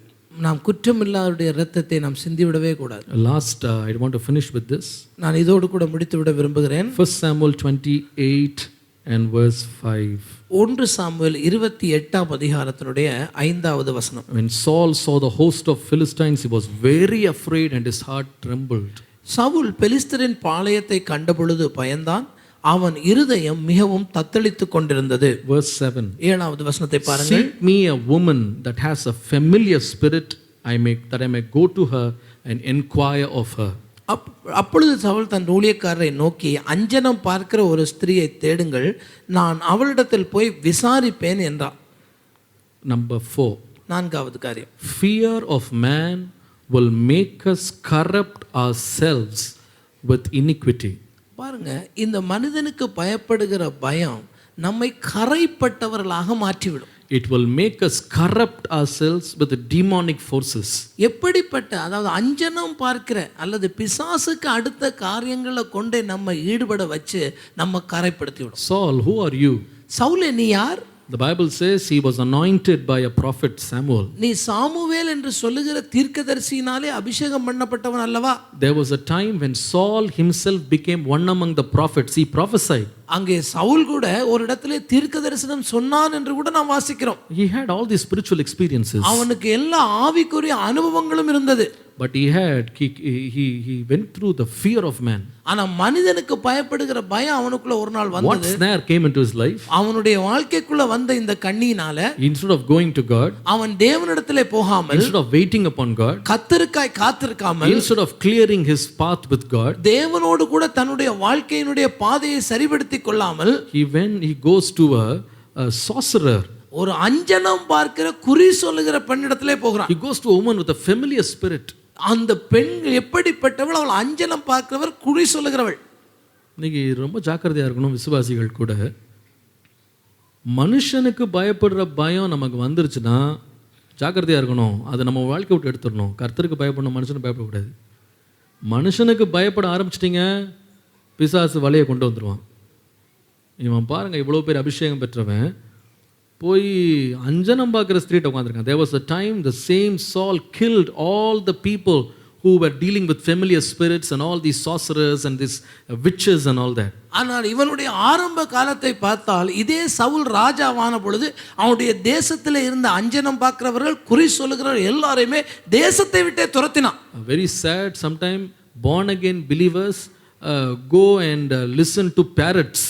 நாம் குற்றமில்லாதவருடைய இரத்தத்தை நாம் சிந்திவிடவே கூடாது. Last, I want to finish with this. நான் இதோடு கூட முடித்துவிட விரும்புகிறேன். 1 Samuel 28 and verse 5. 1 சாமுவேல் 28ஆம் அதிகாரத்தினுடைய 5வது வசனம். When Saul saw the host of Philistines, he was very afraid and his heart trembled. Saul பெலிஸ்தரின் பாளையத்தை கண்டபொழுது பயந்தான், அவன் இருதயம் மிகவும் தத்தளித்துக் கொண்டிருந்தது. Verse 7. 7வது வசனத்தை பாருங்கள். Seek me a woman that has a familiar spirit, that I may go to her and inquire of her. அப்பொழுது சவுல் தன் ஊழியக்காரரை நோக்கி, அஞ்சனம் பார்க்கிற ஒரு ஸ்திரியை தேடுங்கள், நான் அவளிடத்தில் போய் விசாரிப்பேன் என்றார். Number 4. 4வது காரியம். Fear of man will make us corrupt ourselves with iniquity. பாருங்க, இந்த மனிதனுக்கு பயப்படுகிற பயம் நம்மை கரைப்பட்டவர்களாக மாற்றிவிடும். It will make us corrupt ourselves with the demonic forces. எப்படிப்பட்ட, அதாவது அஞ்சனம் பார்க்கிற அல்லது பிசாசுக்கு அடுத்த காரியங்களை கொண்டே நம்ம ஈடுபட வச்சு நம்ம கரைப்படுத்தி விடும். Saul, who are you? சவுலே, நீ யார்? The Bible says he was anointed by a prophet Samuel. நீ சாமுவேல் என்று சொல்லுகிற தீர்க்கதரிசியினாலே அபிஷேகம் பண்ணப்பட்டவன் அல்லவா? There was a time when Saul himself became one among the prophets. He prophesied. அங்கே சவுல் கூட ஒரு இடத்திலே தீர்க்க தரிசனம் சொன்னான் என்று கூட நாம் வாசிக்கிறோம். He had all these spiritual experiences. அவனுக்கு எல்லா ஆவிக்குரிய அனுபவங்களும் இருந்தது. But he went through the fear of man. ஆனா மனிதனுக்கு பயப்படுகிற பயம் அவனுக்குள்ள ஒரு நாள் What வந்தது. snare came into his life? அவனுடைய வாழ்க்கைக்குள்ள வந்த இந்த கண்ணியினால Instead of going to God, அவன் தேவனிடத்திலே போகாமல், instead of waiting upon God, கர்த்தருக்காய் காத்திருக்காமல், instead of clearing his path with God, தேவனோடு கூட தன்னுடைய வாழ்க்கையினுடைய பாதையை சரிபடுத்திக் கொள்ளாமல் he goes to a sorcerer. ஒரு அஞ்சனம் பார்க்கிற குறி சொல்லுகிற பெண்ணிடத்திலே போகிறான். He goes to a woman with a familiar spirit. அந்த பெண் எப்படிப்பட்டவள்? அவள் அஞ்சனம் பார்க்கிறவர், குறி சொல்லுகிறவள். இன்னைக்கு ரொம்ப ஜாக்கிரதையா இருக்கணும் விசுவாசிகள் கூட. மனுஷனுக்கு பயப்படுற பயம் நமக்கு வந்துருச்சுன்னா ஜாக்கிரதையா இருக்கணும். அதை நம்ம வாழ்க்கை விட்டு எடுத்துடணும். கர்த்தருக்கு பயப்படணும், மனுஷனுக்கு பயப்படக்கூடாது. மனுஷனுக்கு பயப்பட ஆரம்பிச்சிட்டிங்க, பிசாசு வலையை கொண்டு வந்துடுவான். இவன் பாருங்க, இவ்வளோ பேர் அபிஷேகம் பெற்றவன் போய் அஞ்சனம் பார்க்குற ஸ்திரீட்ட உட்காந்துருக்கான். There was a time the same Saul killed all the people who were dealing with familiar spirits and all these sorcerers and these witches and all that. ஆனால் இவனுடைய ஆரம்ப காலத்தை பார்த்தால், இதே சவுல் ராஜாவான பொழுது அவனுடைய தேசத்தில் இருந்த அஞ்சனம் பார்க்கிறவர்கள், குறி சொல்லுகிறவர்கள் எல்லாரையுமே தேசத்தை விட்டே துரத்தினான். Very sad. Sometimes born again believers go and listen to parrots,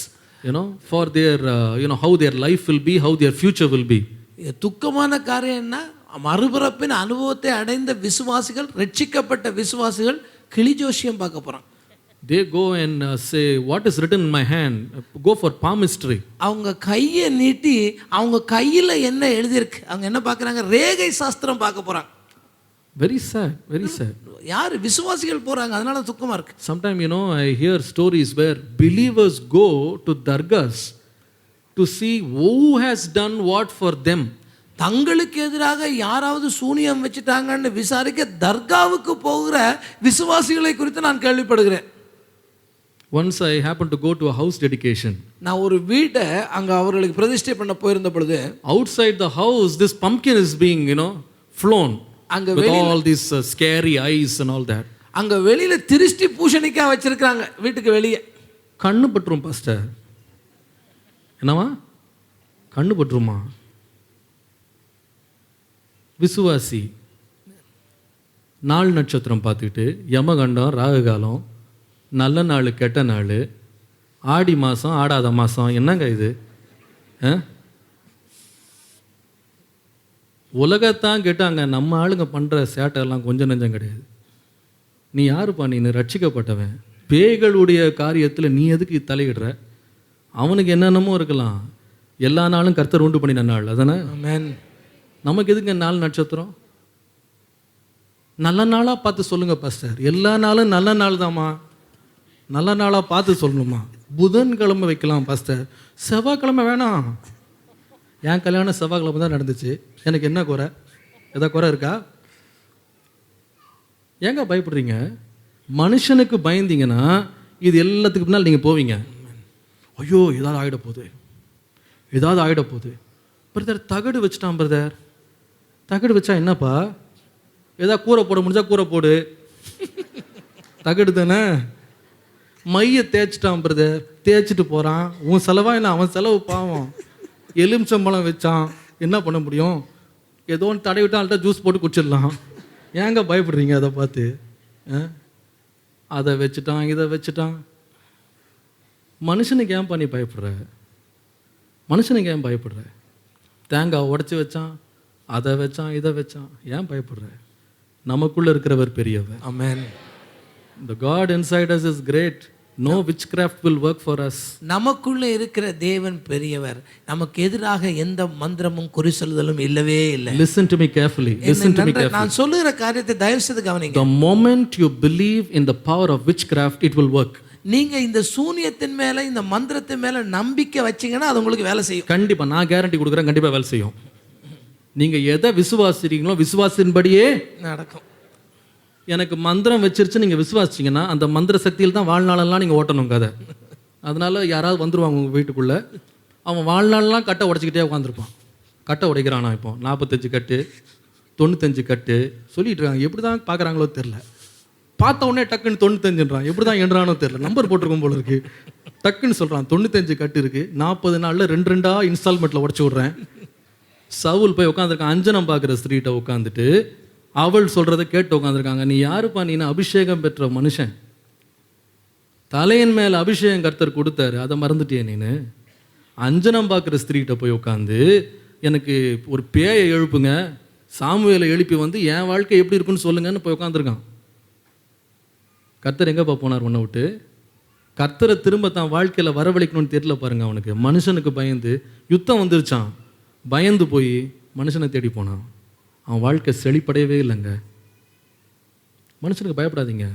for their how their life will be, how their future will be. துக்கமான காரியம் என்ன? மறுபிறப்பின் அனுபவத்தை அடைந்த விசுவாசிகள், ரட்சிக்கப்பட்ட விசுவாசிகள் கிளி ஜோசியம் பார்க்க போறாங்க. They go and say, what is written in my hand? Go for palmistry. அவங்க கையை நீட்டி அவங்க கையில என்ன எழுதியிருக்கு அவங்க என்ன பார்க்கறாங்க? ரேகை சாஸ்திரம் பார்க்க போறாங்க. Very sad, very sad. யார்? விசுவாசிகள் போறாங்க, அதனால துக்கமா இருக்கு. Sometimes I hear stories where believers go to dargahs to see who has done what for them. தங்களுக்கு எதிராக யாராவது சூனியம் வச்சுட்டாங்கன்னு விசாரிக்க தர்காவுக்கு போகிற விசுவாசிகளை குறித்து நான் கேள்விப்படுகிறேன். Once I happened to go to a house dedication. நான் ஒரு வீட்டை அங்க அவர்களுக்கு பிரதிஷ்டை பண்ண போயிருந்த பொழுது, outside the house this pumpkin is being flown அங்க with all these scary eyes and all that. அங்க வெளியில திருஷ்டி பூசணிக்கா வச்சிருக்காங்க வீட்டுக்கு வெளியே. கண்ணு பற்றும் பாஸ்டர். என்னவா? கண்ணு பற்றுமா? விசுவாசி நாள் நட்சத்திரம் பார்த்துக்கிட்டு யமகண்டம், ராகுகாலம், நல்ல நாள், கெட்ட நாள், ஆடி மாதம், ஆடாத மாதம், என்னங்க இது? உலகத்தான் கேட்டாங்க. நம்ம ஆளுங்க பண்ணுற சேட்டெல்லாம் கொஞ்சம் நெஞ்சம் கிடையாது. நீ யாருப்பா? நீ ரட்சிக்கப்பட்டவன். பேய்களுடைய காரியத்தில் நீ எதுக்கு தலையிடுற? அவனுக்கு என்னென்னமோ இருக்கலாம். எல்லா நாளும் கர்த்தர் உண்டு பண்ணின நாள் அதானே. நமக்கு எதுக்கு நாள் நட்சத்திரம்? நல்ல நாளாக பார்த்து சொல்லுங்க பாஸ்டர். எல்லா நாளும் நல்ல நாள் தாம்மா. நல்ல நாளாக பார்த்து சொல்லணுமா? புதன்கிழமை வைக்கலாம் பாஸ்டர், செவ்வாய்க்கிழமை வேணாம். என் கல்யாணம் செவ்வாய்க்கிழமை தான் நடந்துச்சு. எனக்கு என்ன குறை? எதாவது குறை இருக்கா? ஏங்க பயப்படுறீங்க? மனுஷனுக்கு பயந்தீங்கன்னா இது எல்லாத்துக்கு பின்னால் நீங்கள் போவீங்க. ஐயோ ஏதாவது ஆகிட போகுது, ஏதாவது ஆகிட போகுது. பிரதர் தகடு வச்சுட்டான். பிரதர் தகடு வச்சா என்னப்பா? ஏதாவது கூரை போட முடிஞ்சா கூரை போடு, தகடு தானே. மைய தேய்ச்சிட்டான் பிரதர், தேய்ச்சிட்டு போகிறான். உன் செலவா என்ன, அவன் செலவு பாவம். எலுமிச்சம்பழம் வச்சான், என்ன பண்ண முடியும்? ஏதோ ஒன்று தடவிட்டு அவள்கிட்ட ஜூஸ் போட்டு குடிச்சிடலாம். ஏங்க பயப்படுறீங்க அதை பார்த்து? அதை வச்சுட்டான், இதை வச்சுட்டான். மனுஷனுக்கு ஏன் பண்ணி பயப்படுற? மனுஷனுக்கு ஏன் பயப்படுற? தேங்காய் உடச்சி வச்சான், அதை வச்சான், இதை வச்சான், ஏன் பயப்படுற? நமக்குள்ளே இருக்கிறவர் பெரியவர். ஆமென். The God inside us is great. No witchcraft will work for us. நமக்குள்ளே இருக்கிற தேவன் பெரியவர். நமக்கு எதிராக எந்த மந்திரமும் குறி சொல்லுதலும் இல்லவே இல்லை. Listen to me carefully. Listen to me carefully. நான் சொல்லுகிற காரியத்தை தயவு செய்து கவனிங்க. The moment you believe in the power of witchcraft, it will work. நீங்க இந்த சூனியத்தின் மேல, இந்த மந்திரத்தின் மேல நம்பிக்கை வச்சீங்கன்னா அது உங்களுக்கு வேலை செய்யும். கண்டிப்பா, நான் கேரண்டி கொடுக்குறேன், கண்டிப்பா வேலை செய்யும். நீங்க எதை விசுவாசிக்கிறீங்களோ விசுவாசின்படியே நடக்கும். எனக்கு மந்திரம் வச்சிருச்சு நீங்க விசுவாசிச்சீங்கன்னா அந்த மந்திர சக்தியில் தான் வாழ்நாளெல்லாம் நீங்க ஓட்டணும் கதை. அதனால யாராவது வந்துருவாங்க உங்க வீட்டுக்குள்ள, அவன் வாழ்நாளெல்லாம் கட்டை உடைச்சிக்கிட்டே உட்காந்துருப்பான். கட்டை உடைக்கிறானா இப்போ 45 கட்டு 95 கட்டு சொல்லிட்டு இருக்காங்க. எப்படி தான் பார்க்குறாங்களோ தெரில. பார்த்த உடனே டக்குன்னு 95ன்றான். எப்படி தான் என்றானோ தெரில. நம்பர் போட்டிருக்கும் போல இருக்கு. டக்குன்னு சொல்கிறான் 95 கட்டு இருக்குது, 40 நாளில் 2 இன்ஸ்டால்மெண்ட்டில் உடச்சி விட்றேன். சவுல் போய் உட்காந்துருக்கான். அஞ்சனம் பார்க்குற ஸ்திரீட்டை உட்காந்துட்டு அவள் சொல்கிறத கேட்டு உட்காந்துருக்காங்க. நீ யாருப்பா? நீ அபிஷேகம் பெற்ற மனுஷன், தலையின் மேலே அபிஷேகம் கர்த்தர் கொடுத்தாரு, அதை மறந்துட்டியே நீனு? அஞ்சனம் பார்க்குற ஸ்திரீகிட்ட போய் உட்காந்து எனக்கு ஒரு பேயை எழுப்புங்க, சாமுவேலை எழுப்பி வந்து என் வாழ்க்கை எப்படி இருக்குன்னு சொல்லுங்கன்னு போய் உட்காந்துருக்கான். கர்த்தர் எங்கேப்பா போனார் உன்னை விட்டு? கர்த்தரை திரும்ப தான் வாழ்க்கையில் வரவழைக்கணும்னு தெரியல பாருங்க அவனுக்கு. மனுஷனுக்கு பயந்து யுத்தம் வந்துருச்சான், பயந்து போய் மனுஷனை தேடி போனான். அவன் வாழ்க்கை செழிப்படையவே இல்லைங்க. மனுஷனுக்கு பயப்படாதீங்க.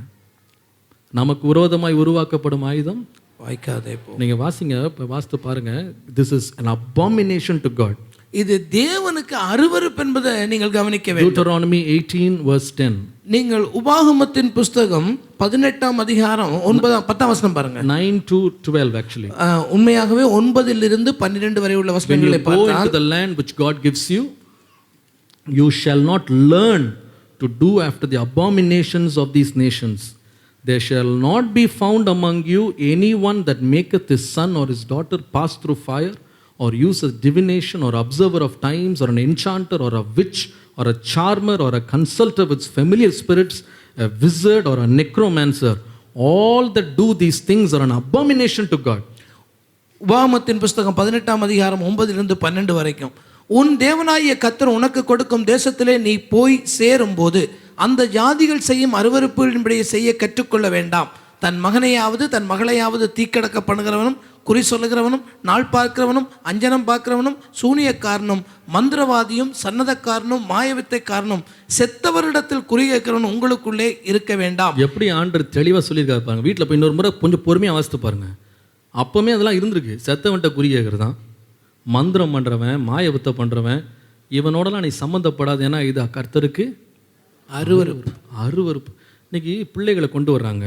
நமக்கு விரோதமாய் உருவாக்கப்படும் ஆயுதம் வாய்க்காதே போ. நீங்கள் வாசிங்க, இப்போ வாசித்து பாருங்க. This is an abomination to God. இது தேவனுக்கு அருவருப்பு என்பதை நீங்கள் கவனிக்க வேண்டும். Deuteronomy 18 verse 10. நீங்கள் உபாகமத்தின் புஸ்தகம் 18ஆம் அதிகாரம் 10ஆம் வசனம் பாருங்க. 9 to 12 actually. உண்மையாகவே 9 இலிருந்து 12 வரை உள்ள When you வசனங்களை go into பார்த்தால், the land which God gives you, you shall not learn to do after the abominations of these nations. There shall not be found among you anyone that maketh his son or his daughter pass through fire, or uses divination, or observer of times, or an enchanter, or a witch, or a charmer, or a consulter with familiar spirits, a wizard, or a necromancer. All that do these things are an abomination to God. உபாகமத்தின் புஸ்தகம் 18ஆம் அதிகாரம் 9 இலிருந்து 12 வரைக்கும். உன் தேவனாகிய கர்த்தர் உனக்கு கொடுக்கும் தேசத்திலே நீ போய் சேரும்போது அந்த ஜாதிகள் செய்யும் அருவருப்புகளின்படியே செய்ய கற்றுக்கொள்ள வேண்டாம். தன் மகனையாவது தன் மகளையாவது தீக்கடக்க பண்ணுகிறவனும், குறி சொல்லுகிறவனும், நாள் பார்க்கிறவனும், அஞ்சனம் பார்க்கிறவனும், சூனியக்காரனும், மந்திரவாதியும், சன்னதக்காரனும், மாயவித்தைக்காரனும், செத்தவரிடத்தில் குறி கேட்கிறவனும் உங்களுக்குள்ளே இருக்க வேண்டாம். எப்படி ஆண்டவர் தெளிவாக சொல்லியிருக்காரு பாருங்க. வீட்டில் போய் இன்னொரு முறை கொஞ்சம் பொறுமையாக வாசித்து பாருங்க. அப்போவுமே அதெல்லாம் இருந்திருக்கு. செத்தவன்ட்ட குறி கேட்குறது தான். மந்திரம் பண்ணுறவன், மாயவித்தை பண்ணுறவன், இவனோடலாம் நீ சம்மந்தப்படாது. ஏன்னா இது கர்த்தருக்கு அருவருப்பு. அருவருப்பு. இன்னைக்கு பிள்ளைகளை கொண்டு வர்றாங்க,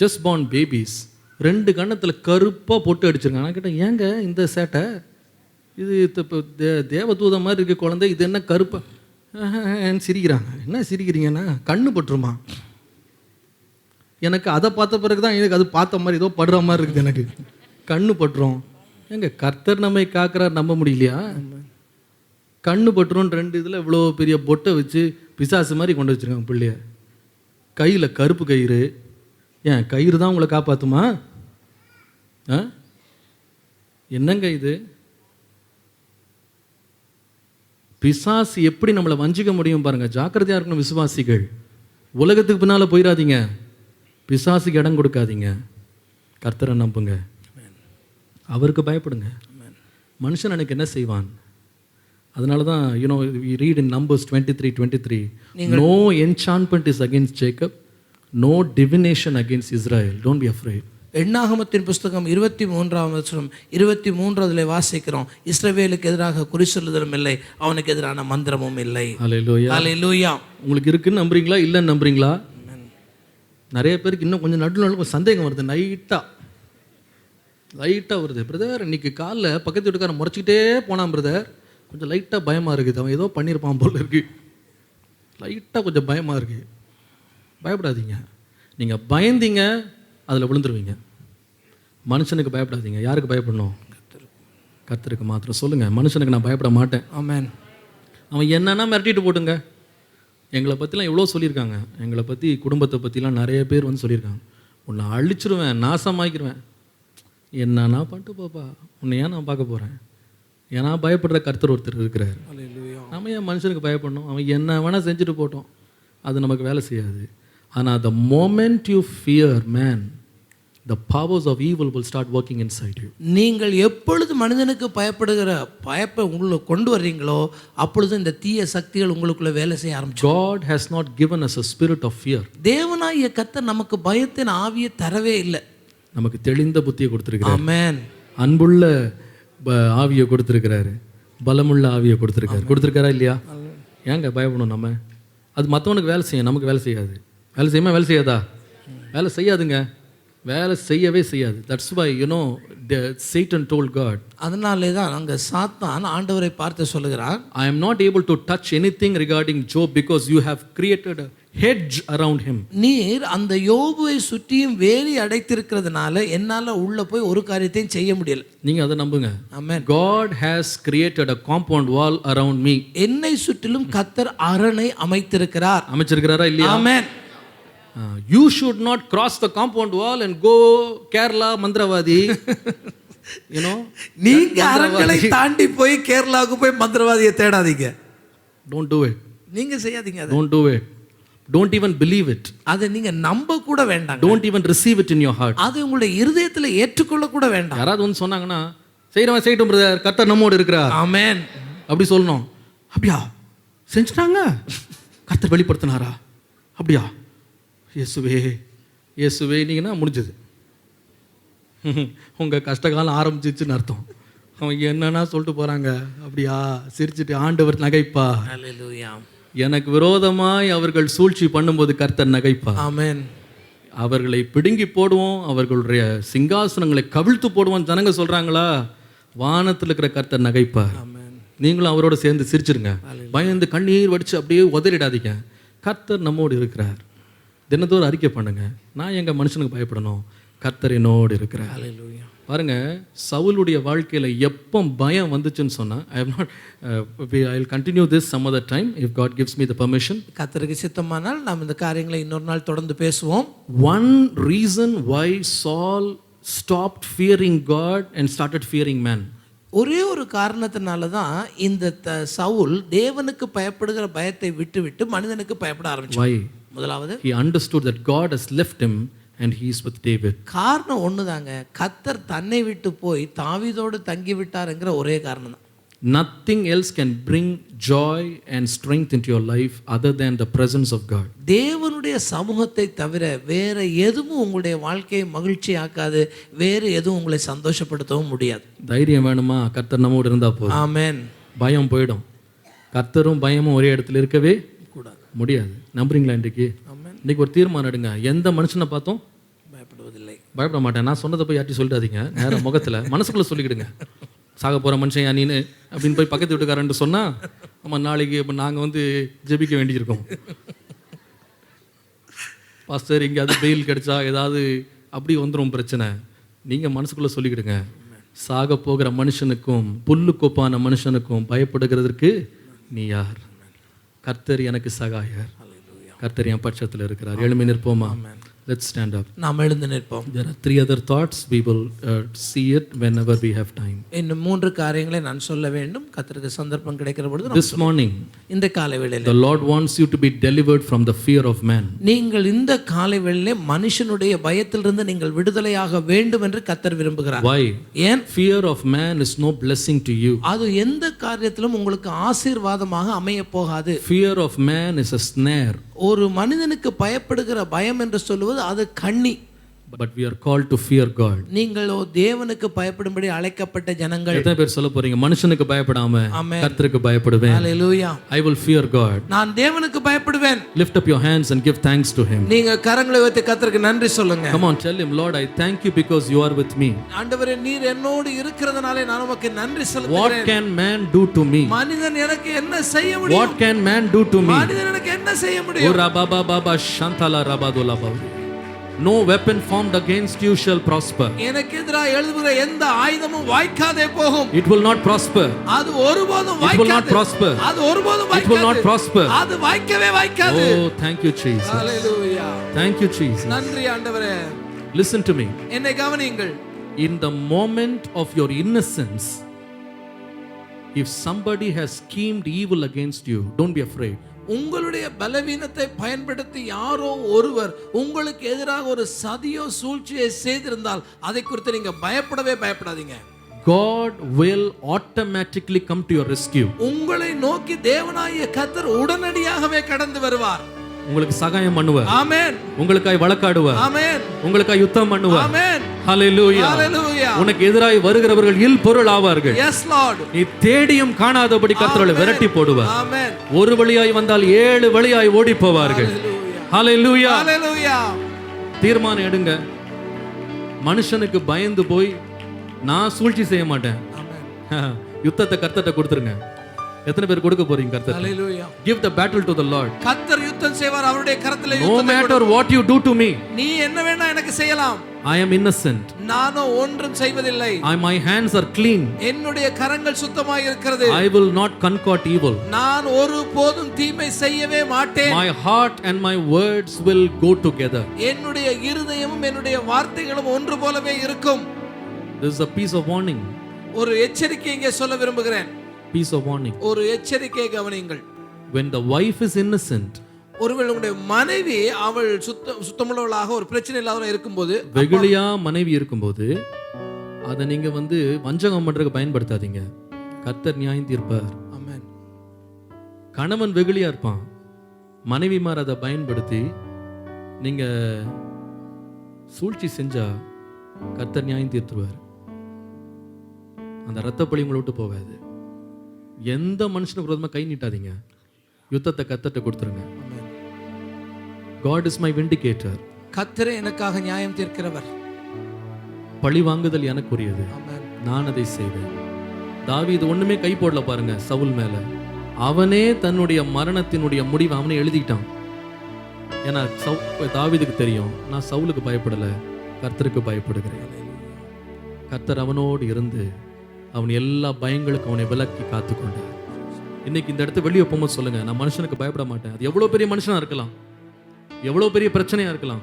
ஜஸ்ட் பார்ன் பேபிஸ், 2 கன்னத்தில் கருப்பாக பொட்டு அடிச்சிருக்காங்க. நான் கேட்டேன், ஏங்க இந்த சேட்டை? இது இப்போ தேவதூத மாதிரி இருக்க குழந்தை, இது என்ன கருப்பா? சிரிக்கிறாங்க. என்ன சிரிக்கிறீங்கன்னா, கண்ணு பட்டுருமா? எனக்கு அதை பார்த்த பிறகு தான் எனக்கு அது பார்த்த மாதிரி ஏதோ படுற மாதிரி இருக்குது. எனக்கு கண்ணு பட்டுரும். எங்க கர்த்தர் நம்மை காக்கிறார், நம்ப முடியலையா? கண்ணு பட்டுரும் 2 இதில் இவ்வளோ பெரிய பொட்டை வச்சு பிசாசு மாதிரி கொண்டு வச்சுருக்காங்க பிள்ளைய. கையில் கருப்பு கயிறு. ஏன் கயிறு தான் உங்களை காப்பாற்றுமா? என்னங்க இது? பிசாசு எப்படி நம்மளை வஞ்சிக்க முடியும் பாருங்க. ஜாக்கிரதையாக இருக்கணும் விசுவாசிகள். உலகத்துக்கு பின்னால் போயிடாதீங்க. பிசாசுக்கு இடம் கொடுக்காதீங்க. கர்த்தரை நம்புங்க, அவருக்கு பயப்படுங்க. மனுஷன் எனக்கு என்ன செய்வான்? அதனால தான் we read in Numbers 23:23, no enchantment is against Jacob, no divination against Israel. Don't be afraid. எண்ணாகமத்தின் புஸ்தகம் 23ஆம் வசனம் 23 வாசிக்கிறோம். இஸ்ரவேலுக்கு எதிராக குறி சொல்லுதலும் இல்லை, அவனுக்கு எதிரான மந்திரமும் இல்லை. ஹல்லேலூயா, ஹல்லேலூயா. உங்களுக்கு இருக்குன்னு நம்புறீங்களா, இல்லைன்னு நம்புறீங்களா? நிறைய பேருக்கு இன்னும் கொஞ்சம் நடுவில் சந்தேகம் வருது. லைட்டாக வருது. பிரதர் இன்னைக்கு காலைல பக்கத்து வீட்டுக்காரன் முறைச்சிக்கிட்டே போனான் பிரதர், கொஞ்சம் லைட்டாக பயமாக இருக்குது, அவன் ஏதோ பண்ணியிருப்பான் போல இருக்கு. லைட்டாக கொஞ்சம் பயமாக இருக்குது, பயப்படாதீங்க. நீங்கள் பயந்தீங்க அதில் விழுந்துருவீங்க. மனுஷனுக்கு பயப்படாதீங்க. யாருக்கு பயப்படணும்? கர்த்தருக்கு மாத்திரம். சொல்லுங்கள், மனுஷனுக்கு நான் பயப்பட மாட்டேன். ஆமென். அவன் என்னன்னா மிரட்டிட்டு போட்டுங்க. எங்களை பற்றிலாம் எவ்வளோ சொல்லியிருக்காங்க. எங்களை பற்றி, குடும்பத்தை பற்றிலாம் நிறைய பேர் வந்து சொல்லியிருக்காங்க. உன்னை அழிச்சிருவேன், நாசமாக்கிடுவேன். என்னன்னா பண்ணிட்டு போப்பா, உன்னை ஏன் நான் பார்க்க போகிறேன்? ஏன்னா பயப்படுற கர்த்தர் ஒருத்தர் இருக்கிறார். நம்ம ஏன் மனுஷனுக்கு பயப்படணும்? அவன் என்ன வேணால் செஞ்சுட்டு போட்டோம், அது நமக்கு வேலை செய்யாது. ஆனால் the moment you fear man, the powers of evil will start working inside you. நீங்கள் எப்பொழுது மனிதனுக்கு பயப்படுகிற பயப்பை உங்களுக்கு கொண்டு வர்றீங்களோ அப்பொழுது இந்த தீய சக்திகள் உங்களுக்குள்ள வேலை செய்ய ஆரம்பிச்சு. God has not given us a spirit of fear. தேவனாகிய கர்த்தர் நமக்கு பயத்தின் ஆவியை தரவே இல்லை. நமக்கு தெளிந்த புத்தியை கொடுத்திருக்கிறார். ஆமென். அன்புள்ள ஆவியை கொடுத்திருக்கிறாரு, பலமுள்ள ஆவியை கொடுத்திருக்காரா இல்லையா? ஏங்க பயப்படணும் நம்ம? அது மற்றவனுக்கு வேலை செய்யும், நமக்கு வேலை செய்யாது. வேலை செய்யுமா? வேலை செய்யாதா? வேலை செய்யாதுங்க, வேலை செய்யவே செய்யாது. That's why Satan told God. அதனாலே தான் அங்கே சாத்தான் ஆண்டவரை பார்த்து சொல்லுகிறான், I am not able to touch anything regarding Job because you have created a hedge around him. நீர் அந்த யோபுவை சுற்றியும் வேலி அடைத்திருக்கிறதுனால என்னால உள்ள போய் ஒரு காரியத்தையும் செய்ய முடியல. நீங்க அதை நம்புங்க. ஆமென். God has created a compound wall around me. என்னை சுற்றிலும் கர்த்தர் அரணை அமைத்திருக்கிறார். அமைச்சிருக்கிறாரா இல்லையா? ஆமென். You should not cross the compound wall and go Kerala மந்திரவாதி. நீங்க அரண்களை தாண்டி போய் கேரளாவுக்கு போய் மந்திரவாதியை தேடாதீங்க. Don't do it. நீங்க செய்யாதீங்க. Don't do it. Don't even believe it. அதை நீங்க நம்ப கூட வேண்டாம். Don't even receive it in your heart. அது உங்களுடைய இருதயத்துல ஏற்றுக்கொள்ள கூட வேண்டாம். யாராவது வந்து சொன்னாங்கன்னா, செய்யறவன் செய்யட்டும் பிரதர், கர்த்தர் நம்மோடு இருக்கிறார். ஆமென். அப்படி சொல்லணும். அப்படியா செஞ்சுட்டாங்க, கர்த்தர் வெளிப்படுத்தினாரா? அப்படியா? இயேசுவே இயேசுவே நீங்கன்னா முடிஞ்சது. உங்கள் கஷ்டகாலம் ஆரம்பிச்சிச்சுன்னு அர்த்தம். அவங்க என்னன்னா சொல்லிட்டு போகிறாங்க. அப்படியா? சிரிச்சுட்டு ஆண்டவர் நகைப்பா. ஹல்லேலூயா. எனக்கு விரோதமாய் அவர்கள் சூழ்ச்சி பண்ணும்போது கர்த்தர் நகைப்பா. ஆமென். அவர்களை பிடுங்கி போடுவோம், அவர்களுடைய சிங்காசனங்களை கவிழ்த்து போடுவோம் ஜனங்க சொல்கிறாங்களா? வானத்தில் இருக்கிற கர்த்தர் நகைப்பா. நீங்களும் அவரோட சேர்ந்து சிரிச்சிருங்க. பயந்து கண்ணீர் வடித்து அப்படியே உதறிடாதீங்க. கர்த்தர் நம்மோடு இருக்கிறார். தினத்தோடு அறிக்கை பண்ணுங்க, நான் எங்கள் மனுஷனுக்கு பயப்படணும், கர்த்தர் என்னோடு இருக்கிறார். ஹல்லேலூயா. பாருங்க, சவுலுடைய வாழ்க்கையில் எப்போ பயம் வந்துச்சுன்னு சொன்னால், I will continue this some other time if God gives me the permission. கர்த்தருக்கு சித்தமானால் நாம் இந்த காரியங்களை இன்னொரு நாள் தொடர்ந்து பேசுவோம். One reason why Saul stopped fearing God and started fearing man. ஒரே ஒரு காரணத்தினால தான் இந்த சவுல் தேவனுக்கு பயப்படுகிற பயத்தை விட்டு மனிதனுக்கு பயப்பட ஆரம்பிச்சான். Why? முதலாவது, he understood that God has left him and he is with David. காரணம் ஒண்ணுதாங்க, கர்த்தர் தன்னை விட்டு போய் தாவீதோடு தங்கி விட்டார்ங்கிற ஒரே காரணம் தான். Nothing else can bring joy and strength into your life other than the presence of God. தேவனுடைய சமூகத்தை தவிர வேற எதுவும் உங்களுடைய வாழ்க்கையை மகிழ்ச்சி ஆக்காது, வேற எதுவும் உங்களை சந்தோஷப்படுத்தவும் முடியாது. தைரியம் வேணுமா? கர்த்தர் நம்மோடு இருந்தா போதும். ஆமென். பயம் போயிடும். கர்த்தரும் பயமும் ஒரே இடத்துல இருக்கவே முடியாது. நம்புறீங்களா? இன்னைக்கு ஒரு தீர்மானம் எடுங்க. எந்த மனுஷனை பார்த்தோம் பயப்படுவதில்லை, பயப்பட மாட்டேன். நான் சொன்னதை போய் யார்ட்டி சொல்லிடாதீங்க, நேரம் முகத்தில் மனசுக்குள்ளே சொல்லிக்கிடுங்க. சாக போகிற மனுஷன் யா நீனு அப்படின்னு போய் பக்கத்து வீட்டுக்காரன்ட்டு சொன்னால், நம்ம நாளைக்கு இப்போ நாங்கள் வந்து ஜெபிக்க வேண்டியிருக்கோம். பாஸ்டர் எங்கேயாவது பெயில் கிடைச்சா ஏதாவது அப்படி வந்துடும் பிரச்சனை. நீங்கள் மனசுக்குள்ளே சொல்லிக்கிடுங்க, சாக போகிற மனுஷனுக்கும் புல்லு கோப்பான மனுஷனுக்கும் பயப்படுகிறதுக்கு நீ யார்? கர்த்தர் எனக்கு சகாயர், கர்த்தர் என் பட்சத்தில் இருக்கிறார். எழும்பி நிற்போமா? Let's stand up. நாம் எழுந்து நிற்போம். There are 3 other thoughts. We will see it whenever we have time. இன்னும் 3 காரியங்களை நான் சொல்ல வேண்டும். கர்த்தருக்கு சந்தர்ப்பம் கிடைக்கிற பொழுது. This morning, இந்த காலை வேளையிலே the Lord wants you to be delivered from the fear of man. நீங்கள் இந்த காலை வேளையிலே மனுஷனுடைய பயத்திலிருந்து நீங்கள் விடுதலையாக வேண்டும் என்று கர்த்தர் விரும்புகிறார். Why? ஏன்? Fear of man is no blessing to you. அது எந்த காரியத்திலும் உங்களுக்கு ஆசீர்வாதமாக அமைய போகாது. Fear of man is a snare. ஒரு மனிதனுக்கு பயப்படுகிற பயம் என்று சொல்லுவது அது கண்ணி. But we are called to fear God. நீங்களோ தேவனுக்கு பயப்படும்படி அழைக்கப்பட்ட ஜனங்கள். எத்தனை பேர் சொல்ல போறீங்க மனுஷனுக்கு பயப்படாம கர்த்தருக்கு பயப்படுவேன்? ஹalleluya. I will fear God. நான் தேவனுக்கு பயப்படுவேன். Lift up your hands and give thanks to him. நீங்க கரங்களை உயர்த்தி கர்த்தருக்கு நன்றி சொல்லுங்க. Come on, tell him, Lord, I thank you because you are with me. ஆண்டவரே நீர் என்னோடு இருக்கிறதனாலே நான் உமக்கு நன்றி செலுத்துகிறேன். What can man do to me? மனிதன் எனக்கு என்ன செய்ய முடியும்? What can man do to me? மனிதன் எனக்கு என்ன செய்ய முடியும்? O rababa baba shantala rabadola baba. No weapon formed against you shall prosper. எனக்கு எதிராக எழுதுகிற எந்த ஆயுதமும் வாய்க்காதே போகும். It will not prosper. அது ஒருபோதும் வாய்க்காது. It will not prosper. அது ஒருபோதும் வாய்க்காது. It will not prosper. அது வாய்க்கவே வாய்க்காது. Oh, thank you Jesus. Hallelujah. Thank you Jesus. நன்றி ஆண்டவரே. Listen to me. என்னை கவனியுங்கள். In the moment of your innocence, if somebody has schemed evil against you, don't be afraid. உங்களுடைய பலவீனத்தை பயன்படுத்தி யாரோ ஒருவர் உங்களுக்கு எதிராக ஒரு சதியோ சூழ்ச்சியை செய்திருந்தால் அதை குறித்து நீங்க பயப்படாதீங்க. God will automatically come to your rescue. உங்களை நோக்கி தேவனாகிய கர்த்தர் உடனடியாகவே கடந்து வருவார். உங்களுக்கு சகாயம் பண்ணுவார். ஆமென். உங்களுக்காய் வழக்காடுவார். ஆமென். உங்களுக்காய் யுத்தம் பண்ணுவார். ஆமென். ஹalleluya. ஹalleluya. உனக்கு எதிராய் வருகிறவர்கள் இல் பொருள் ஆவார்கள். Yes Lord. நீ தேடியும் காணாதபடி கர்த்தரை விரட்டி போடுவார். ஆமென். ஒரு வழியாய் வந்தால் 7 வழியாய் ஓடி போவார்கள். ஹalleluya. ஹalleluya. தீர்மானம் எடுங்க. மனுஷனுக்கு பயந்து போய் நான் சூழ்ச்சி செய்ய மாட்டேன். ஆமென். யுத்தத்தை கர்த்தர்ட்ட கொடுத்துருங்க. எத்தனை பேர் கொடுக்க போறீங்க கர்த்தர்? ஹalleluya. Give the battle to the Lord. கர்த்தர் யுத்தம் செய்வார். அவருடைய கரத்திலே யுத்தத்தை கொடுப்பார். No matter what you do to me. நீ என்ன வேணா எனக்கு செய்யலாம். I am innocent. நானோ ஒன்றும் செய்வதில்லை. My hands are clean. என்னுடைய கரங்கள் சுத்தமாய் இருக்கிறது. I will not concoct evil. நான் ஒருபோதும் தீமை செய்யவே மாட்டேன். My heart and my words will go together. என்னுடைய இருதயமும் என்னுடைய வார்த்தைகளும் ஒன்று போலவே இருக்கும். This is a piece of warning. ஒரு எச்சரிக்கை இங்கே சொல்ல விரும்புகிறேன். Piece of warning. ஒரு எச்சரிக்கையை கவனியுங்கள். When the wife is innocent, ஒருவேளை உங்களுடைய மனைவி அவள் சுத்தமுள்ளவளாக ஒரு பிரச்சனை இல்லாதவளாக இருக்கும்போது, வெகுளியா மனைவி இருக்கும்போது அதை நீங்க வஞ்சகம் பண்றதுக்கு பயன்படுத்தாதீங்க. கர்த்தர் நியாயம் தீர்ப்பார். ஆமென். கணவன் வெகுளியா இருப்பான், மனைவிமார் அதை பயன்படுத்தி நீங்க சூழ்ச்சி செஞ்சா கர்த்தர் நியாயம் தீர்த்துருவார். அந்த ரத்த பழி உங்களை விட்டு போகாது. எந்த மனுஷனுக்கு விரோதமா கை நீட்டாதீங்க. யுத்தத்தை கர்த்தர்ட்ட கொடுத்துருங்க. God is my vindicator. கர்த்தரே எனக்காக நியாயம் தீர்க்கிறவர். பழி வாங்குதல் எனக்குரியது, நான் அதை செய்வேன். தாவீது ஒண்ணுமே கை போடல பாருங்க சவுல் மேல. அவனே தன்னுடைய மரணத்தினுடைய முடிவை அவனே எழுதிட்டான். ஏன்னா தாவீதுக்கு தெரியும், நான் சவுலுக்கு பயப்படல, கர்த்தருக்கு பயப்படுகிறேன். கர்த்தர் அவனோடு இருந்து அவன் எல்லா பயங்களுக்கும் அவனை விலக்கி காத்துக்கொண்டார். இன்னைக்கு இந்த இடத்த வெளியே போகும்போது சொல்லுங்க, நான் மனுஷனுக்கு பயப்பட மாட்டேன். அது எவ்வளவு பெரிய மனுஷனா இருக்கலாம், எவ்வளவு பெரிய பிரச்சனையா இருக்கலாம்,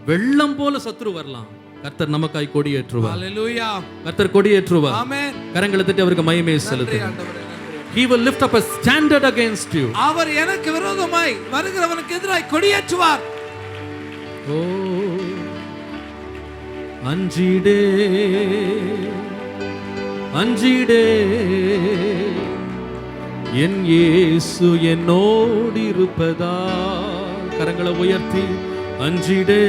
வெள்ளம் போல சத்துரு வரலாம், கர்த்தர் நமக்காய் கொடியேற்றுவார். ஹalleluya. கர்த்தர் கொடியேற்றுவார். ஆமென். கரங்களை தட்டி அவருக்கு மகிமை செலுத்துங்கள். He will lift up a standard against you. அவர் எனக்கு விரோதமாய் வருகிறவனுக்கு எதிராய் கொடியேற்றுவார். ஓ அஞ்சிடே அஞ்சிடே என் இயேசு என்னோடு இருப்பதா. கரங்களை உயர்த்தி அஞ்சிடே.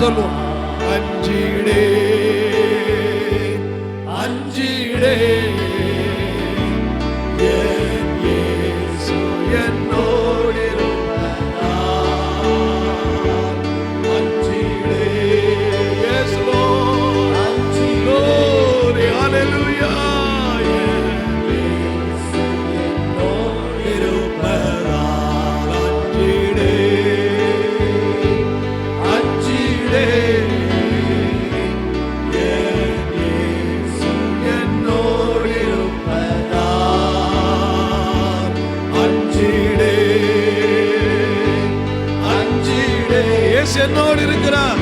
சொல்லுவோம். அஞ்சிடே அஞ்சிடே என் இயேசு என்னோடு இருப்பதால். அஞ்சிடே. Yes, Lord. Glory, hallelujah. என்னோடு இருக்கிறார்,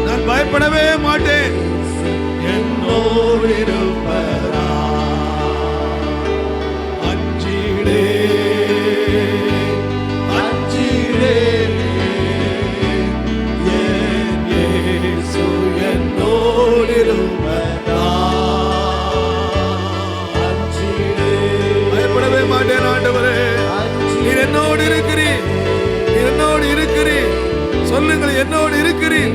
நான் பயப்படவே மாட்டேன். என்னோடு இருப்பதால் அஞ்சிடே அஞ்சிடே என் இயேசு என்னோடு இருப்பதால் அஞ்சிடே. பயப்படவே மாட்டேன் ஆண்டவரே, நீர் என்னோடு இருக்கிறீர், நீர் என்னோடு இருக்கிறீர். சொல்லுங்கள், என்னோடு இருக்கிறீர்.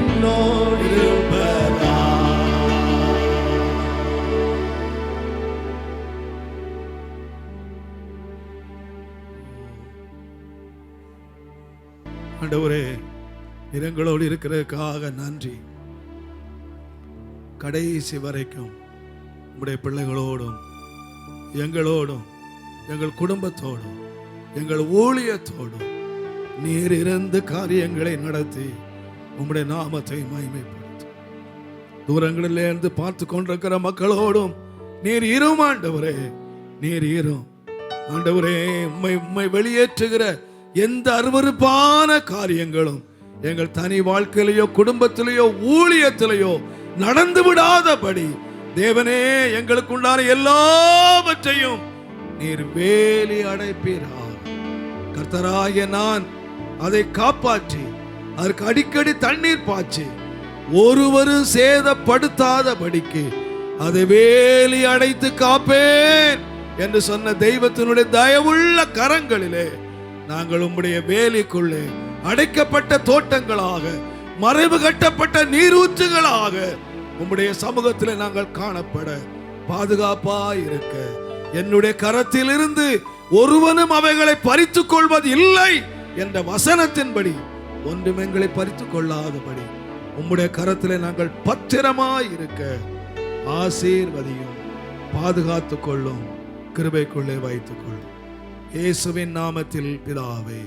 ஆண்டவரே, எங்களோடு இருக்கிறதுக்காக நன்றி. கடைசி வரைக்கும் உம்முடைய பிள்ளைகளோடும் எங்களோடும் எங்கள் குடும்பத்தோடும் எங்கள் ஊழியத்தோடும் நீர் இருந்து காரியங்களை நடத்தி உம்முடைய நாமத்தை மகிமைப்படுத்தும். தூரங்களிலிருந்து பார்த்து கொண்டிருக்கிற மக்களோடும் நீர் இரும் ஆண்டவரே, நீர் இரும் ஆண்டவரே. உம்மை வெளியேற்றுகிற எந்த அருவருப்பான காரியங்களும் எங்கள் தனி வாழ்க்கையிலேயோ குடும்பத்திலேயோ ஊழியத்திலேயோ நடந்து விடாதபடி தேவனே எங்களுக்குண்டான எல்லாவற்றையும் நீர் வேலி அடைப்பீராக. கர்த்தராகிய நான் அதை காப்பாற்றி அதற்கு அடிக்கடி தண்ணீர் பாய்ச்சி ஒருவரும் சேதப்படுத்தாதபடிக்கு அதை வேலி அடைத்து காப்பேன் என்று சொன்ன தெய்வத்தினுடைய தயவுள்ள கரங்களிலே நாங்கள் உம்முடைய வேலிக்குள்ளே அடைக்கப்பட்ட தோட்டங்களாக, மறைவு கட்டப்பட்ட நீரூற்றுகளாக உம்முடைய சமூகத்தில் நாங்கள் காணப்பட பாதுகாப்பாய் இருக்க என்னுடைய கரத்திலிருந்து ஒருவனும் அவைகளை பறித்துக் கொள்வது இல்லை என்ற வசனத்தின்படி ஒன்றும் எங்களை பறித்துக் கொள்ளாதபடி உம்முடைய கரத்திலே நாங்கள் பத்திரமாய் இருக்க ஆசீர்வதியும், பாதுகாத்துக் கொள்ளும், கிருபைக்குள்ளே வைத்துக் கொள்ளும். இயேசுவின் நாமத்தில் பிதாவே.